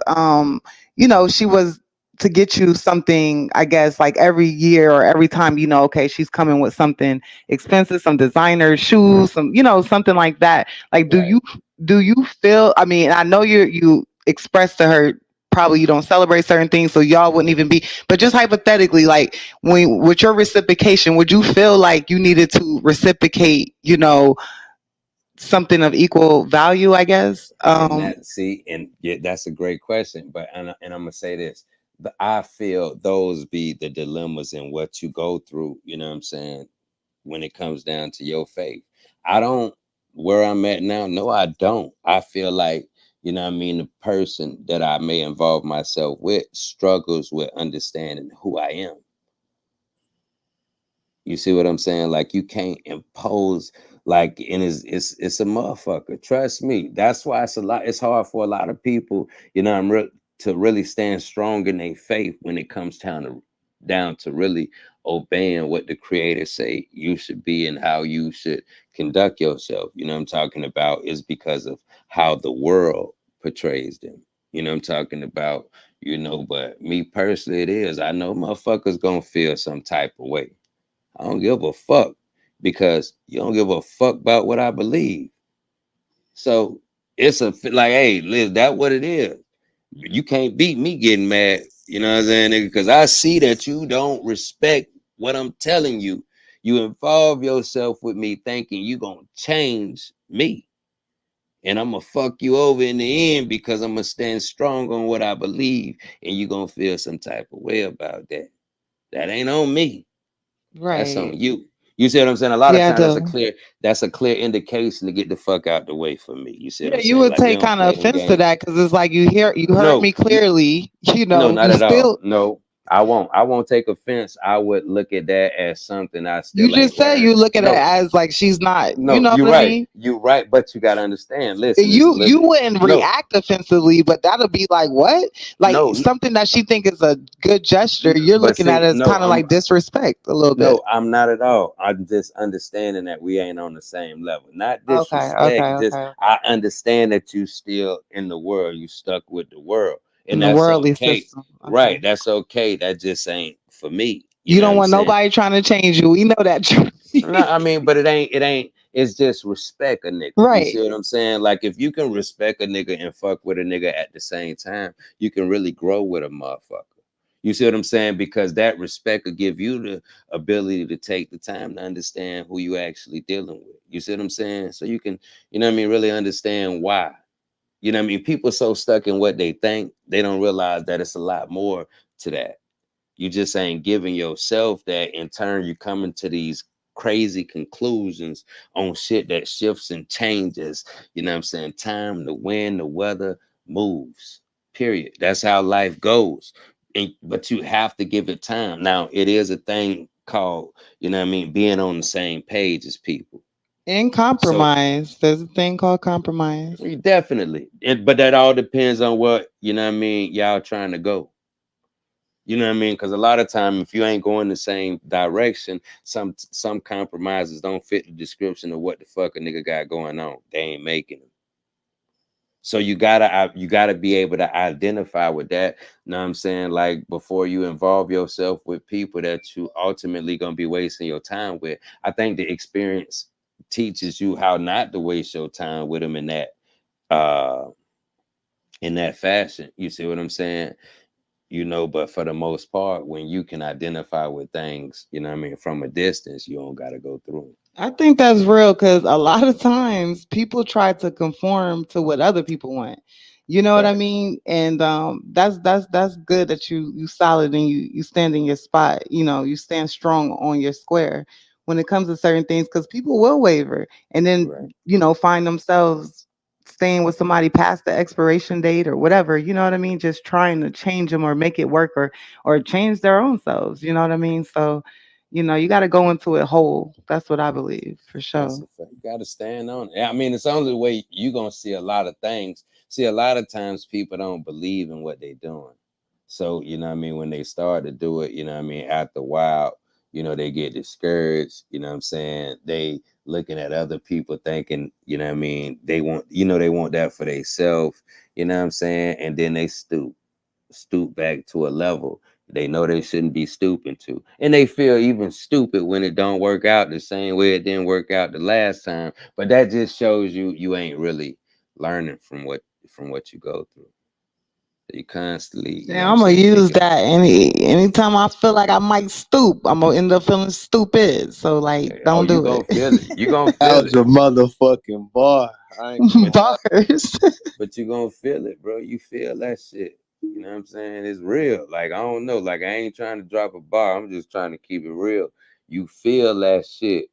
she was to get you something, I guess, like every year or every time, okay, she's coming with something expensive, some designer shoes, some, something like that. Like, do Right. you feel, I mean, I know you expressed to her probably you don't celebrate certain things, so y'all wouldn't even be, but just hypothetically, like, when with your reciprocation, would you feel like you needed to reciprocate, something of equal value, I guess. And that see, and yeah, that's a great question. But and I'm gonna say this. I feel those be the dilemmas in what you go through, you know what I'm saying, when it comes down to your faith. I don't where I'm at now, no, I don't. I feel like, you know what I mean, the person that I may involve myself with struggles with understanding who I am. You see what I'm saying? Like you can't impose like and it's a motherfucker. Trust me. That's why it's hard for a lot of people, to really stand strong in their faith when it comes down to really obeying what the creator say you should be and how you should conduct yourself. You know what I'm talking about is because of how the world portrays them. You know what I'm talking about, but me personally it is. I know motherfuckers gonna feel some type of way. I don't give a fuck because you don't give a fuck about what I believe. So it's like, hey, Liz, that what it is. You can't beat me getting mad. You know what I'm saying, nigga? Because I see that you don't respect what I'm telling you. You involve yourself with me thinking you gonna change me. And I'm gonna fuck you over in the end because I'm gonna stand strong on what I believe, and you gonna feel some type of way about that. That ain't on me. That's on Right. you. You see what I'm saying? A lot of Yeah, I times do. that's a clear indication to get the fuck out the way for me. You see what Yeah, I'm you saying? would Like we take don't kind of play them offense to games. that because it's like you heard No, me clearly. no, not You at all. still No, I won't. I won't take offense. I would look at that as something I you still just ain't said learned. you look at it No, as like she's not. You no, know you're what I right. mean? You're right, but you gotta understand. Listen, You listen, you listen. wouldn't No, react offensively, but that'll be like what? Like no, something that she think is a good gesture. You're but looking at see, it as no, kind of like disrespect a little bit. no, I'm not at all. I'm just understanding that we ain't on the same level. Not Okay, okay, disrespect. Just okay, okay. I understand that you still in the world. You stuck with the world, In and the that's worldly okay. system. Okay. Right? That's okay. That just ain't for me. You You know what don't I'm want saying? nobody trying to change you. We know that. No, I mean, but it ain't. It ain't. It's just respect a nigga. You Right. see what I'm saying? Like if you can respect a nigga and fuck with a nigga at the same time, you can really grow with a motherfucker. You see what I'm saying? Because that respect will give you the ability to take the time to understand who you actually dealing with. You see what I'm saying? So you can, you know what I mean, really understand why. You know what I mean? People so stuck in what they think, they don't realize that it's a lot more to that. You just ain't giving yourself that. In turn, you coming to these crazy conclusions on shit that shifts and changes. You know what I'm saying? Time, the wind, the weather moves. Period. That's how life goes. But you have to give it time. Now, it is a thing called, you know what I mean, being on the same page as people. And So compromise. There's a thing called compromise. definitely. But that all depends on what, you know what I mean, y'all trying to go. You know what I mean? Because a lot of time, if you ain't going the same direction, some compromises don't fit the description of what the fuck a nigga got going on. They ain't making them. So you gotta be able to identify with that. Know what I'm saying? Like before you involve yourself with people that you ultimately gonna be wasting your time with. I think the experience teaches you how not to waste your time with them uh in that fashion. You see what I'm saying? But for the most part, when you can identify with things, you know what I mean, from a distance, you don't gotta go through 'em. I think that's real because a lot of times people try to conform to what other people want. You know what I Facts. mean? And that's good that you solid and you stand in your spot. You know, you stand strong on your square when it comes to certain things because people will waver and then Right. find themselves staying with somebody past the expiration date or whatever. You know what I mean? Just trying to change them or make it work or change their own selves. You know what I mean? So you got to go into it whole. That's what I believe for That's sure. a fact. You gotta stand on it. I mean, it's the only way you gonna see a lot of things. See, a lot of times people don't believe in what they're doing. So, you know what I mean, when they start to do it, you know what I mean, after a while, they get discouraged, you know what I'm saying? They looking at other people thinking, you know what I mean, they want that for themselves, you know what I'm saying? And then they stoop back to a level they know they shouldn't be stooping to, and they feel even stupid when it don't work out the same way it didn't work out the last time. But that just shows you ain't really learning from what you go through. You constantly, Yeah, I'm gonna saying, use picking. that anytime I feel like I might stoop. I'm gonna end up feeling stupid. So like, Oh, don't you do gonna it. feel it. You gonna That feel was it. a motherfucking bar. I ain't gonna But lie. Bars. but you gonna feel it, bro. You feel that shit. You know what I'm saying? It's real. Like, I don't know. Like, I ain't trying to drop a bar. I'm just trying to keep it real. You feel that shit,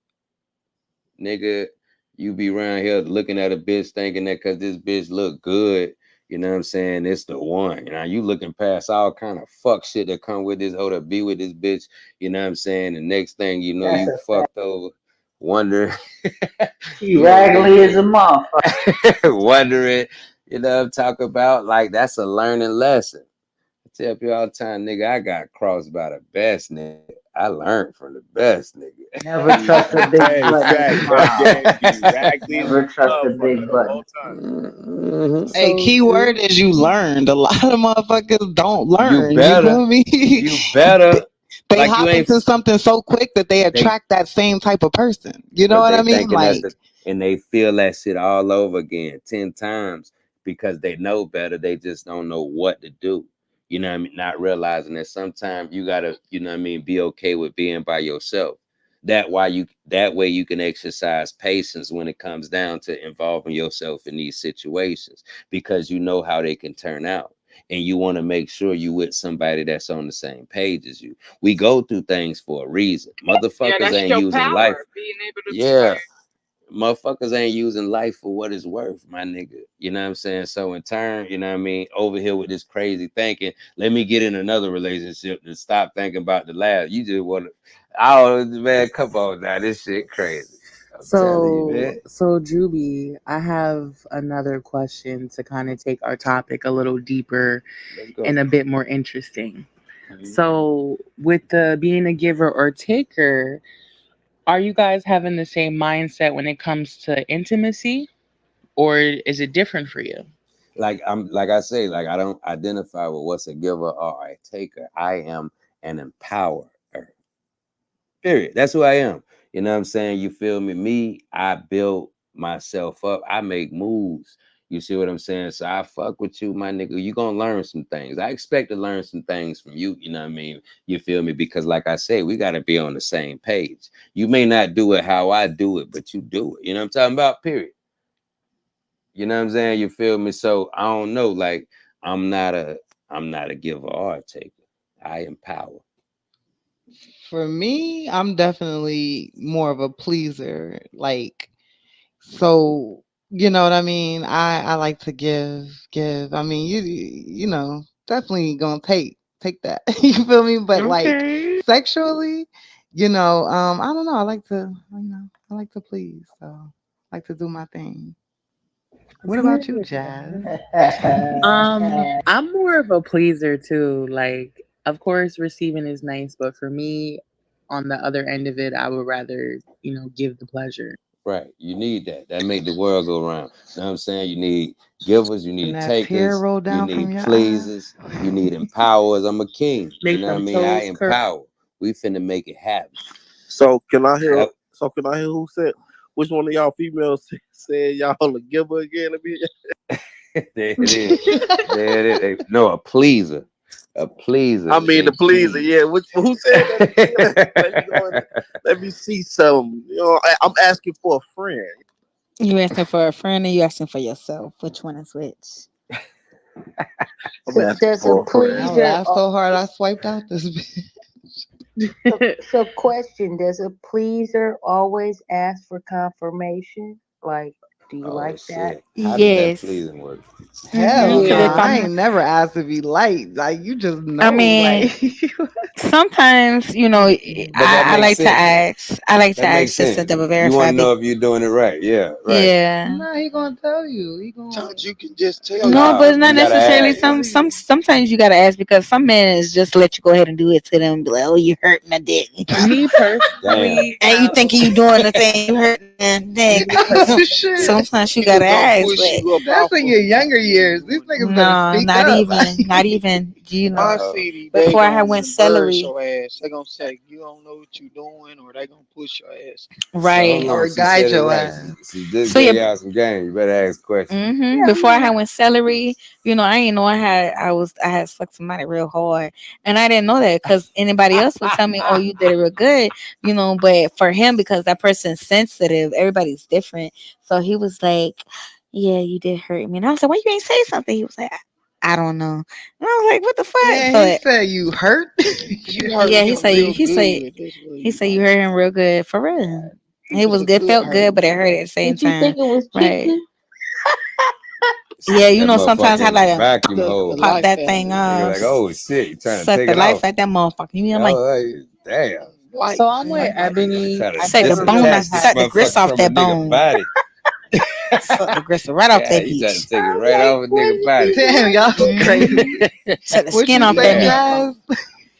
nigga. You be around here looking at a bitch thinking that because this bitch look good, you know what I'm saying, it's the one. Now you looking past all kind of fuck shit that come with this hoe to be with this bitch, you know what I'm saying? The next thing you know, That's you a fact. fucked over, wondering, She you know, raggedy nigga, as a motherfucker. wondering, what I'm talking about. Like, that's a learning lesson. I tell people all the time, nigga, I got crossed by the best, nigga. I learned from the best, Never nigga. trust a big Hey, butt fact, nigga that mouth. game be raggedy as a Never trust a motherfucker big the butt. whole time. Mhm. Hey, So, key word Drew, is you learned. A lot of motherfuckers don't You learn. You better, feel me? you better, They like you hop ain't into something so quick that they they attract that same type of person. You know because what they I mean? thinking that's Like, the and they feel that shit all over again 10 times because they know better. They just don't know what to do. You know what I mean? Not realizing that sometimes you gotta, what I mean, be okay with being by yourself. That way you can exercise patience when it comes down to involving yourself in these situations because you know how they can turn out. And you want to make sure you with somebody that's on the same page as you. We go through things for a reason. Yeah, Motherfuckers that's ain't your using life. power, being able to be Yeah, by motherfuckers ain't using life for what it's worth, my nigga. You know what I'm saying? So in turn, you know what I mean, over here with this crazy thinking, let me get in another relationship to stop thinking about the last. You just want to, oh man, come on now, this shit crazy. I'm telling you, so, man. so Juby, I have another question to kind of take our topic a little deeper Let's go. and a bit more interesting. Mhm. So, with the being a giver or taker, are you guys having the same mindset when it comes to intimacy, or is it different for you? Like I say, like I don't identify with what's a giver or a taker. I am an empowerer. Period. That's who I am. You know what I'm saying? You feel me? Me, I build myself up. I make moves. You see what I'm saying? So I fuck with you, my nigga. You gonna learn some things. I expect to learn some things from you. You know what I mean? You feel me? Because like I say, we gotta be on the same page. You may not do it how I do it, but you do it. You know what I'm talking about? Period. You know what I'm saying? You feel me? So I don't know. Like I'm not a giver or a taker. I empower. For me, I'm definitely more of a pleaser. Like, so you know what I mean? I like to give. I mean, you know, definitely gonna take that. You feel me? But like Okay. sexually, I don't know. I like to, I like to please. So I like to do my thing. What about you, Jazz? I'm more of a pleaser too. Like, of course, receiving is nice, but for me, on the other end of it, I would rather, give the pleasure. Right. You need that. That make the world go round. You know what I'm saying? You need givers, you And need that tear takers, roll you down from need your eye. pleasers, you need empowers. I'm a king. You Make know what I them mean? I toes curl. empower. We finna make it happen. So can I hear? Yep. So can I hear who said? Which one of y'all females said y'all a giver again? There it is. There it is. No, a pleaser. A pleaser. I mean the They pleaser. please. Yeah. Who said that again? Let me go in. Let me see some. I'm asking for a friend. You asking for a friend or you asking for yourself? Which one is which? I'm asking Does a for a friend. I pleaser laughed so hard I swiped out this bitch. so question, does a pleaser always ask for confirmation? Like, do you Oh like that? shit. How does that Yes. pleasing work? Hell no. Because if I I'm, ain't never asked to be light. Like you just I know. mean, Like sometimes, But that I makes like to sense. ask. I like to That makes ask just to sense. double You want verify. to know if you're doing it right. Yeah, right. Yeah. nah, he gonna tell you. He gonna Sometimes you can just tell No, your Nah, but girl not you gotta necessarily. ask. Sometimes you gotta ask because some men is just let you go ahead and do it to them. And be like, oh, you hurt my dick. Me Damn. personally, And you thinking you doing the thing, you hurting my dick. me per- shit. Sometimes you People gotta gonna ask, push but you up That's off in of your you. younger years. These niggas better no, speak not up. even, not even. I Uh-oh. see these Before I had daggone went embarrass celery, your ass. They gonna say you don't know what you doing, or they gonna push your ass. So right? hold Or on. She guide said it your right. ass. She just So yeah, gave y'all some game. You better ask questions. before I had went celery, I didn't know I had fucked somebody real hard, and I didn't know that because anybody else would tell me, "Oh, you did it real good," But for him, because that person's sensitive, everybody's different. So he was like, "Yeah, you did hurt me," and I was like, "Why you ain't say something?" He was like, "I don't know," and I was like, "What the fuck?" Yeah, he So said you hurt. You hurt yeah, him real good. That's what he he said you like. hurt him real good for real. It He was was a good, good felt hurt. good, but it hurt at the same Did you time. think it was Right. chicken? Yeah, That sometimes I motherfucker like vacuum to The hole. pop life that out of thing it. Nigga off, like, oh shit, you trying to suck take the it life off. out that motherfucker. I'm like, Oh, damn. Life. so I'm with You Ebony. trying to I've suck the never bone, really off, disattach this suck had. the grist motherfucker off from a that nigga bone, body. suck the grist right off Yeah, that you trying to bitch. take it right off a nigga body. Damn, y'all Hmm. crazy. Suck the What'd skin you off say, that Damn. motherfucker. Jazz?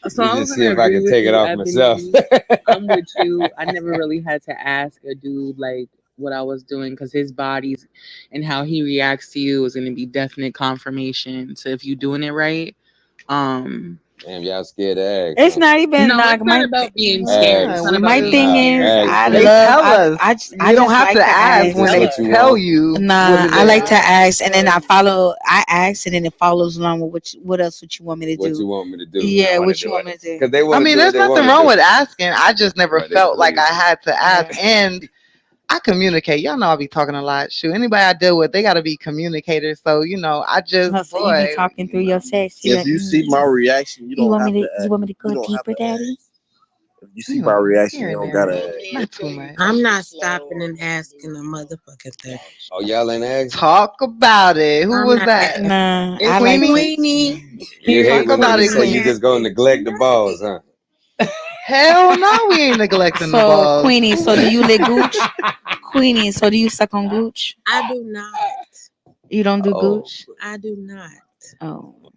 So Let me I'm just see gonna if I agree can with take it you, off myself. Ebony. I'm with you. I never really had to ask a dude like what I was doing because his body's and how he reacts to you is gonna be definite confirmation. So if you're doing it right, um, Damn, y'all scared to ask, It's huh? not even no, like it's not my about being scared. Nah, It's Ask. not we about my just being thing Nah, is scared. ask, I they baby. love tell us. I You don't just have to like to ask Is ask. when this they what you tell want? you what Nah, it I like is. to ask and then I ask and then it follows along with what else would you want me to What do? you want me to do? Yeah, I want to what you do want it. me to do? Because they I want to mean, do what there's they want nothing to wrong do. with asking. I just never But they felt like I please. had to ask. Right. And I communicate. Y'all know I be talking a lot. Shoot, anybody I deal with, they gotta be communicators. So, I just Oh, so you be talking through your text. You If like, you see my reaction, you don't have to you act. want me to You go don't have deeper, to daddy? ask. If you see my reaction, here you and don't there. gotta ask. Not too much. I'm not stopping and asking a motherfucking thing. Oh, y'all ain't ask? Talk about it. Who I'm was not. that? Nah, I It's like to. Queenie? Queenie. You Here's hate the Talk when about niggas it, say you question. Queenie. just gonna neglect the balls, huh? Hell no, we ain't neglecting the So balls. Queenie, so do you lick gooch? Queenie, so do you suck on gooch? I do not. You don't do Oh, gooch? I do not. Oh,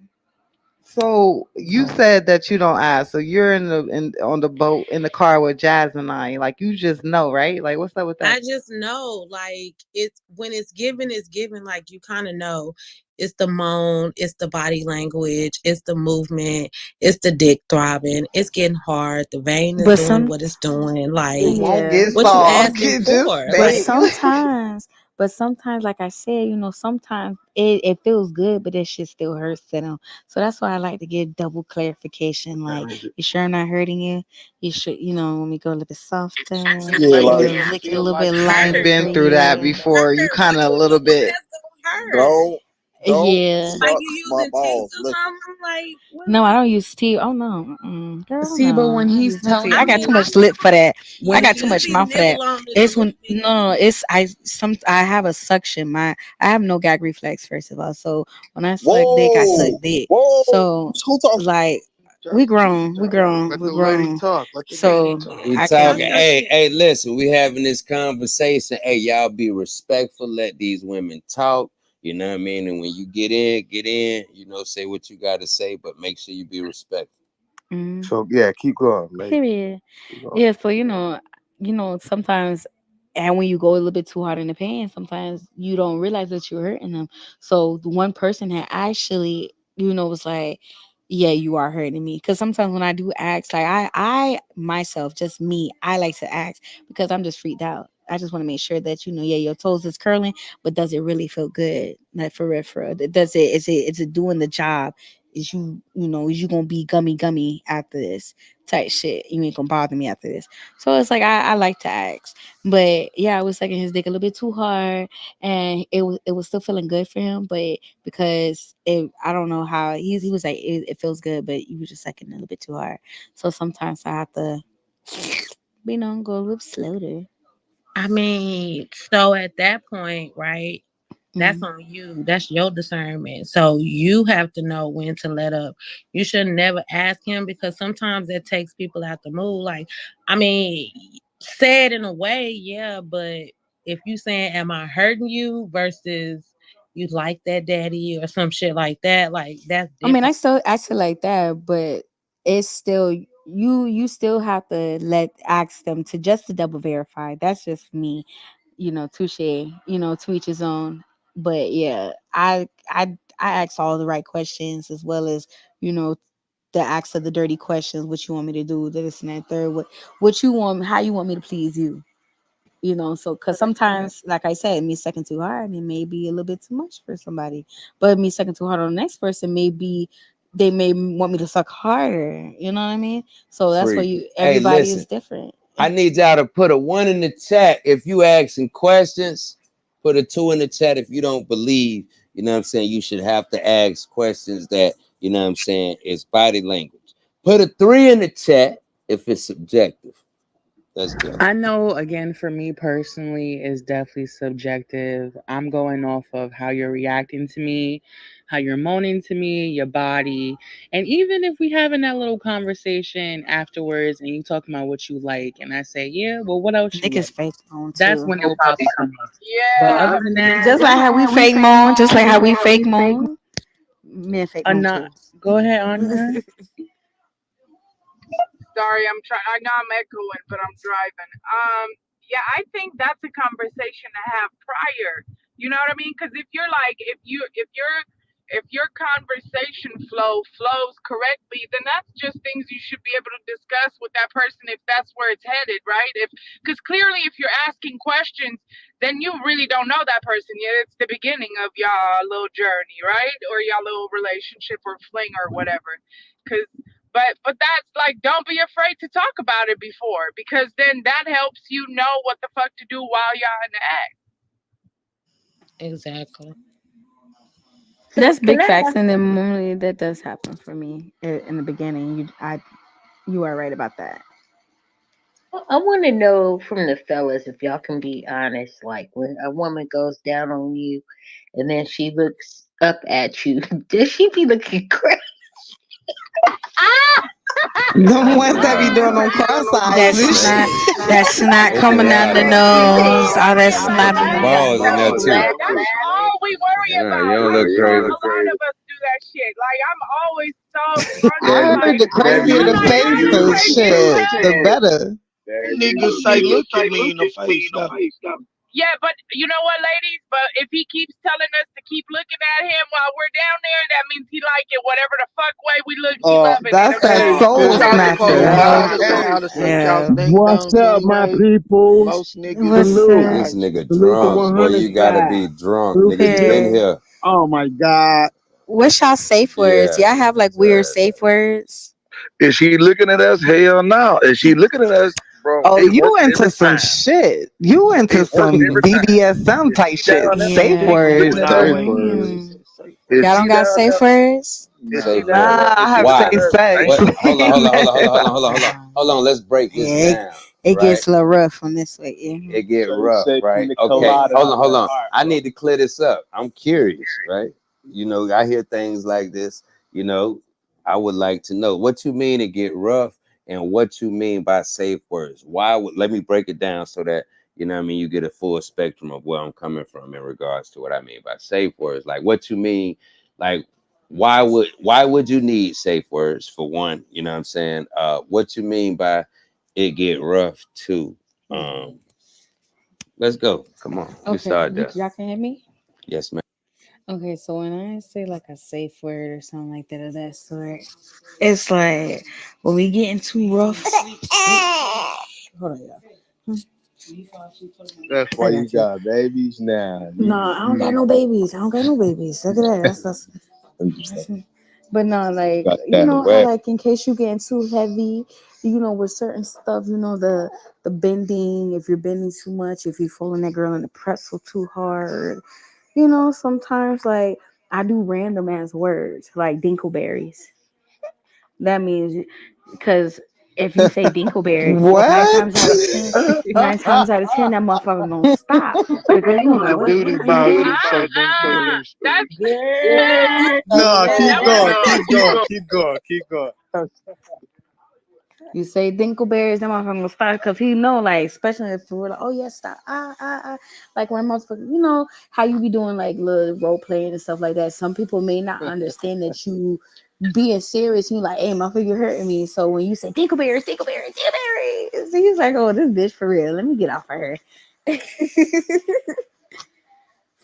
So you oh. said that you don't ask. So you're on the boat in the car with Jazz and I. Like you just know, right? Like what's up with that? I just know, like, it's when it's given, like, you kind of know it's the moan, it's the body language, it's the movement, it's the dick throbbing, it's getting hard, the vein is But doing some, what it's doing. Like, It won't yeah. get what you soft. asking Just for? But say Like, it. sometimes But sometimes, like I said, sometimes it feels good, but that shit still hurts to them. So that's why I like to get double clarification. Like, you sure I'm not hurting you? You should, let me go a little bit softer, Yeah, maybe like lick it a little bit I've lighter for been through that you. before. You kind of a little bit. don't Yeah. suck my balls. Listen. No, I don't use tea. Oh no, girl, See, but no, when I don't he's use no tea. telling I got too you, much lip for that. I when got too much mouth for that. It's when no, it's I have a suction. I have no gag reflex first of all. So when I suck dick, I suck Whoa, dick. whoa. So Who talks? like Let we the lady grown. talk. Let the lady So talk. We I talking. can. Hey, listen. We having this conversation. Hey, y'all be respectful. Let these women talk. You know what I mean. And when you get in, get in. Say what you got to say, but make sure you be respectful. Mm. So yeah, keep going, lady. Period. Keep going. Yeah, so sometimes, and when you go a little bit too hard in the pain, sometimes you don't realize that you're hurting them. So the one person that actually, was like, yeah, you are hurting me. Because sometimes when I do ask, like I myself, just me, I like to ask because I'm just freaked out. I just want to make sure that yeah, your toes is curling, but does it really feel good? Like for real, for real. Does it? Is it doing the job? Is you gonna be gummy after this type shit? You ain't gonna bother me after this. So it's like I like to ask, but yeah, I was sucking his dick a little bit too hard, and it was still feeling good for him, but because I don't know how he was like it feels good, but you were just sucking a little bit too hard. So sometimes I have to, go a little slower. I mean, so at that point, right? That's Mm. on you. That's your discernment. So you have to know when to let up. You should never ask him because sometimes that takes people out the mood. Like, I mean, say it in a way, yeah, but if you saying, "Am I hurting you?" versus you like that daddy or some shit like that, like that's I mean, I different. still act like that, but it's still you still have to ask them to double verify. That's just me, touche, to each his own. But yeah, I ask all the right questions as well as the acts of the dirty questions. What you want me to do? This and that third. What you want? How you want me to please you? So because sometimes, like I said, me sucking too hard, it may be a little bit too much for somebody, but me sucking too hard on the next person they may want me to suck harder. You know what I mean? So that's why Free. Hey, everybody is listen. different. I need y'all to put a 1 in the chat if you asking questions. Put a 2 in the chat if you don't believe. You know what I'm saying? You should have to ask questions that is body language. Put a 3 in the chat if it's subjective. Let's go. I know, again, for me personally, is definitely subjective. I'm going off of how you're reacting to me, how you're moaning to me, your body. And even if we having that little conversation afterwards and you talking about what you like, and I say, yeah, well, what else you Niggas like? fake moan That's too. when it will probably come up. But Yeah. other than that, Just like how we fake moan, just like how we fake moan, men fake moan not. too. Go ahead, Anya. Sorry, I'm trying. I know I'm echoing, but I'm driving. Yeah, I think that's a conversation to have prior. You know what I mean? Because if you're like, if your conversation flows correctly, then that's just things you should be able to discuss with that person if that's where it's headed, right? Because clearly, if you're asking questions, then you really don't know that person yet. It's the beginning of y'all little journey, right? Or y'all little relationship or fling or whatever. Because but that's like, don't be afraid to talk about it before, because then that helps you know what the fuck to do while y'all in the act. exactly. That's So big can I facts, ask? and then normally that does happen for me in the beginning. You are right about that. I want to know from the fellas if y'all can be honest. Like when a woman goes down on you, and then she looks up at you, does she be looking crazy? Ah! The ones that be Wow. doing them cross eyes and That's not shit. that's not It's a coming out lot the of nose. All that you snot put in some the balls in there Don't too. laugh. That's all we worry Yeah, you about. don't I'm look sure crazy. a lot of us do that shit. Like I'm always so wondering, I That heard like the that crazier be the I'm like, face, how you. you the make it shit, the look? better. Niggas say, look at me in the face, though. Yeah, but you know what, ladies? But if he keeps telling us to keep looking at him while we're down there, that means he like it. Whatever the fuck way we look, he loving it. That's that Okay. Hey, soul this how they supposed snatcher. to Yeah. do. This Okay. how the cookouts Yeah. think What's done up, been my made. peoples? Most niggas be What's Salute. up? This nice. nigga Salute the drunk. Boy, 100 you gotta squad. be drunk. Salute the Niggas been Period. here. Oh my God. What's y'all safe words? Yeah. Y'all have like weird safe words? Is she looking at us? Hell no. Is she looking at us, bro? Oh, It you works every into some time. shit. You into It works some every time. BDSM Is type she shit. down there? Safe Is she Yeah. looking words. at us? Safe Okay. word. Mm. Is Y'all she don't got down safe there? words? Is Safe she Nah. down word. there? Nah, Is I she have Why? looking safe at us? sex. What? Hold on, hold on, hold on, hold on, hold on, hold on, hold on. Uh, Hold on. Let's break this yeah, down, it right? gets a little rough on this way. Yeah. It get rough, Say right? pina Okay, colada hold on, out hold that on. heart, I bro. need to clear this up. I'm curious, right? You know, I hear things like this. You know, I would like to know what you mean it get rough and what you mean by safe words. Why would let me break it down so that you know what I mean you get a full spectrum of where I'm coming from in regards to what I mean by safe words. Like what you mean, like why would you need safe words for one? You know what I'm saying? What you mean by it get rough too? Um, let's go. Come on. We Okay, start there. y'all can hear me? Yes, ma'am. Okay, so when I say like a safe word or something like that of that sort, It's like when we get into rough. hold on, y'all. That's I why you got you. got babies now. No, I don't got no babies. I don't got no babies. Look at that. That's me. But no, like Got you that know how wet. like in case you getting too heavy, you know, with certain stuff, you know, the bending, if you're bending too much, if you're folding that girl in the pretzel too hard, you know, sometimes like I do random ass words like dinkleberries. That means because if you say dinkleberries, nine What? times out of ten, nine times out of ten, that motherfucker gonna stop because you like, The duty what bound you is so dangerous. That's girl? No, keep that was going, keep going, keep going, keep going. You say dinkleberries, that motherfucker gonna stop because he know, like, especially if we're like, oh yeah, stop, like when motherfucker, you know how you be doing like little role playing and stuff like that. Some people may not understand that you being serious. You like, hey, motherfucker, you're hurting me. So when you say dinkleberries, dinkleberries, dinkleberries, so he's like, oh, this bitch for real. Let me get off of her.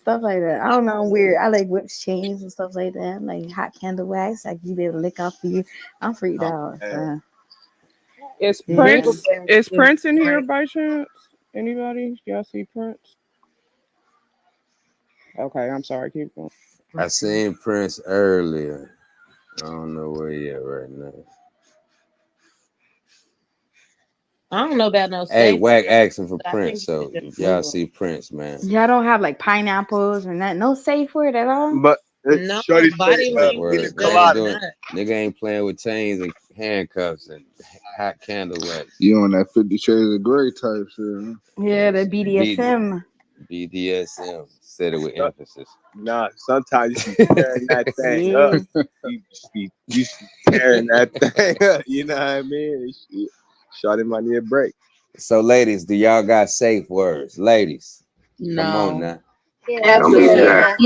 Stuff like that. I don't know. I'm weird. I like whips chains and stuff like that. Like hot candle wax. Like you be able to lick off of you. I'm freaked Oh, out. man. So Is yeah. Prince is Prince in here by chance? Anybody? Y'all see Prince? Okay, I'm sorry. Keep going. I seen Prince earlier. I don't know where he at right now. I don't know about no Hey, safe Wack word, asking for but I think Prince. you should So just if y'all move on. see Prince, man, Y'all don't have like pineapples or that. No safe word at all. But No, Shorty said body safe language pina words. is They ain't definitely colada. doing. not. Nigga ain't playing with chains and handcuffs and hot candle wax. You on that 50 Shades of Grey type shit, huh? Yeah, the B, BDSM. BDSM said it with emphasis. Nah, sometimes you be tearing that thing up. Yeah. You just be tearing that thing up. You know what I mean? Shorty might need a break. So, ladies, do y'all got safe words? Ladies, come on No. now. Absolutely Yeah. not.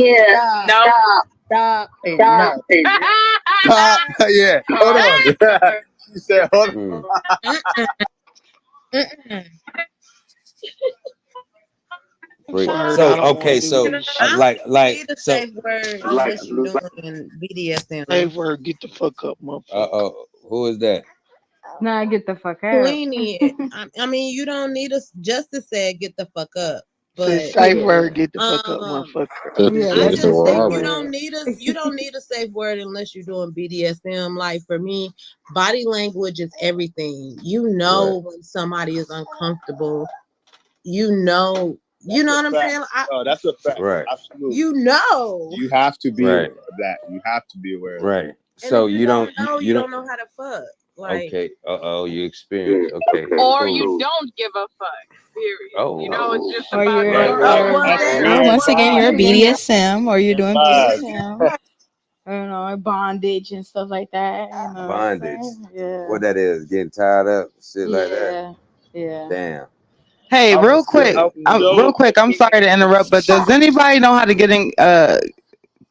Stop. No. Stop. And no. Yeah, hold on. She said, hold on. Mm. Mm-mm. Mm-mm. Word, I So, don't want okay, to do so this I shit. don't like, need a so, safe word unless you're doing BDSM. Safe word, get the fuck up, motherfucker. who is that? Nah, get the fuck out. Queenie, I mean, you don't need us. Justice said, "Get the fuck up," Say but safe Yeah. word, get the fuck up, um, motherfucker. Yeah, I that's a just Sensual think safe you opera. don't word. need us. You don't need a safe word unless you're doing BDSM. Like for me, body language is everything. You Right, know when somebody is uncomfortable. You know. You That's know a what I'm fact. saying? No, that's a fact. right, Absolutely. You know, You have to be aware right, of that. You have to be aware of that. right. and if So you you don't don't, know, you you don't. don't know how to fuck. Like Okay. You experience. Okay. or you Cool. don't give a fuck. Period. You know, it's Oh. just Or about you're Right, or right, or right, you're well, right, that right. Or that once again, part you're a you're too. in BDSM or you're doing Lies. BDSM. you know bondage and stuff like that. You know what I'm Bondage. saying? Yeah. What that is? Getting tied up, shit like that. Yeah. Yeah. Damn. Hey, I real was quick. I was Real Joe. quick. I'm sorry to interrupt, but does anybody know how to get in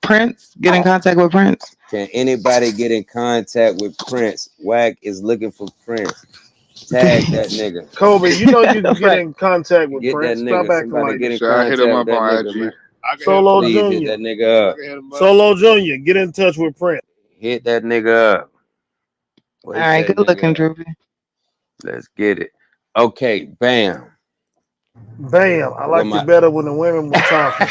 Prince? Get in contact with Prince? Can anybody get in contact with Prince? Wack is looking for Prince. Tag that nigga. Kobe, you know you can get Right. in contact with Get that Prince. Stop nigga. acting Somebody like get that. in So I hit him contact with up that on nigga, IG. man. I can hit him Solo up. Please hit Junior. that nigga I up. can hit him up. Solo Junior, get in touch with Prince. Hit that nigga up. All Wake right, that good nigga looking, up. Droopy. Let's get it. Okay, bam. Bam. I What liked it my better when the women was talking.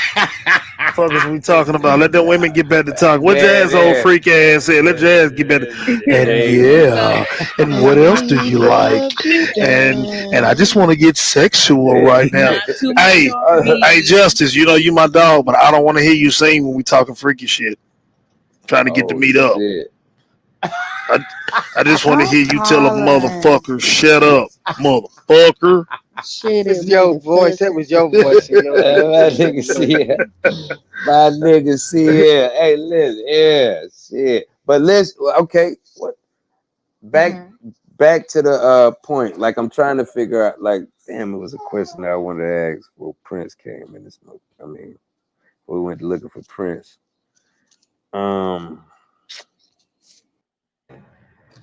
Fuckers we talking about. Let them women get back to talk. What your man, ass old man. freak ass said? Let your ass get back to and They yeah. And what And else do you we like? love you And I just want to down. get sexual right now. Not too much Hey, on hey me. Justice, you know you my dog, but I don't want to hear you sing when we talking freaky shit. Trying to get to oh meet up. shit. I, I just want to Stop hear you tell a hollering. motherfucker, shut up, motherfucker. Shit It's it, your voice. That was your voice in your head. My nigga see it. My nigga see it. Hey, listen, yeah, shit. But let's okay. What back Mhm. back to the point. Like I'm trying to figure out. Like, damn, it was a question that I wanted to ask before Prince came in this. I mean, we went looking for Prince. Um,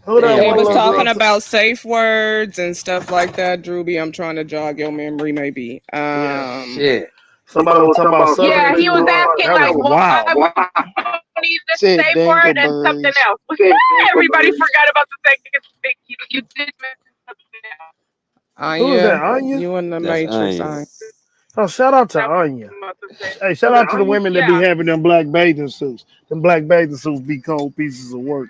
Who that damn, They one what was was little talking the? brother? about safe words and stuff like that, Drewby. I'm trying to jog your memory, maybe. Yeah. Shit. Somebody was talking about sucking Yeah, it he too was hard. asking That was like why wild. would you use the Said safe word and something dingleberries. else. Everybody forgot about the second thing. You did mention something else. Who is that? Anya, Anya? you in the That's matrix, onion. Anya. Oh, shout out to I Anya. was about to say. Hey, shout out to the women that be Yeah. having them black bathing suits. Them black bathing suits be cold pieces of work.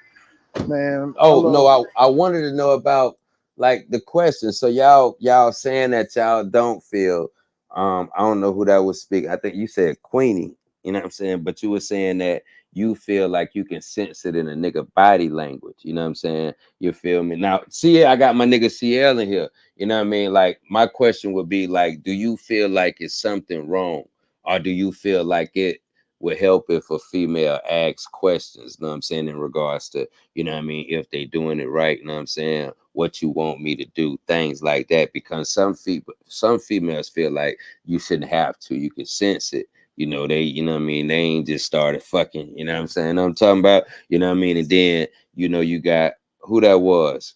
Man, I Oh no, love I wanted to know about like the question. So y'all saying that y'all don't feel I don't know who that was speaking. I think you said Queenie, you know what I'm saying? But you were saying that you feel like you can sense it in a nigga body language, you know what I'm saying? You feel me? Now, see, I got my nigga CL in here. You know what I mean? Like my question would be like, do you feel like it's something wrong? Or do you feel like it would help if a female asks questions, you know what I'm saying, in regards to, you know what I mean, if they doing it right, you know what I'm saying, what you want me to do, things like that. Because some females feel like you shouldn't have to. You can sense it. You know, they, you know what I mean, they ain't just started fucking, you know what I'm saying? I'm talking about, you know what I mean? And then, you know, you got who that was?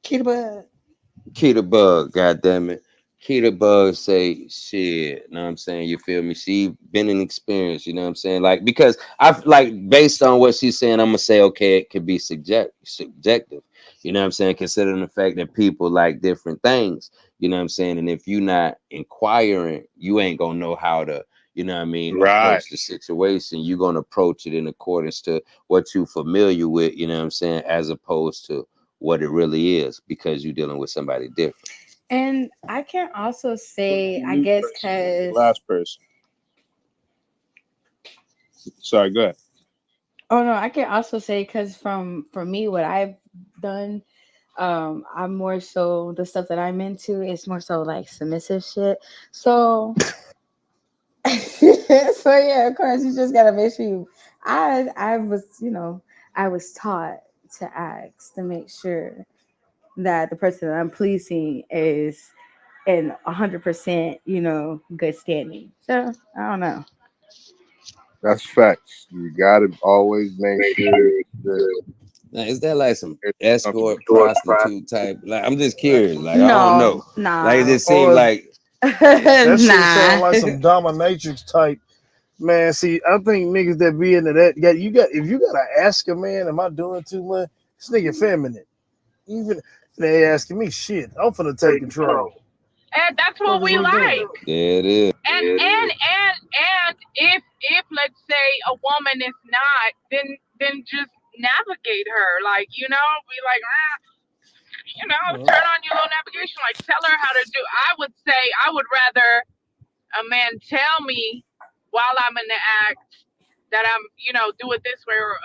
Kitty bud. Keita Bug, goddamn it. Keita Bug say shit, you know what I'm saying? You feel me? She been an experience, you know what I'm saying? Like, because I've like based on what she's saying, I'm gonna say, okay, it could be subjective, you know what I'm saying? Considering the fact that people like different things, you know what I'm saying? And if you're not inquiring, you ain't gonna know how to, you know what I mean, Right. approach the situation. You're gonna approach it in accordance to what you familiar with, you know what I'm saying, as opposed to what it really is because you're dealing with somebody different. And I can also Who's say, the I new guess, person? The because last person. Sorry, go ahead. oh no, I can also say because from for me, what I've done, I'm more so the stuff that I'm into is more so like submissive shit. So so yeah, of course you just gotta make sure you I was, I was taught to ask to make sure that the person that I'm pleasing is in 100%, good standing. So I don't know. That's facts. You gotta always make sure that Now, is that like some it's comfortable. escort prostitute type? Like, I'm just curious. Like, I don't No, know. Like, it nah. just seemed or like that shit sound Nah. like some dominatrix type. Man, see, I think niggas that be into that, if you gotta ask a man, am I doing too much? This nigga feminine. Even they asking me shit, I'm finna take control. And that's what Fuck is we we doing? like. there it is. And if let's say a woman is not, then just navigate her. Like, be like, turn on your little navigation. Like, tell her how to do. I would say I would rather a man tell me while I'm in the act that I'm, do it this way or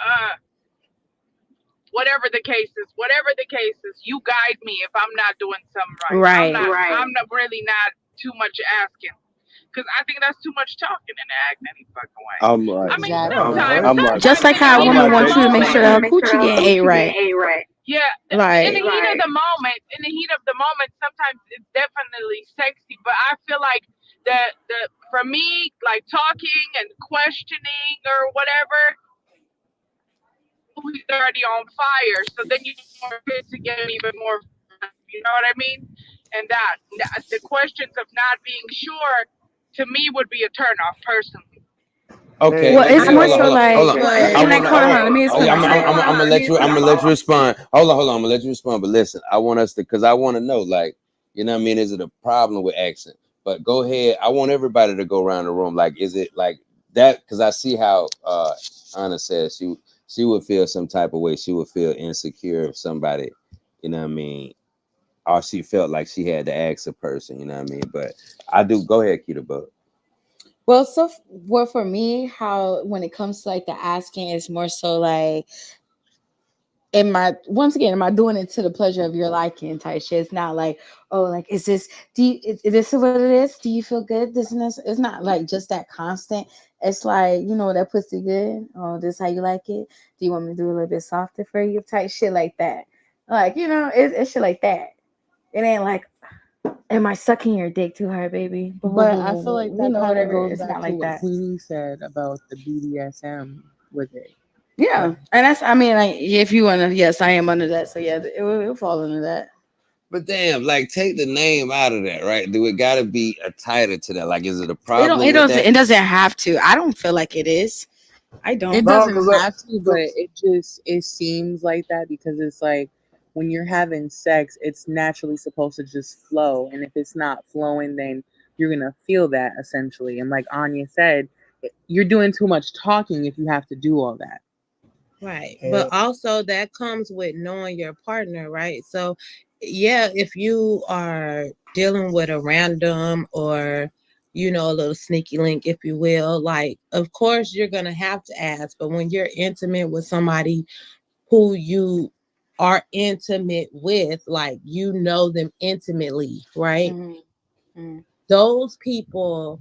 whatever the case is, you guide me if I'm not doing something right. Right. I'm not really not too much asking. Because I think that's too much talking in the act any fucking way. I'm like, I mean, Exactly. I'm like, Just like how a I'm woman like wants you to make basically. sure her coochie getting ate right. yeah, in the Like, heat of the moment, sometimes it's definitely sexy. But I feel like the for me, like talking and questioning or whatever, he's already on fire. So then you more fit to get him even more. You know what I mean? And that the questions of not being sure to me would be a turnoff personally. Okay, Well, it's more hold on, so hold on, hold like, on. But I can I want to. hold on? Let me Oh, yeah, explain myself. I'm gonna let you. I'm gonna let you respond. Hold on, hold on. I'm gonna let you respond. But listen, I want us to, because I want to know, like, you know what I mean? Is it a problem with accent? But go ahead. I want everybody to go around the room. Like, is it like that? Because I see how Anna says she would feel some type of way. She would feel insecure if somebody, you know what I mean, or she felt like she had to ask a person. You know what I mean? But I do. Go ahead, Keita Bug. Well, well, for me, how when it comes to like the asking, it's more so like, am I doing it to the pleasure of your liking type shit? It's not like, oh, like, is this, is this what it is? Do you feel good? This and this. It's not like just that constant. It's like, that pussy good. Oh, this how you like it? Do you want me to do a little bit softer for you? Type shit like that. Like, it's shit like that. It ain't like, am I sucking your dick too hard, baby? But I feel like that kind of Whatever. goes It's back not to like what that. Queenie said about the BDSM with it. Yeah, Like, and that's. I mean, like, if you wanna, yes, I am under that. So yeah, it'll fall under that. But damn, like take the name out of that, right? Do it got to be a title to that? Like, is it a It don't. problem It with doesn't. that? It doesn't have to. I don't feel like it is. I it don't. No, doesn't because have to, but it seems like that because it's like when you're having sex, it's naturally supposed to just flow, and if it's not flowing, then you're gonna feel that essentially. And like Anya said, you're doing too much talking if you have to do all that. Right. But also that comes with knowing your partner, right? So yeah, if you are dealing with a random or a little sneaky link, if you will, like of course you're gonna have to ask, but when you're intimate with somebody who you are intimate with, like you know them intimately, right? Mm-hmm. Those people,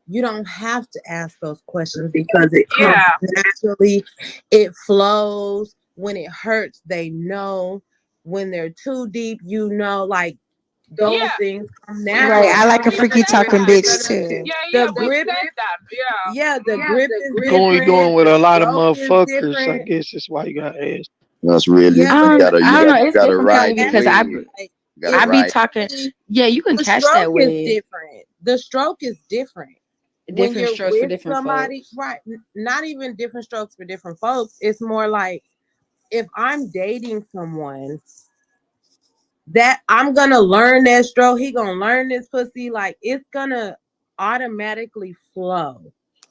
you don't have to ask those questions because it comes naturally, it flows. When it hurts, they know. When they're too deep, like those things come Right. naturally. I like a He freaky said talking that. bitch too. Yeah, The we grip, said that. Yeah. yeah, the grip is going you doing different. with The a lot of stroke is motherfuckers. I different. guess that's why you got asked. That's really Yeah, I but you it's gotta don't know. It's gotta different for ride me the because naturally. wave. Like You gotta I it's be ride. talking. Yeah, you can the catch that stroke is wave. different. The stroke is different. When Different you're strokes for with different somebody, folks. right? Not even different strokes for different folks. It's more like if I'm dating someone that I'm gonna learn that stroke, he gonna learn this pussy, like it's gonna automatically flow.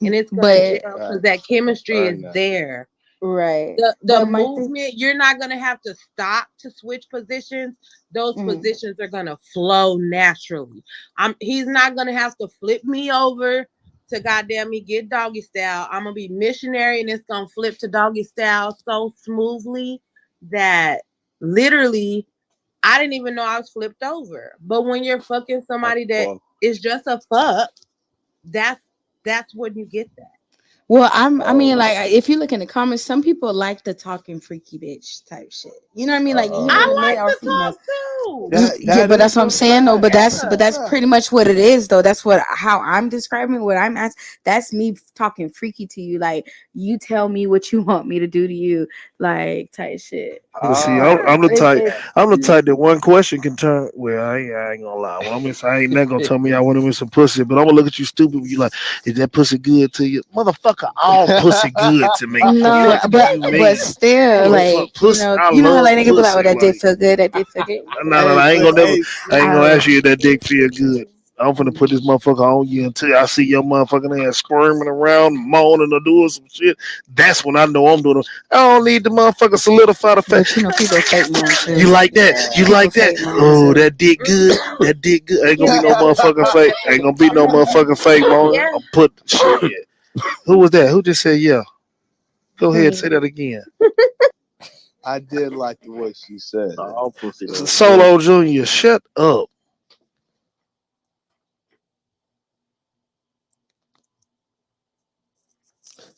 And it's gonna But gel because that chemistry is Learn that. there. right. The But my thing. movement, you're not gonna have to stop to switch positions. Those Mm, positions are gonna flow naturally. He's not gonna have to flip me over to goddamn me get doggy style. I'm gonna be missionary and it's gonna flip to doggy style so smoothly that literally I didn't even know I was flipped over. But when you're fucking somebody that is just a fuck, that's when you get that. well, I mean, like, if you look in the comments, some people like the talking freaky bitch type shit. You know what I mean? Like, either the I men like or to females. talk too. Yeah, That but is that's what I'm a saying though. But fact. that's Yeah. pretty much what it is though. That's how I'm describing what I'm asking. That's me talking freaky to you. Like, you tell me what you want me to do to you, like, type shit. But see, Yeah. I'm the type that one question can turn. Well, I ain't gonna lie. When I ain't not gonna tell me I want to miss some pussy, but I'm gonna look at you stupid. When you like, is that pussy good to you, motherfucker? All pussy good to me. The No, fuck do you but mean? still, Oh fuck, like, pussy. I you know how love like niggas be like, oh, pussy. that dick Like, feel good, that dick feel good. no, I ain't gonna never. I ain't gonna Uh, ask you if that dick feel good. I'm finna put this motherfucker on you until I see your motherfucking ass squirming around, moaning or doing some shit. That's when I know I'm doing it. I don't need the motherfucker solidify the fact. but people fake moan You too. like that? You People like that? fake moan Oh, too. that dick good. That dick good. Ain't gonna be Give no me a motherfucking fake. Ain't gonna be no motherfucking fake moaning. yeah. I'm put shit. Who was that? Who just said yeah? Go ahead, say that again. I did like the way she said it. All pussy love pussy. Solo Junior, shut up.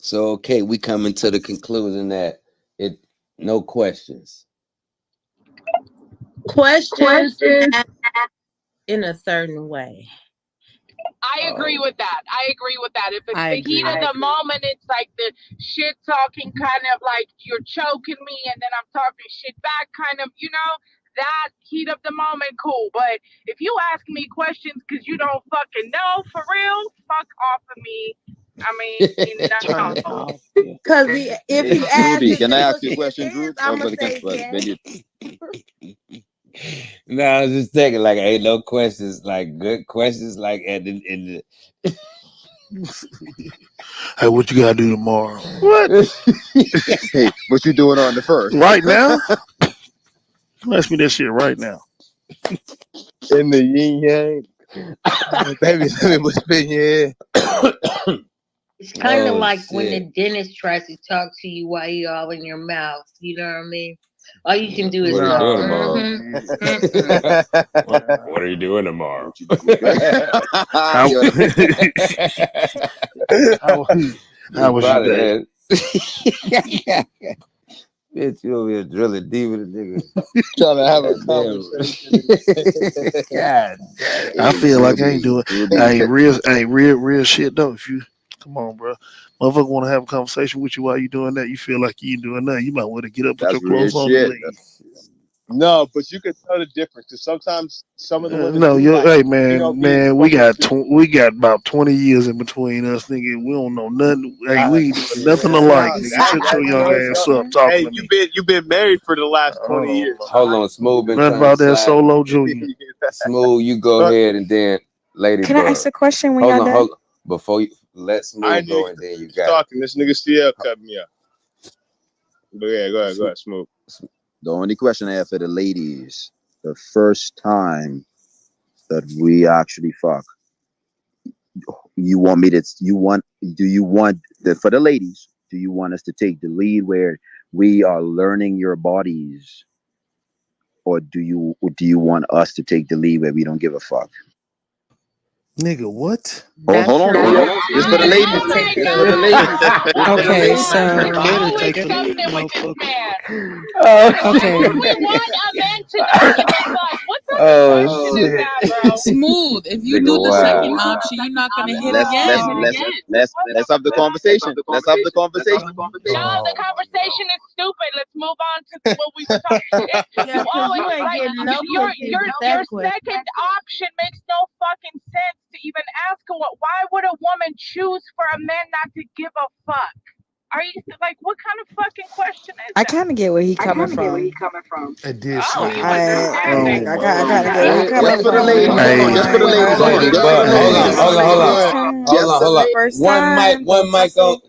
So okay, we coming to the conclusion that it no questions. Questions asked in a certain way. I agree with that. I agree with that. If it's I the heat of agree. the moment, it's like the shit talking kind of like you're choking me and then I'm talking shit back kind of, that heat of the moment, cool. But if you ask me questions because you don't fucking know for real, fuck off of me. I mean, Turn no. it off. Yeah. Cause if Hey, he asks Droopy, if can I this ask you a pussy is question, his, Droop? I'm gonna But say when yes. you No, I was just thinking, like, ain't no questions, like good questions, like in Hey, what you gotta do tomorrow? What? the. hey, what you doing on the first? Right now? Ask me that shit right now. In the yin yang. Baby, let me whisper in your ear. It's kind of Oh like when the shit! dentist tries to talk to you while you all in your mouth. You know what I mean? All you can do is What are you go, doing Nah, tomorrow? mm-hmm. What are you doing tomorrow? What you doing? how Yo, how, You how was your day? probably that. Bitch, you over here drilling deep with a nigga. trying to have a God conversation. damn. God I hey, feel like I ain't Droopy, doing. Droopy. Real shit though. If you come on, bro, motherfucker want to have a conversation with you while you doing that, you feel like you ain't doing nothing. You might want to get up, put your That's real clothes on, and shit. leave. That's No, but you can tell the difference because sometimes some of the women No, do you like, hey being man, spoken to. we got about 20 years in between us, nigga. We don't know nothing. Hey, Ah, we ain't doing shit. nothing Nah, alike, that, nigga. Shut that, your you young know, ass up talking hey, to me. you've been married for the last I 20 don't years. know Hold on, Smooth been nothing trying to about that slide. solo junior. Smooth, you go But ahead and then Can I ask Ladybug. a question when Hold y'all on, done? hold on. Before you let I Smooth didn't even go and then you finish got it. talking. This nigga still cut me up. But yeah, go ahead, smooth. the only question I have for the ladies. The first time that we actually fuck, you want me to? You want? Do you want the for the ladies? Do you want us to take the lead where we are learning your bodies, or do you want us to take the lead where we don't give a fuck? Nigga, what? Hold That's on, your hold on. answer. This You for the just ladies. want to take This the for the lead. ladies. This for the Okay, ladies. You so better Always take the lead, something with this motherfucker. man. Why Oh, would okay. we want a man to not give a fuck? What kind of oh question is shit. that, bro? Smooth. If you Nigga, do the second wow. option, you're not gonna hit Let's let's again. let's let's have the conversation. Let's have the conversation. No, the Oh, conversation is stupid. Let's move on to what we were talking. You Yeah, cause always you ain't like getting no pussy with your that question. second option makes no fucking sense to even ask a what. Why would a woman choose for a man not to give a fuck? Are you like what kind of fucking question is I that? kind of get where he coming from. It did Oh, sound you like that. understanding? Oh my I kind of get god. where he hey, Just coming for the from. ladies. Hold on. Just for the Hey, ladies. Hold on. Just for Ladybug, the hold ladies. on, Just for hold the on, ladies. hold Go on, ahead. hold Just on, for hold the on. ladies. First One mic, time, don't tussle.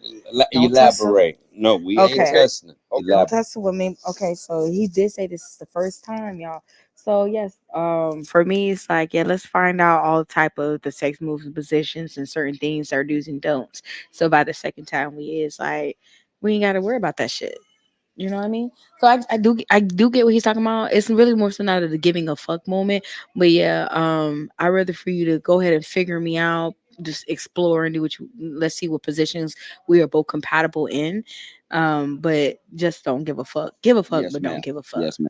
Don't tussle. elaborate. No, we ain't Okay. tussling. Don't Elaborate. tussle with me. Okay, so he did say this is the first time, y'all. So yes, for me, it's like yeah, let's find out all type of the sex moves and positions and certain things, our do's and don'ts. So by the second time, we is like we ain't got to worry about that shit. You know what I mean? So I do get what he's talking about. It's really more so not of the giving a fuck moment, but yeah, I rather for you to go ahead and figure me out, just explore and do what you. Let's see what positions we are both compatible in. But just don't give a fuck. Give a fuck, Yes, but don't ma'am. give a fuck. Yes, ma'am.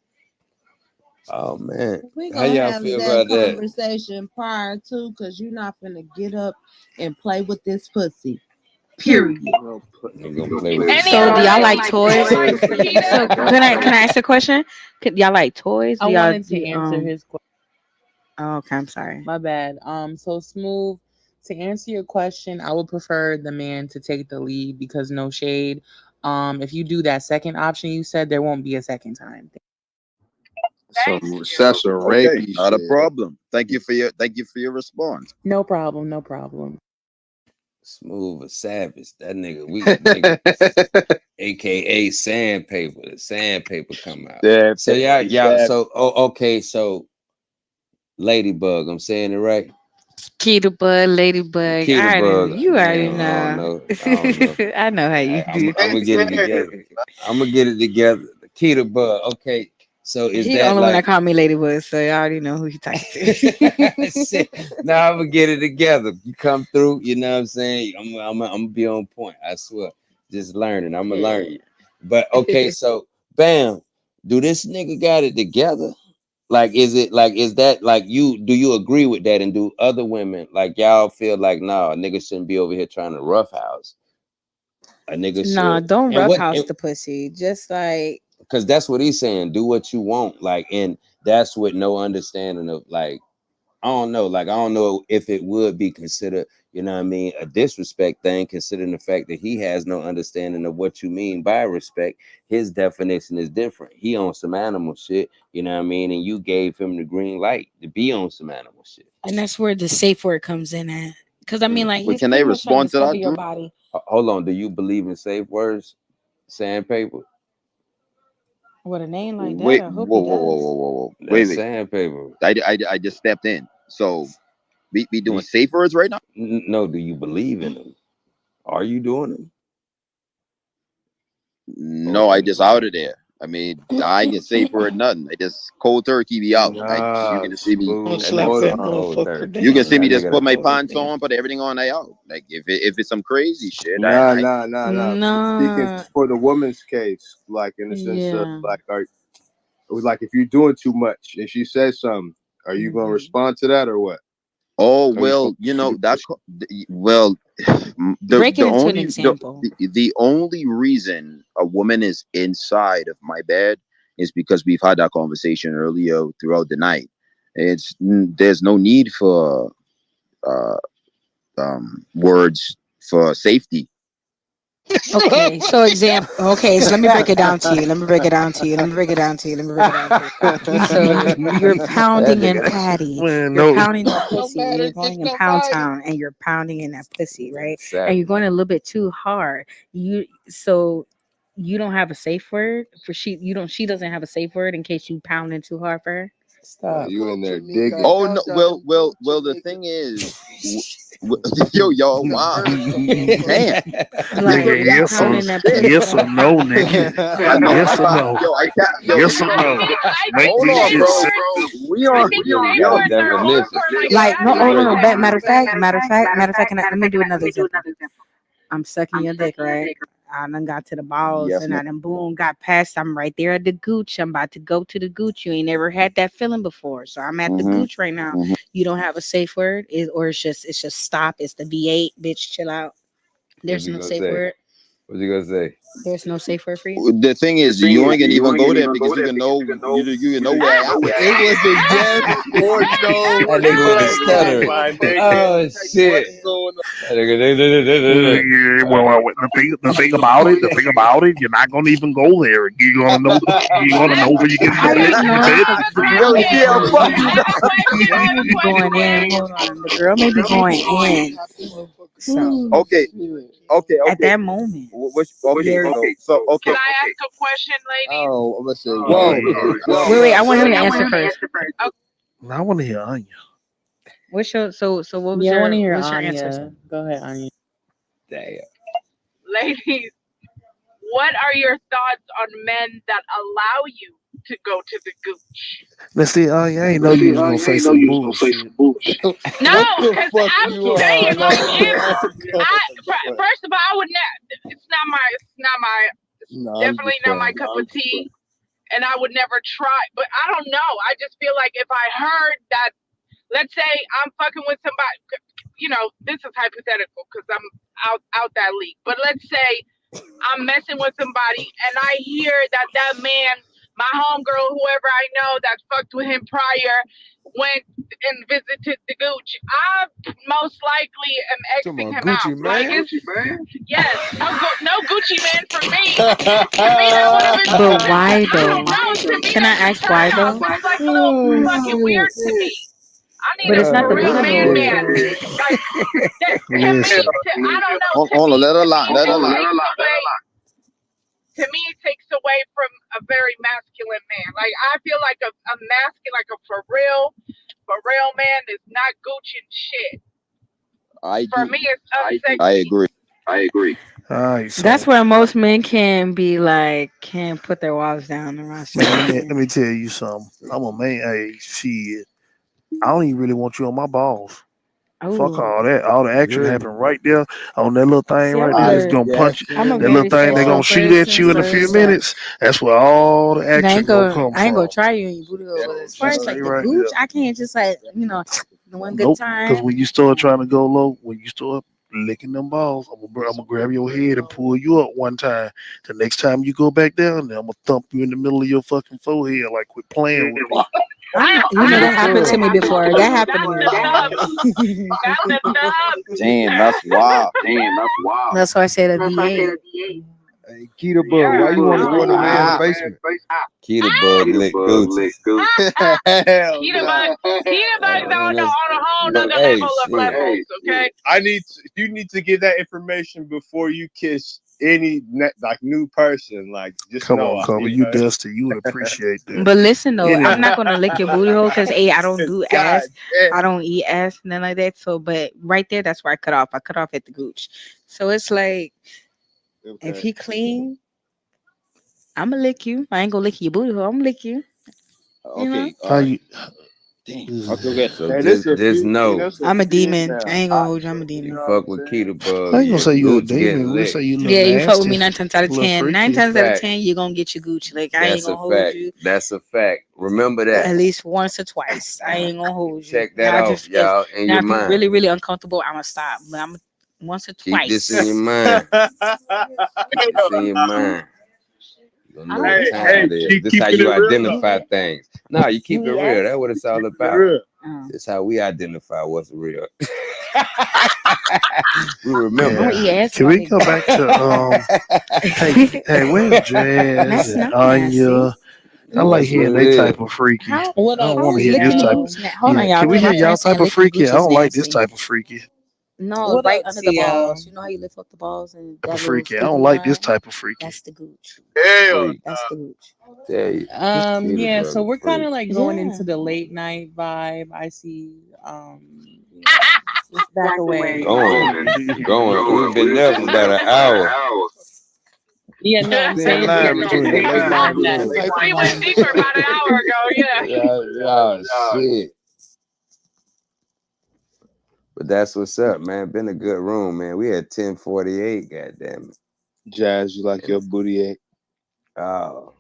Oh man, We how gonna y'all have feel that about that? conversation prior to, cause you're not gonna get up and play with this pussy. Period. Period. You gonna play with this Any So do y'all pussy? like toys? So Kita? can I ask a question? Y'all like toys? I Do y'all wanted to answer his question. Oh, okay, I'm sorry. My bad. So Smooth. To answer your question, I would prefer the man to take the lead because no shade. If you do that second option you said, there won't be a second time. Some Thank you. Sessa Okay, rapey not a shit. problem. Thank you for your response. No problem. No problem. Smooth a savage. That nigga, we nigga, aka sandpaper. The sandpaper come out. Damn, So y'all. Fab. So okay. So Ladybug, I'm saying it right. Keto bug, ladybug. Keita I already, bug. you already Damn, I don't know. know. I don't know. I know how you I'm do. gonna get it together. I'm gonna get it together. The Keita bug. Okay. So is He the that only one that like called me ladybug, so you already know who he talking to. shit? Now I'm gonna get it together. You come through, you know what I'm saying? I'm gonna be on point. I swear. Just learning. I'm gonna learn. Yeah. But okay, so bam, do this nigga got it together? Like, is that like you? Do you agree with that? And do other women like y'all feel like nah, a nigga shouldn't be over here trying to roughhouse? A nigga Nah, should, don't and what? roughhouse the pussy. Just like Because that's what he's saying. Do what you want, like, and that's with no understanding of like I don't know, like I don't know if it would be considered, you know what I mean, a disrespect thing, considering the fact that he has no understanding of what you mean by respect. His definition is different. He on some animal shit, you know what I mean, and you gave him the green light to be on some animal shit. And that's where the safe word comes in at. Because I mean, Mm. like But he's can they pretty much trying to respond to discover that, your Drew? body. Hold on, do you believe in safe words, sandpaper? With a name like that, Wait, I hope whoa, he whoa, whoa, does. whoa, whoa, whoa. Wait, That's wait. sandpaper. I just stepped in. So we Do doing you, safe words right now? no, do you believe in them? Are you doing them? No, I Okay, just out okay. of there. I mean, I ain't get safe word nothing. I just cold turkey be out. You Nah, can see me. gonna That slap nigga that said cold motherfucker turkey. You can see down. me That just nigga, put my pants on, put everything on, I out. Like if it's some crazy shit, Nah, I nah, nah, nah. Speaking No. for the woman's case, like in the sense of Yeah. like, it was like if you're doing too much and she says something, are you gonna Hmm. respond to that or what? Oh Are you well, supposed you to know be that. Well, Break it into an example. the only reason a woman is inside of my bed is because we've had that conversation earlier throughout the night. There's no need for uh words for safety. Okay, so example. Okay, so let me break it down to you. Let me break it down to you. Let me break it down to you. Let me break it down to you. So you're that pounding in nigga, patty. Man, You're no. pounding that No pussy. You're matter, going just in no pound fighting. town and you're pounding in that pussy, right? And you're savage. going a little bit too hard. You don't have a safe word for she. You don't. She doesn't have a safe word in case you pounding too hard for her. Stop. you in there Jamaica, digging? Oh y'all no, trying to the Jamaica. thing is, yo, y'all, The wow, first, the damn. the Like Nigga, you first yes or pounding time. that yes pussy. or no, nigga. I know my Yes or bad. no. Yo, I can't. Yo, Yes you or know, no. I Make think hold this on, safe shit bro. simple. words. We I on. think Nigga safe got Yo, words are more definition. for like Like no, masculine oh no, no. sex. Matter of fact, let me do another example. I'm sucking your dick, right? I done got to the balls yes, and man. I done boom got past. I'm right there at the gooch. I'm about to go to the gooch. You ain't never had that feeling before. So I'm at the Hmm. gooch right now. You don't have a safe word, or it's just stop. It's the V8, bitch. Chill out. What's There's he no gonna safe say? word. What's he gonna say? There's no safe word for you. The thing is, you ain't gonna even go there because you can know you can know where I am. It was a yes Or no, that nigga with the like, oh stutter. my nigga, Oh what's shit. going That nigga, Yeah, well, the thing about it, you're not gonna even go there. You're gonna know where you get How you in your know? bed. Because the girl Yo, may be CL, going fuck in. you. I have a question. I You have a may be question, going in. ladies. Hold on. The girl may be going in. So Okay, okay, at okay. that moment, Okay, you're so Can okay. I ask a question, ladies? Oh, I'm gonna say Oh whoa, no. wait, whoa. wait. I want him to answer first. I want to hear Anya. What's your so what was Yeah, I want to hear what's your answer, Anya. son? Go ahead, Anya. damn. Ladies, what are your thoughts on men that allow you to go to the gooch? Let's see, Anya, I ain't know you was gonna say some bullshit. No, What the because fuck I'm you saying, on? like, Like, if what I, the fuck? first of all, I would not, it's No, I'm definitely just not my playing. cup of tea, and I would never try, but I don't know. I just feel like if I heard that, let's say I'm fucking with somebody, this is hypothetical because I'm out that league, but let's say I'm messing with somebody and I hear that man, my homegirl, whoever I know that fucked with him prior, went and visited the gooch. I most likely am Talking Xing about him out. Gucci, Like man. it's yes, no Gucci man for me. To me, that would have been But something. why I though? don't know. To me, Can I that just ask turned why out. though? Seems like a little Oh fucking shit. weird to me. I need But a it's not for the real booty man, hole, Shit. man. so Like that to Listen, me. I don't know. Hold on, let her lie. Let her It lie. takes away. To me, it takes away from a very masculine man. Like I feel like a masculine, like a for real man is not Gucci and shit. I For do. me, it's I unsexy. agree. all right, that's so where most men can be like can't put their walls down around man, certain let women. me tell you something. I'm a man. Hey, shit. I don't even really want you on my balls. Fuck Oh, all that. All the action Really? happened right there on that little thing see, right there. That's gonna punch I'm a that little very thing. They're sexual gonna shoot at person, you in a few so minutes. That's where all the and action gonna come I ain't gonna from. try you in your booty hole. But as far That as like thing the right gooch, there. I can't just like the one good Nope. Because time. when you start trying to go low, when you start licking them balls, I'm gonna grab your head and pull you up one time. The next time you go back down there, I'm gonna thump you in the middle of your fucking forehead. Like, quit playing with me. You know, that happened to me Understood. before. That happened to me before. Damn, that's wild. That's why I said a D8. Hey, Keto Bug, why you want to ruin a man's Wow. basement? Keita bug lick Gucci. Hell Peanut no. butter, peanut butter Man, on that's, a whole but nother hey, level of shit. levels. Okay. You need to get that information before you kiss any like new person. Like, just Come know, on, Kobe. you You know. Dusty. You would appreciate that. But listen though, Any I'm not gonna lick your booty hole because I don't do God ass. damn. I don't eat ass, nothing like that. So, but right there, that's where I cut off. I cut off at the gooch. So it's like if Okay. he clean, I'ma lick you. I ain't gonna lick your booty hole. I'm gonna lick you. You know, Okay, how all right. you Damn. ugh. Okay, okay. So Hey, this a just know that's a I'm a demon. I female ain't gonna hold you. I'm a option. You you demon. know what fuck I'm with saying? Keita I bug, ain't gonna your say you a gooch get demon. We'll say licked. you a little Yeah, you fuck with me nasty, 9 times out a of little 10. Nine freaky. times out of Fact. 10, you're gonna get your Gucci. Like I ain't That's a gonna hold fact. you That's a fact. Remember that. at least once or twice. I ain't gonna hold you. Check that off, y'all, in Now your if you mind. really, really uncomfortable, I'ma stop. But I'm once or Keep this in your twice. mind. Keep this in your mind. You don't I know don't what Hey, eat time hey, it ass. is. keep This how keeping you it real You though. identify eat things. No, you you keep it eat real. ass? That's what it's all Keeping it about. real. Oh. This how we identify what's real. We I'm remember. gonna eat Yeah. ass Can if I we lick go back back. to hey, where's Jazz That's and not nasty. Anya? I like That's what hearing it they type is. of freaky. What How up, I don't how want to is hear this licking the type. Tio? gooch? Hold on, Yeah, y'all, can we because hear my y'all friend type saying of licking freaky? gooch I is don't like this nasty. type of freaky. No, What right up, under the Tio? balls. You know how you lift up the balls and Type of that little freaky. I don't squiggly like this line? type of freaky. That's the gooch. Hell Freak. That's the gooch. Tell you. This Keita Yeah, so bug a we're kind freak. of like going into Yeah. the late night vibe. I see. Let's back away. Going. We've been there for about an hour. Yeah, no, I'm thin saying because line we between the we late were night past and that. the Like, type of We come went on. deeper about an hour ago. Yeah. Yeah, shit. But that's what's up, man. Been a good room, man. We had 10:48. Goddamn Jazz, you like it. your booty ate? Oh,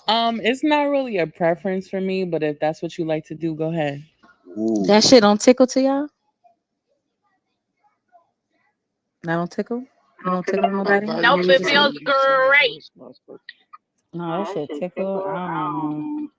It's not really a preference for me, but if that's what you like to do, go ahead. Ooh. That shit don't tickle to y'all? That don't tickle? You don't tickle nobody? Nope, You it just feels great. no, that shit tickle. I don't know.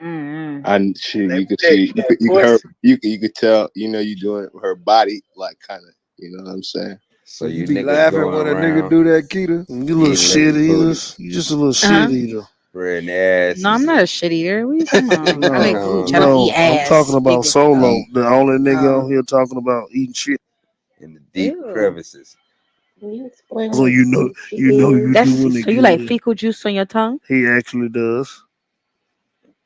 Mm-mm. And shit, Let you me could tell see, you that pussy. you could tell, you doing her body, like kind of, you know what I'm saying? so So you you be niggas laughing going when a nigga around do that, Keita? You little eating shit niggas' booty, eaters. You just a little shit Uh-huh. eater. spreading No, I'm asses, not a shit eater. What are you talking about? I No, like um, gooch. I don't eat no. I'm talking ass. about People. solo. eat The only nigga Oh. on here talking about eating shit. in the deep Ew. crevices. Can you explain So what coochie you is? That's doing it so you like good. fecal juice on your tongue? He actually does.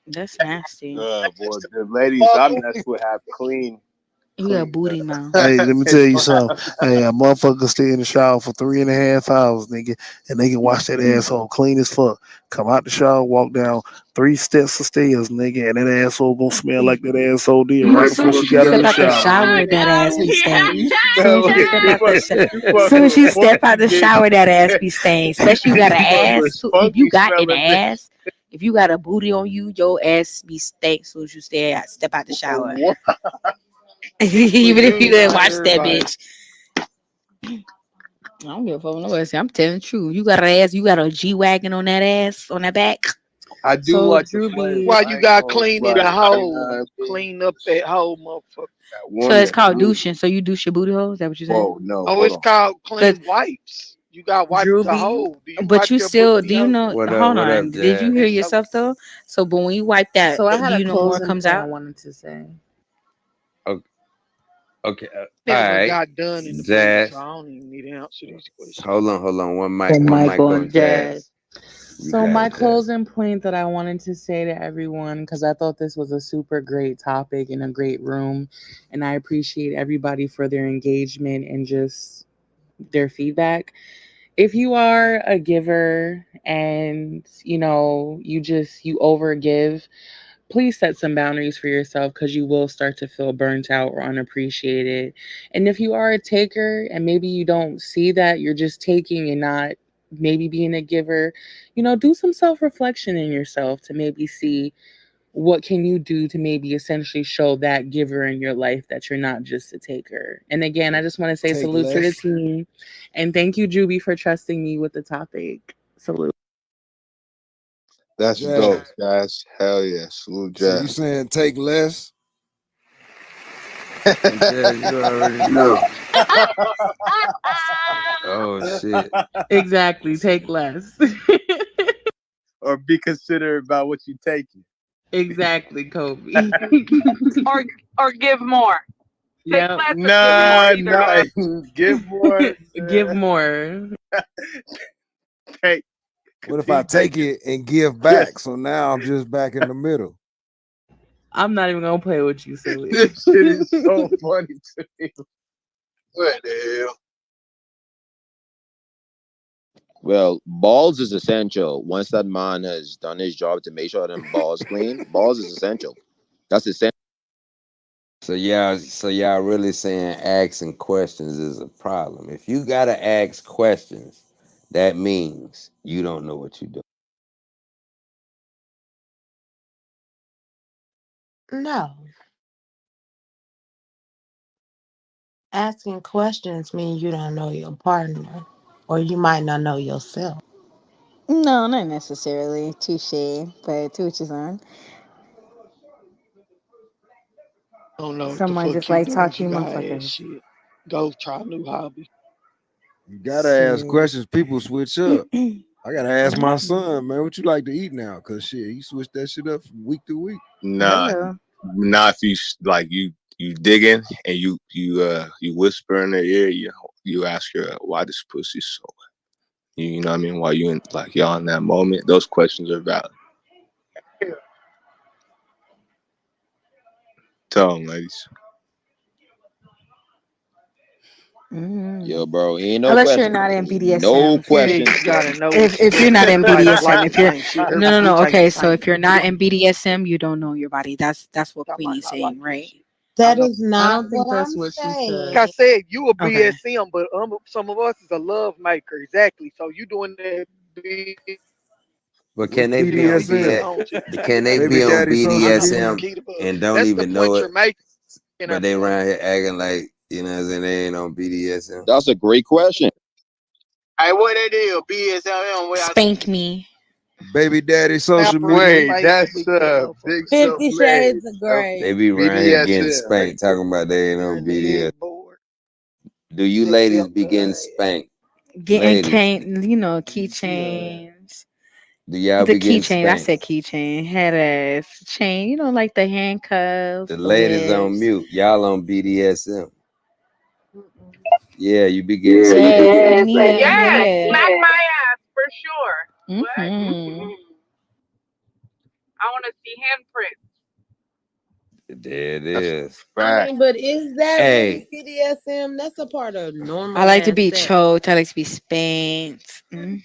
That's nasty. Boy, the ladies I mess with have clean, You got clean. booty mouth. Hey, let me tell you something. Hey, a motherfucker stay in the shower for 3.5 hours, nigga, and they can wash that asshole clean as fuck. Come out the shower, walk down 3 steps of stairs, nigga, and that asshole gonna smell like that asshole did right Soon before as she you got in step the out the shower, nigga. shower, that ass be stank. You Soon smell as you like step out the shower, you soon fucking as you step out the spunky dick. shower, that ass be stained. Especially you got an You fuck ass. with So if you spunky got an smelling dick. ass, if you got a booty on you, your ass be stank. Soon as you step out the shower, What? We even if you do, didn't not watch that everybody. bitch. I don't give a fuck. Nobody say I'm telling the truth. You got an ass. You got a G wagon on that ass on that back. I do So like the Drew flames. B, Why I you ain't got gonna clean in lie. the You know hole? what I mean? Clean up that hole, motherfucker. That So one it's that called move. douching. So you douche your booty hole. Is that what you saying? Whoa, no, Oh, hold it's on. called Cause clean wipes. You got wipe Drew the B, hole. Do you but wipe you your still do booty you hole? know? What up? Hold What up, on. Did you Jazz? hear It's so yourself though? So, but when you wipe that, so I do had a you know more closing comes point I out? wanted to say. Okay, okay. All never right, got done in the booty, so Jazz. I don't even need to answer these questions. Hold on. The One mic mic on on jazz. Jazz. You So got my it, Jazz. closing point that I wanted to say to everyone, because I thought this was a super great topic and a great room, and I appreciate everybody for their engagement and just their feedback. If you are a giver and you overgive, please set some boundaries for yourself because you will start to feel burnt out or unappreciated. And if you are a taker and maybe you don't see that, you're just taking and not maybe being a giver, do some self-reflection in yourself to maybe see what can you do to maybe essentially show that giver in your life that you're not just a taker. And again, I just want to say Take salute to the less. team and thank you, Juby, for trusting me with the topic. Salute. That's dope, Jazz. guys. Hell yeah. Salute So you Jazz. saying take less? Well, Jazz, you already know. Oh shit. Exactly. Take less. Or be considerate about what you taking. Exactly, Kobe. or or give more. Take Yep. less or give more. Nah, Either nah. way. Give more. Give more. Take What if I continue take taking. it and give back? So now I'm just back in the middle. I'm not even gonna play with you, silly. This shit is so funny to me. What the hell? Well, balls is essential. Once that man has done his job to make sure them balls clean, balls is essential. That's essential. So y'all really saying asking questions is a problem. If you gotta ask questions, that means you don't know what you're doing. No, asking questions mean you don't know your partner, or you might not know yourself. No, not necessarily. Touche, but to each his own. Don't know what the Someone fuck just you like doing, talking you got ass motherfuckers. shit. Go try a new hobby. You gotta ask Shit. questions. People switch up. I gotta ask my Mhm. son, man, what you like to eat now? Cause shit, he switched that shit up from week to week. Nah, Hello. not if you like you digging and you whisper in their ear. You ask her why this pussy so. You know what I mean? While you in like y'all in that moment, those questions are valid. Tell them, ladies. Mhm. Yo, bro, ain't no Unless you're question. not in Ain't no BDSM. Yeah, questions, you sir. gotta know what you're If you're doing. not in Everybody don't BDSM, like the if you're same shit. no no Everybody no ain't taking okay, the so same if you're shit. not in BDSM, you don't know your body. That's what Y'all might Queenie's not like saying, this right? shit. I That know. is I not don't what think that's I'm what she Like said. I saying. said, you a Okay. BSM, but some of us is a love maker. Exactly. So you doing that But What's can they be on leave me BDSM? BS? alone, G. Can they Baby be on daddy I social know. BDSM media. Keep it up. and don't That's the even know point it? you're making. But I'm they telling around you. here acting like what I'm saying, they ain't on BDSM. That's a great question. Hey, what that is? BSLM without Spank me. Baby daddy social Snapper in your media. Wait, face, that's big butt Big motherfucker. Self 50 Led Shades of of They Grey. be around here getting BDSM. spanked, talking about they ain't You're on in the BDS. headboard. Do you Sex ladies self be getting spanked? Getting Ladies, cane, keychains. do y'all The be getting keychain. I spanked? said keychain. Head ass chain. Like the handcuffs, The the ladies on whips. mute. Y'all on BDSM. Mm-mm. Yeah, you be getting spanked. Yes, Yes, yeah, yeah. smack my ass for sure. What? Mm-hmm. I want to see handprints. There it That's a is. I fact. mean, but is that really Hey, BDSM? That's a part of I normal like to ass be sex. choked. I like to be spanked. That's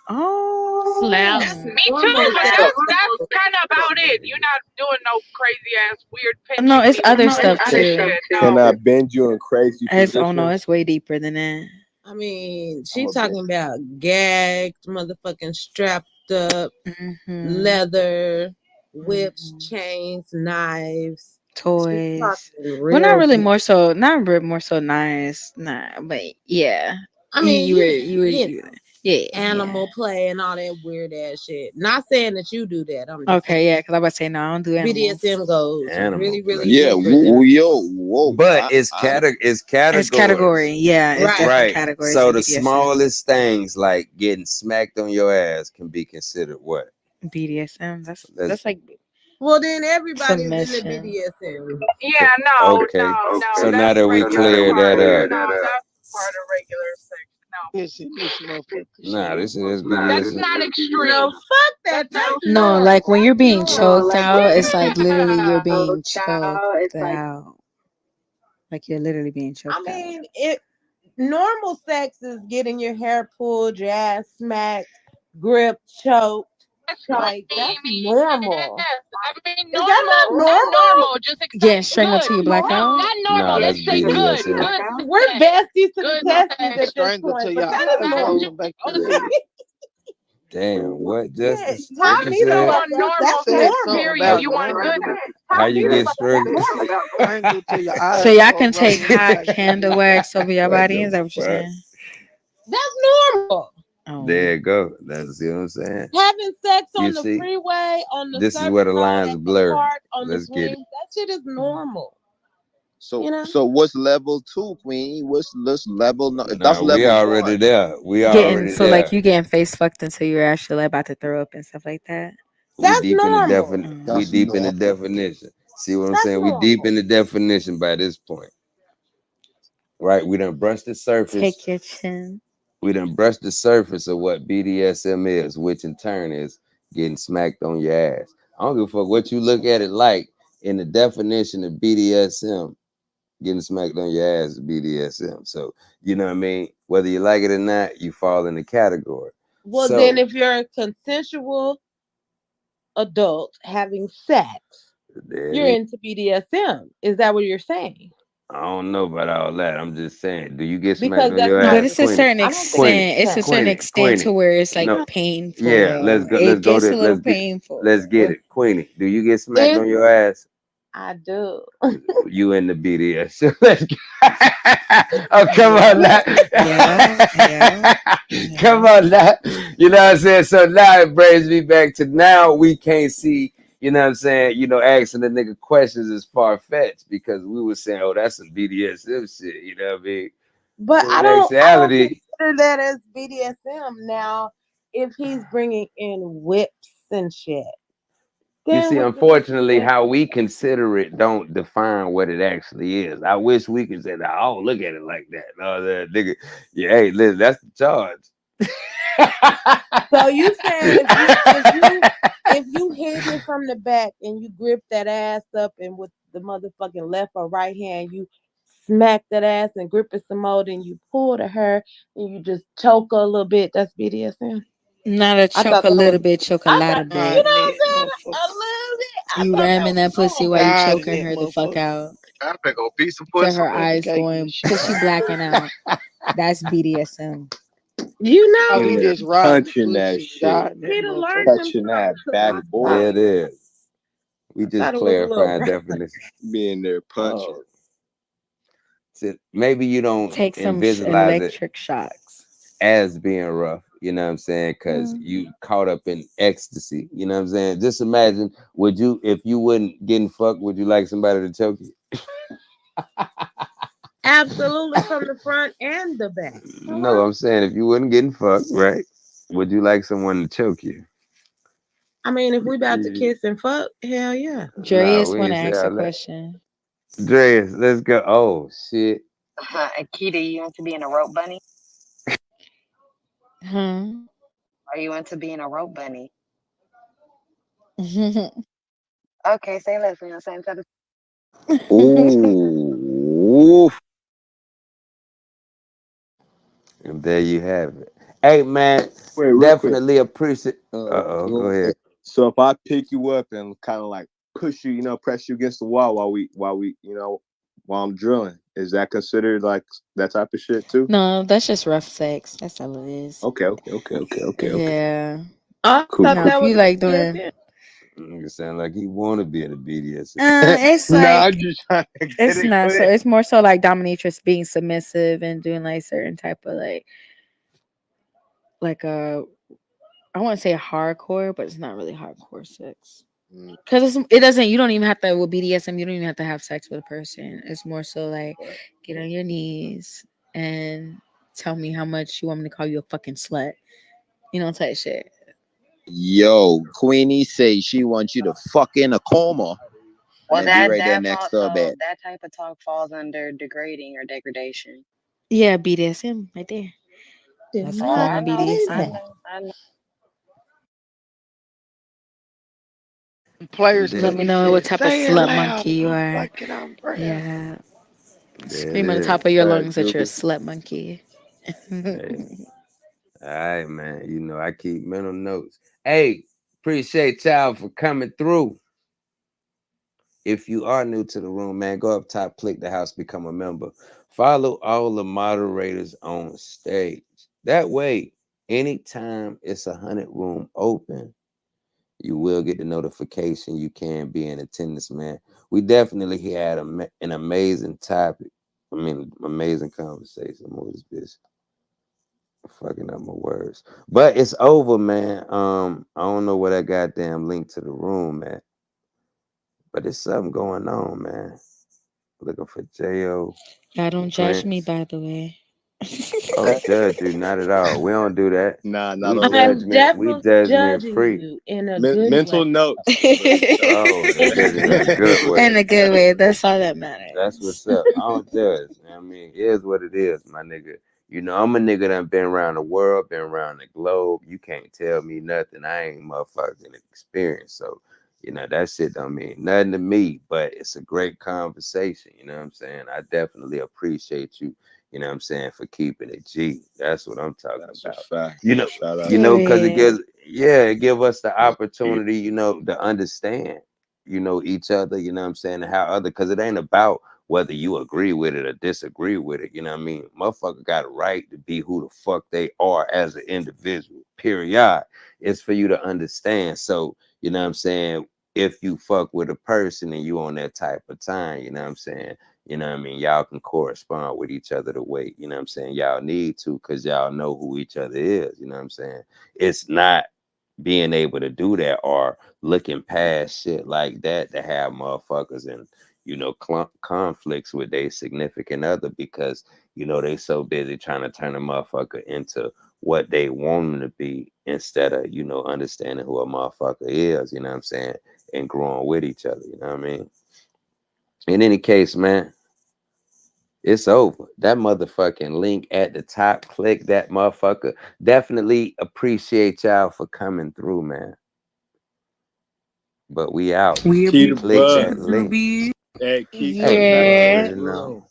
Oh. Me too, normal but sex. that's kind of about it. You're not doing no crazy ass weird No, pinching it's me with other no stuff other too. shit. No. Can I bend you in crazy It's oh no, positions? it's way deeper than that. I mean, I'm she a bend. talking about gagged, motherfucking strapped up, Mm-hmm. leather, whips, Mm-hmm. chains, knives. She's Toys. talking Well, not real. really. More so, not more so nice. Nah, but yeah. I mean, you You were, yeah, yeah. animal play and all that weird ass shit. Not saying that you do that. I'm just saying Okay, yeah. Because I was about to say no, I don't do animals. BDSM goes animal really, really play. Yeah, deeper than whoa. But it's I it's It's categories. category. Yeah, it's right. definitely Right. categories So in the BDSM. smallest things like getting smacked on your ass can be considered what? BDSM. That's That's like Well, then everybody's in the submission. BDSM. Yeah, no, no, okay. no. So now That's that we regular cleared that part. up, No, that's part of regular sex. No, Listen, this motherfucker nah, shit. this is that's BDSM. not No, extreme. fuck that. That's That's no. No, like normal. when you're being No, choked like out, it's like literally you're yeah. being choked out. Like you're literally being I choked out. mean, it normal sex is getting your hair pulled, your ass smacked, gripped, choked. Like that's normal. Yes, I mean Is that normal, not not normal? normal. Just Getting excited. strangled Good. till you black No, out. not Nah, normal. that's Let's say good. BDSM. Good We're sex. besties to the Good testes sex. at this Strangle point, till but your that is eyes normal. close and back to Okay. sleep. Damn, what Yeah, Justice tie Strickler me the You said? fuck want up. I normal That's said sex, something normal. period. about You want good strangle. How Tie you me the get fuck. That's struggled? normal. Strangle till your So eyes y'all close can right take then and hot back to candle sleep. wax over your What body. the Is that what you're fuck? saying? That's normal. There Oh. you go. That's what I'm saying. Having sex You on the see, freeway, on the this is where service the road, lines at the blur. park, on the Let's get it. swing, that shit is normal. So You know? so what's level two, Queen? What's level? No, that's Nah, we level already one. there. We Getting already so like there. you getting face fucked until you're actually like, about to throw up and stuff like that. We That's deep in the normal. we That's deep in the normal. definition. See what I'm That's saying? We deep normal. in the definition by this point. Right? We done brushed the surface. Take your chin. We done brushed the surface of what BDSM is, which in turn is getting smacked on your ass. I don't give a fuck what you look at it like. In the definition of BDSM, getting smacked on your ass is BDSM. So you know what I mean? Whether you like it or not, you fall in the category. Well, then So if you're a consensual adult having sex, there it you're is. into BDSM. Is that what you're saying? I don't know about all that. I'm just saying, do you get smacked Because on that's your not But ass, the it's a Queenie? certain I don't think Queenie, extent. it's It's a that. certain Queenie, extent to Queenie. where it's like No, yeah, painful. let's go. Let's It go gets to a little let's painful. get it, Queenie. Do you get smacked If on your ass? I do. You in the BDS? Let's go. Oh, come on Yeah, now. yeah, yeah, Come yeah. on now. You know what I'm saying? So now it brings me back to now we can't see, you know what I'm saying, asking the nigga questions is far fetched because we were saying, oh, that's some BDSM shit, you know what I mean? But But in I don't actuality, consider that as BDSM. Now, if he's bringing in whips and shit, you then see, would that be unfortunately, how we consider it don't define what it actually is. I wish we could say that. Oh, look at it like that. No, that nigga, yeah, hey, listen, that's the charge. So you saying if you hit it from the back and you grip that ass up and with the motherfucking left or right hand you smack that ass and grip it some more, then you pull to her and you just choke her a little bit. That's BDSM. Not a I choke thought a that was. little bit, choke a I lot thought of you bit. know what Got I'm it, saying. A motherfucker. little bit. I You thought that ramming was that pussy while you normal. Got choking it, her the fuck motherfucker. out I think gonna beat some to pussy. her Baby, eyes gotta get going, shit till she on. blacking out. That's BDSM. You know, Probably In there just riding the punching that pussy, shit, riding that he done learned motherfucker. him touching that something because backboard, There it is. We I just thought it was a little clarifying rough. definition. being there punching. Oh, so maybe you don't Take some visualize it electric shocks. as being rough, you know what I'm saying? Because Mm. you caught up in ecstasy, you know what I'm saying? Just imagine, if you wouldn't getting fucked, would you like somebody to choke you? Absolutely, from the front and the back. No, Hello. I'm saying if you wasn't getting fucked, right? Would you like someone to choke you? I mean, if we about to Yeah. kiss and fuck, hell yeah. No, Jarius we want to ain't say ask a all that. question. Dreas, let's go. Oh shit. Akita, you into being a rope bunny? Huh? Are you into being a rope bunny? Okay, say less. We're on the same type of. Ooh. And there you have it. Hey man, Wait, real quick. definitely appreciate. Uh Uh, oh, go well, ahead. So if I pick you up and kind of like push you, press you against the wall while we, while I'm drilling, is that considered like that type of shit too? No, that's just rough sex. That's all it is. Okay. Yeah. I Cool, thought Now, cool. if that you was like doing, BDSM. Nigga sound like he wanna be in a BDSM. it's nah, I'm like just trying to get it's it not so. clear. It's more so like dominatrix being submissive and doing like certain type of like a I want to say hardcore, but it's not really hardcore sex. Mm, Because it doesn't. You don't even have to with BDSM. You don't even have to have sex with a person. It's more so like right. get on your knees and tell me how much you want me to call you a fucking slut. You know, type shit. Yo, Queenie say she wants you to fuck in a coma Well, and be that right there that next fall, to her so bed. that type of talk falls under degrading or degradation. Yeah, BDSM right there. Did That's a Oh, form not I of know, say I BDSM. that. know, I know. Players Let There, me Tony know what said, type of "Say it slut loud. monkey you I'm are. fucking on breath." Yeah, there it scream on the is. top of your Right, lungs that you're a Juby. slut monkey. Hey, all right, man. I keep mental notes. Hey, appreciate y'all for coming through. If you are new to the room, man, go up top, click the house, become a member. Follow all the moderators on stage. That way, anytime it's 100 room open, you will get the notification. You can be in attendance, man. We definitely had an amazing topic. I mean, amazing conversation. I'm always busy. Fucking up my words. But it's over, man. I don't know where that goddamn link to the room at, but it's something going on, man. Looking for J.O. Y'all don't judge me, Prince. by the way. Oh, judge you, not at all. We don't do that. Nah, not We on that. I'm judgment definitely judging free. you in a good Mental way. notes, but Oh, in a good In way. a good way. That's all that That's matters. what's up. I don't judge. I mean, here's what it is, my nigga. You know, I'm a nigga that been around the world, been around the globe. You can't tell me nothing. I ain't motherfucking experienced. So, you know, that shit don't mean nothing to me, but it's a great conversation. You know what I'm saying? I definitely appreciate you, you know what I'm saying, for keeping it G. That's what I'm talking that's a about. fact. You know, Shout out. because it Period. gives, yeah, it give us the Yeah, keep opportunity, you know, to understand, you know, each other, you know what I'm saying, and how other, because it ain't about whether you agree with it or disagree with it. You know what I mean? Motherfucker got a right to be who the fuck they are as an individual. Period. It's for you to understand. So, you know what I'm saying? If you fuck with a person and you on that type of time, you know what I'm saying? You know what I mean? Y'all can correspond with each other the way, you know what I'm saying, y'all need to, because y'all know who each other is. You know what I'm saying? It's not being able to do that or looking past shit like that to have motherfuckers and, you know, conflicts with their significant other because, you know, they so busy trying to turn a motherfucker into what they want them to be instead of, you know, understanding who a motherfucker is, you know what I'm saying, and growing with each other, you know what I mean? In any case, man, it's over. That motherfucking link at the top, click that motherfucker. Definitely appreciate y'all for coming through, man. But we out. We Keita Click appreciate Bug. you, that link. Ruby. Hey, keep Hey, coming you back to Yeah. this already know. room.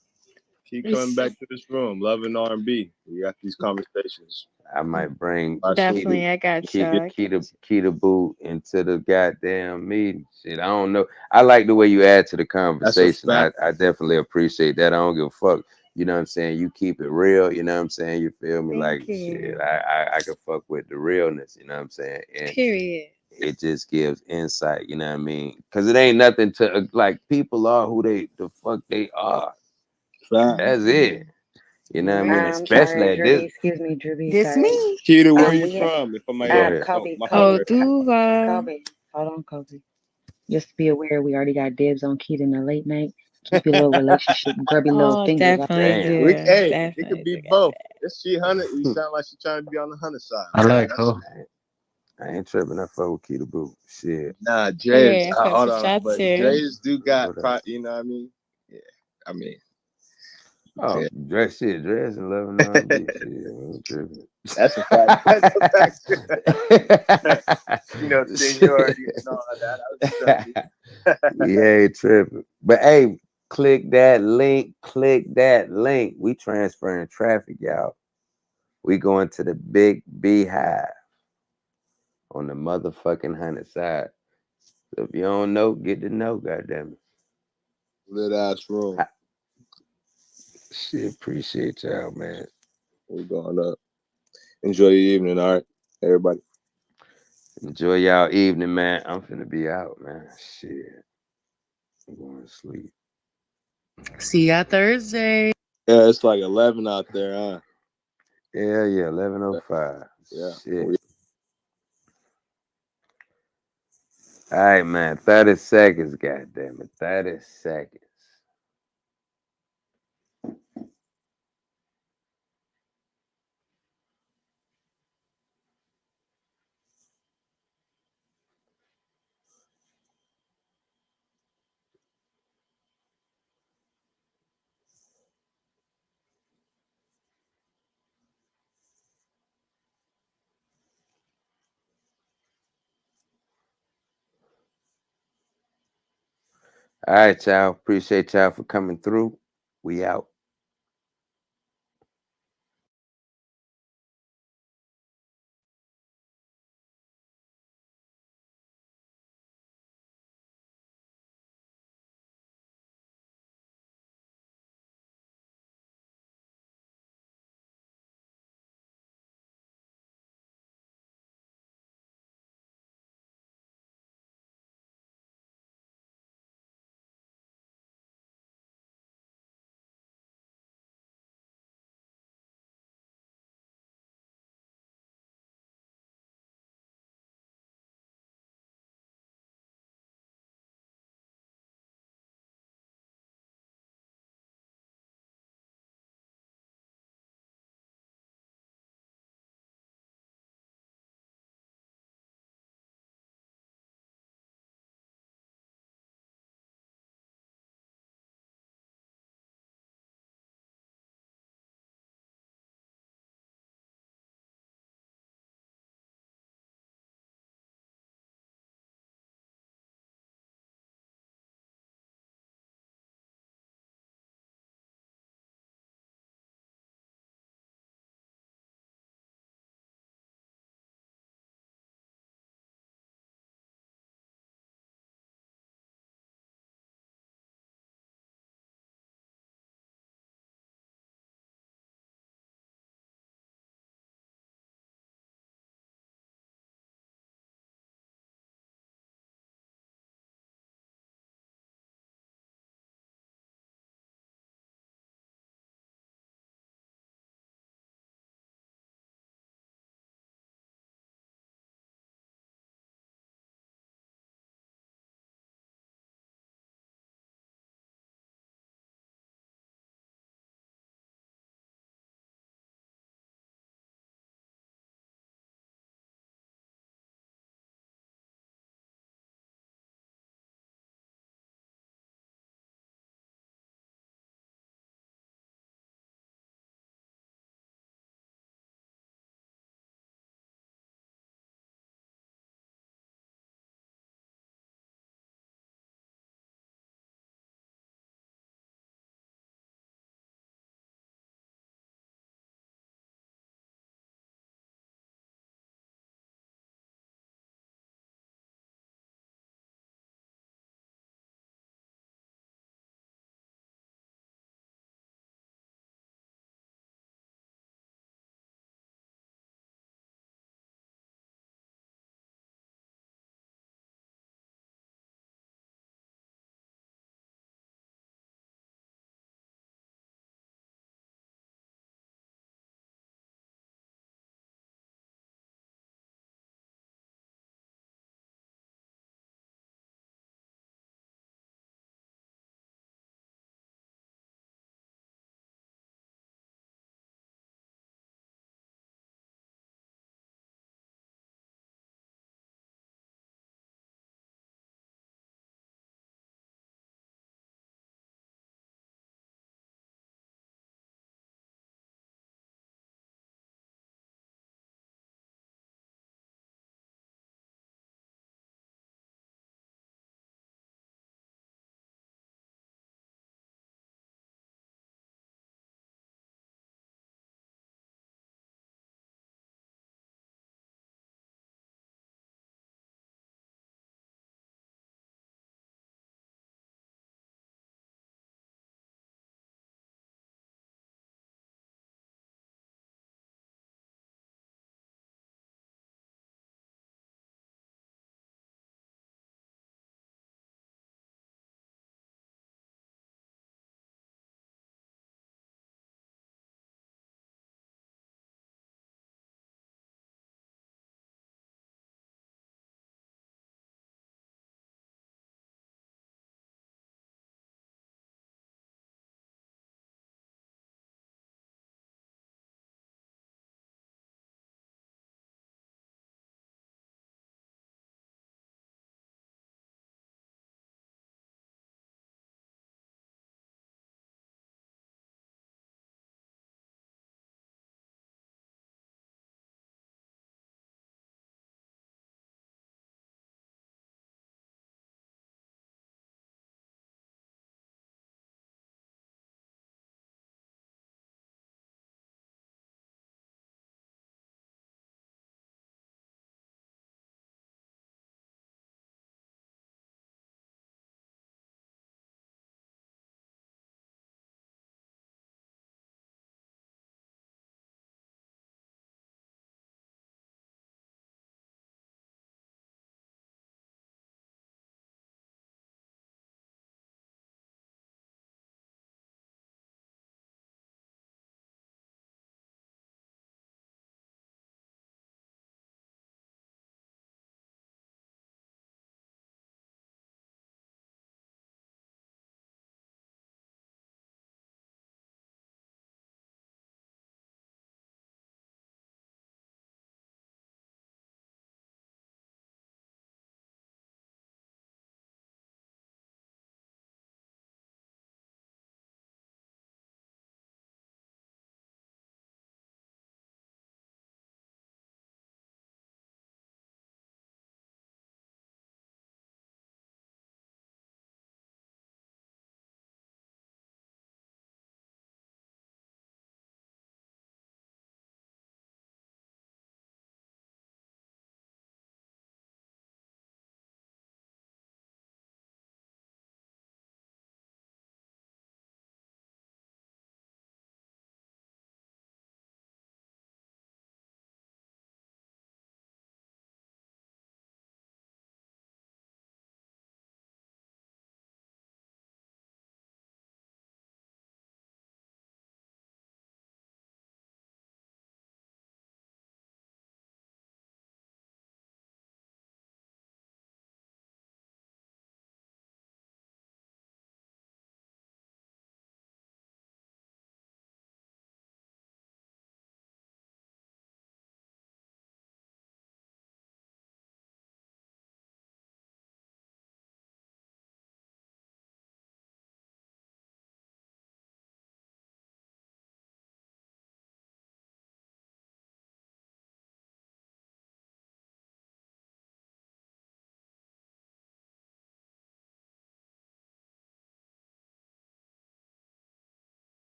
Keep coming It's back to this room. Love and R&B. We got these conversations. I might bring Our Keita, definitely, I got you. Keita, I got Keita, Keita Boo into the goddamn meeting. Shit, I don't know. I like the way you add to the That's a conversation. fact. I definitely appreciate that. I don't give a fuck. You know what I'm saying? You keep it real. You know what I'm saying? You feel me? Like Thank shit. you. I can fuck with the realness. You know what I'm saying? And Period. it just gives insight. You know what I mean? Because it ain't nothing to like. People are who they the fuck they are. Fact. That's it. Mhm. You know You're what I mean? right. I'm sorry, Especially at Drewby. this. Excuse me, Drewby. This Sorry. me. Keita, where you We from? If I might Go ask. ahead. Oh, Kobe, my fault. Oh, Kobe, Right. Duva. Kobe. Hold on, Kobe. Just be aware we already got dibs on Keita in the late night. Keep your little relationship grubby little Oh, fingers off definitely that. Damn. We, do. hey, it could Definitely be do got both. that. If she hunter, you sound like she trying to be on the hunter side. I like That's her. I ain't tripping. I fuck with Keita Boo. Shit. nah, Dre's. Period. Fuck Hold with on, y'all but too. Dre's do got, What up? you know what I mean? Yeah, I mean, Oh, yeah, dress shit, dress and love and R&B. Shit, I ain't tripping. that's a fact. That's a fact. You know, Shit. seniority and all that. I was feel me. We ain't tripping. But hey, click that link. Click that link. We transferring traffic, y'all. We going to the big beehive on the motherfucking 100 side. So if you don't know, get to know, goddamn Lit ass room. it. Shit, appreciate y'all, man. We going up. Enjoy your evening, all right, everybody. Enjoy y'all evening, man. I'm finna be out, man. Shit, I'm going to sleep. See ya Thursday. Yeah, it's like 11 out there, huh? Yeah, yeah, 11:05. Yeah. Shit. All right, man. 30 seconds, goddamn it. 30 seconds. All right, y'all. Appreciate y'all for coming through. We out.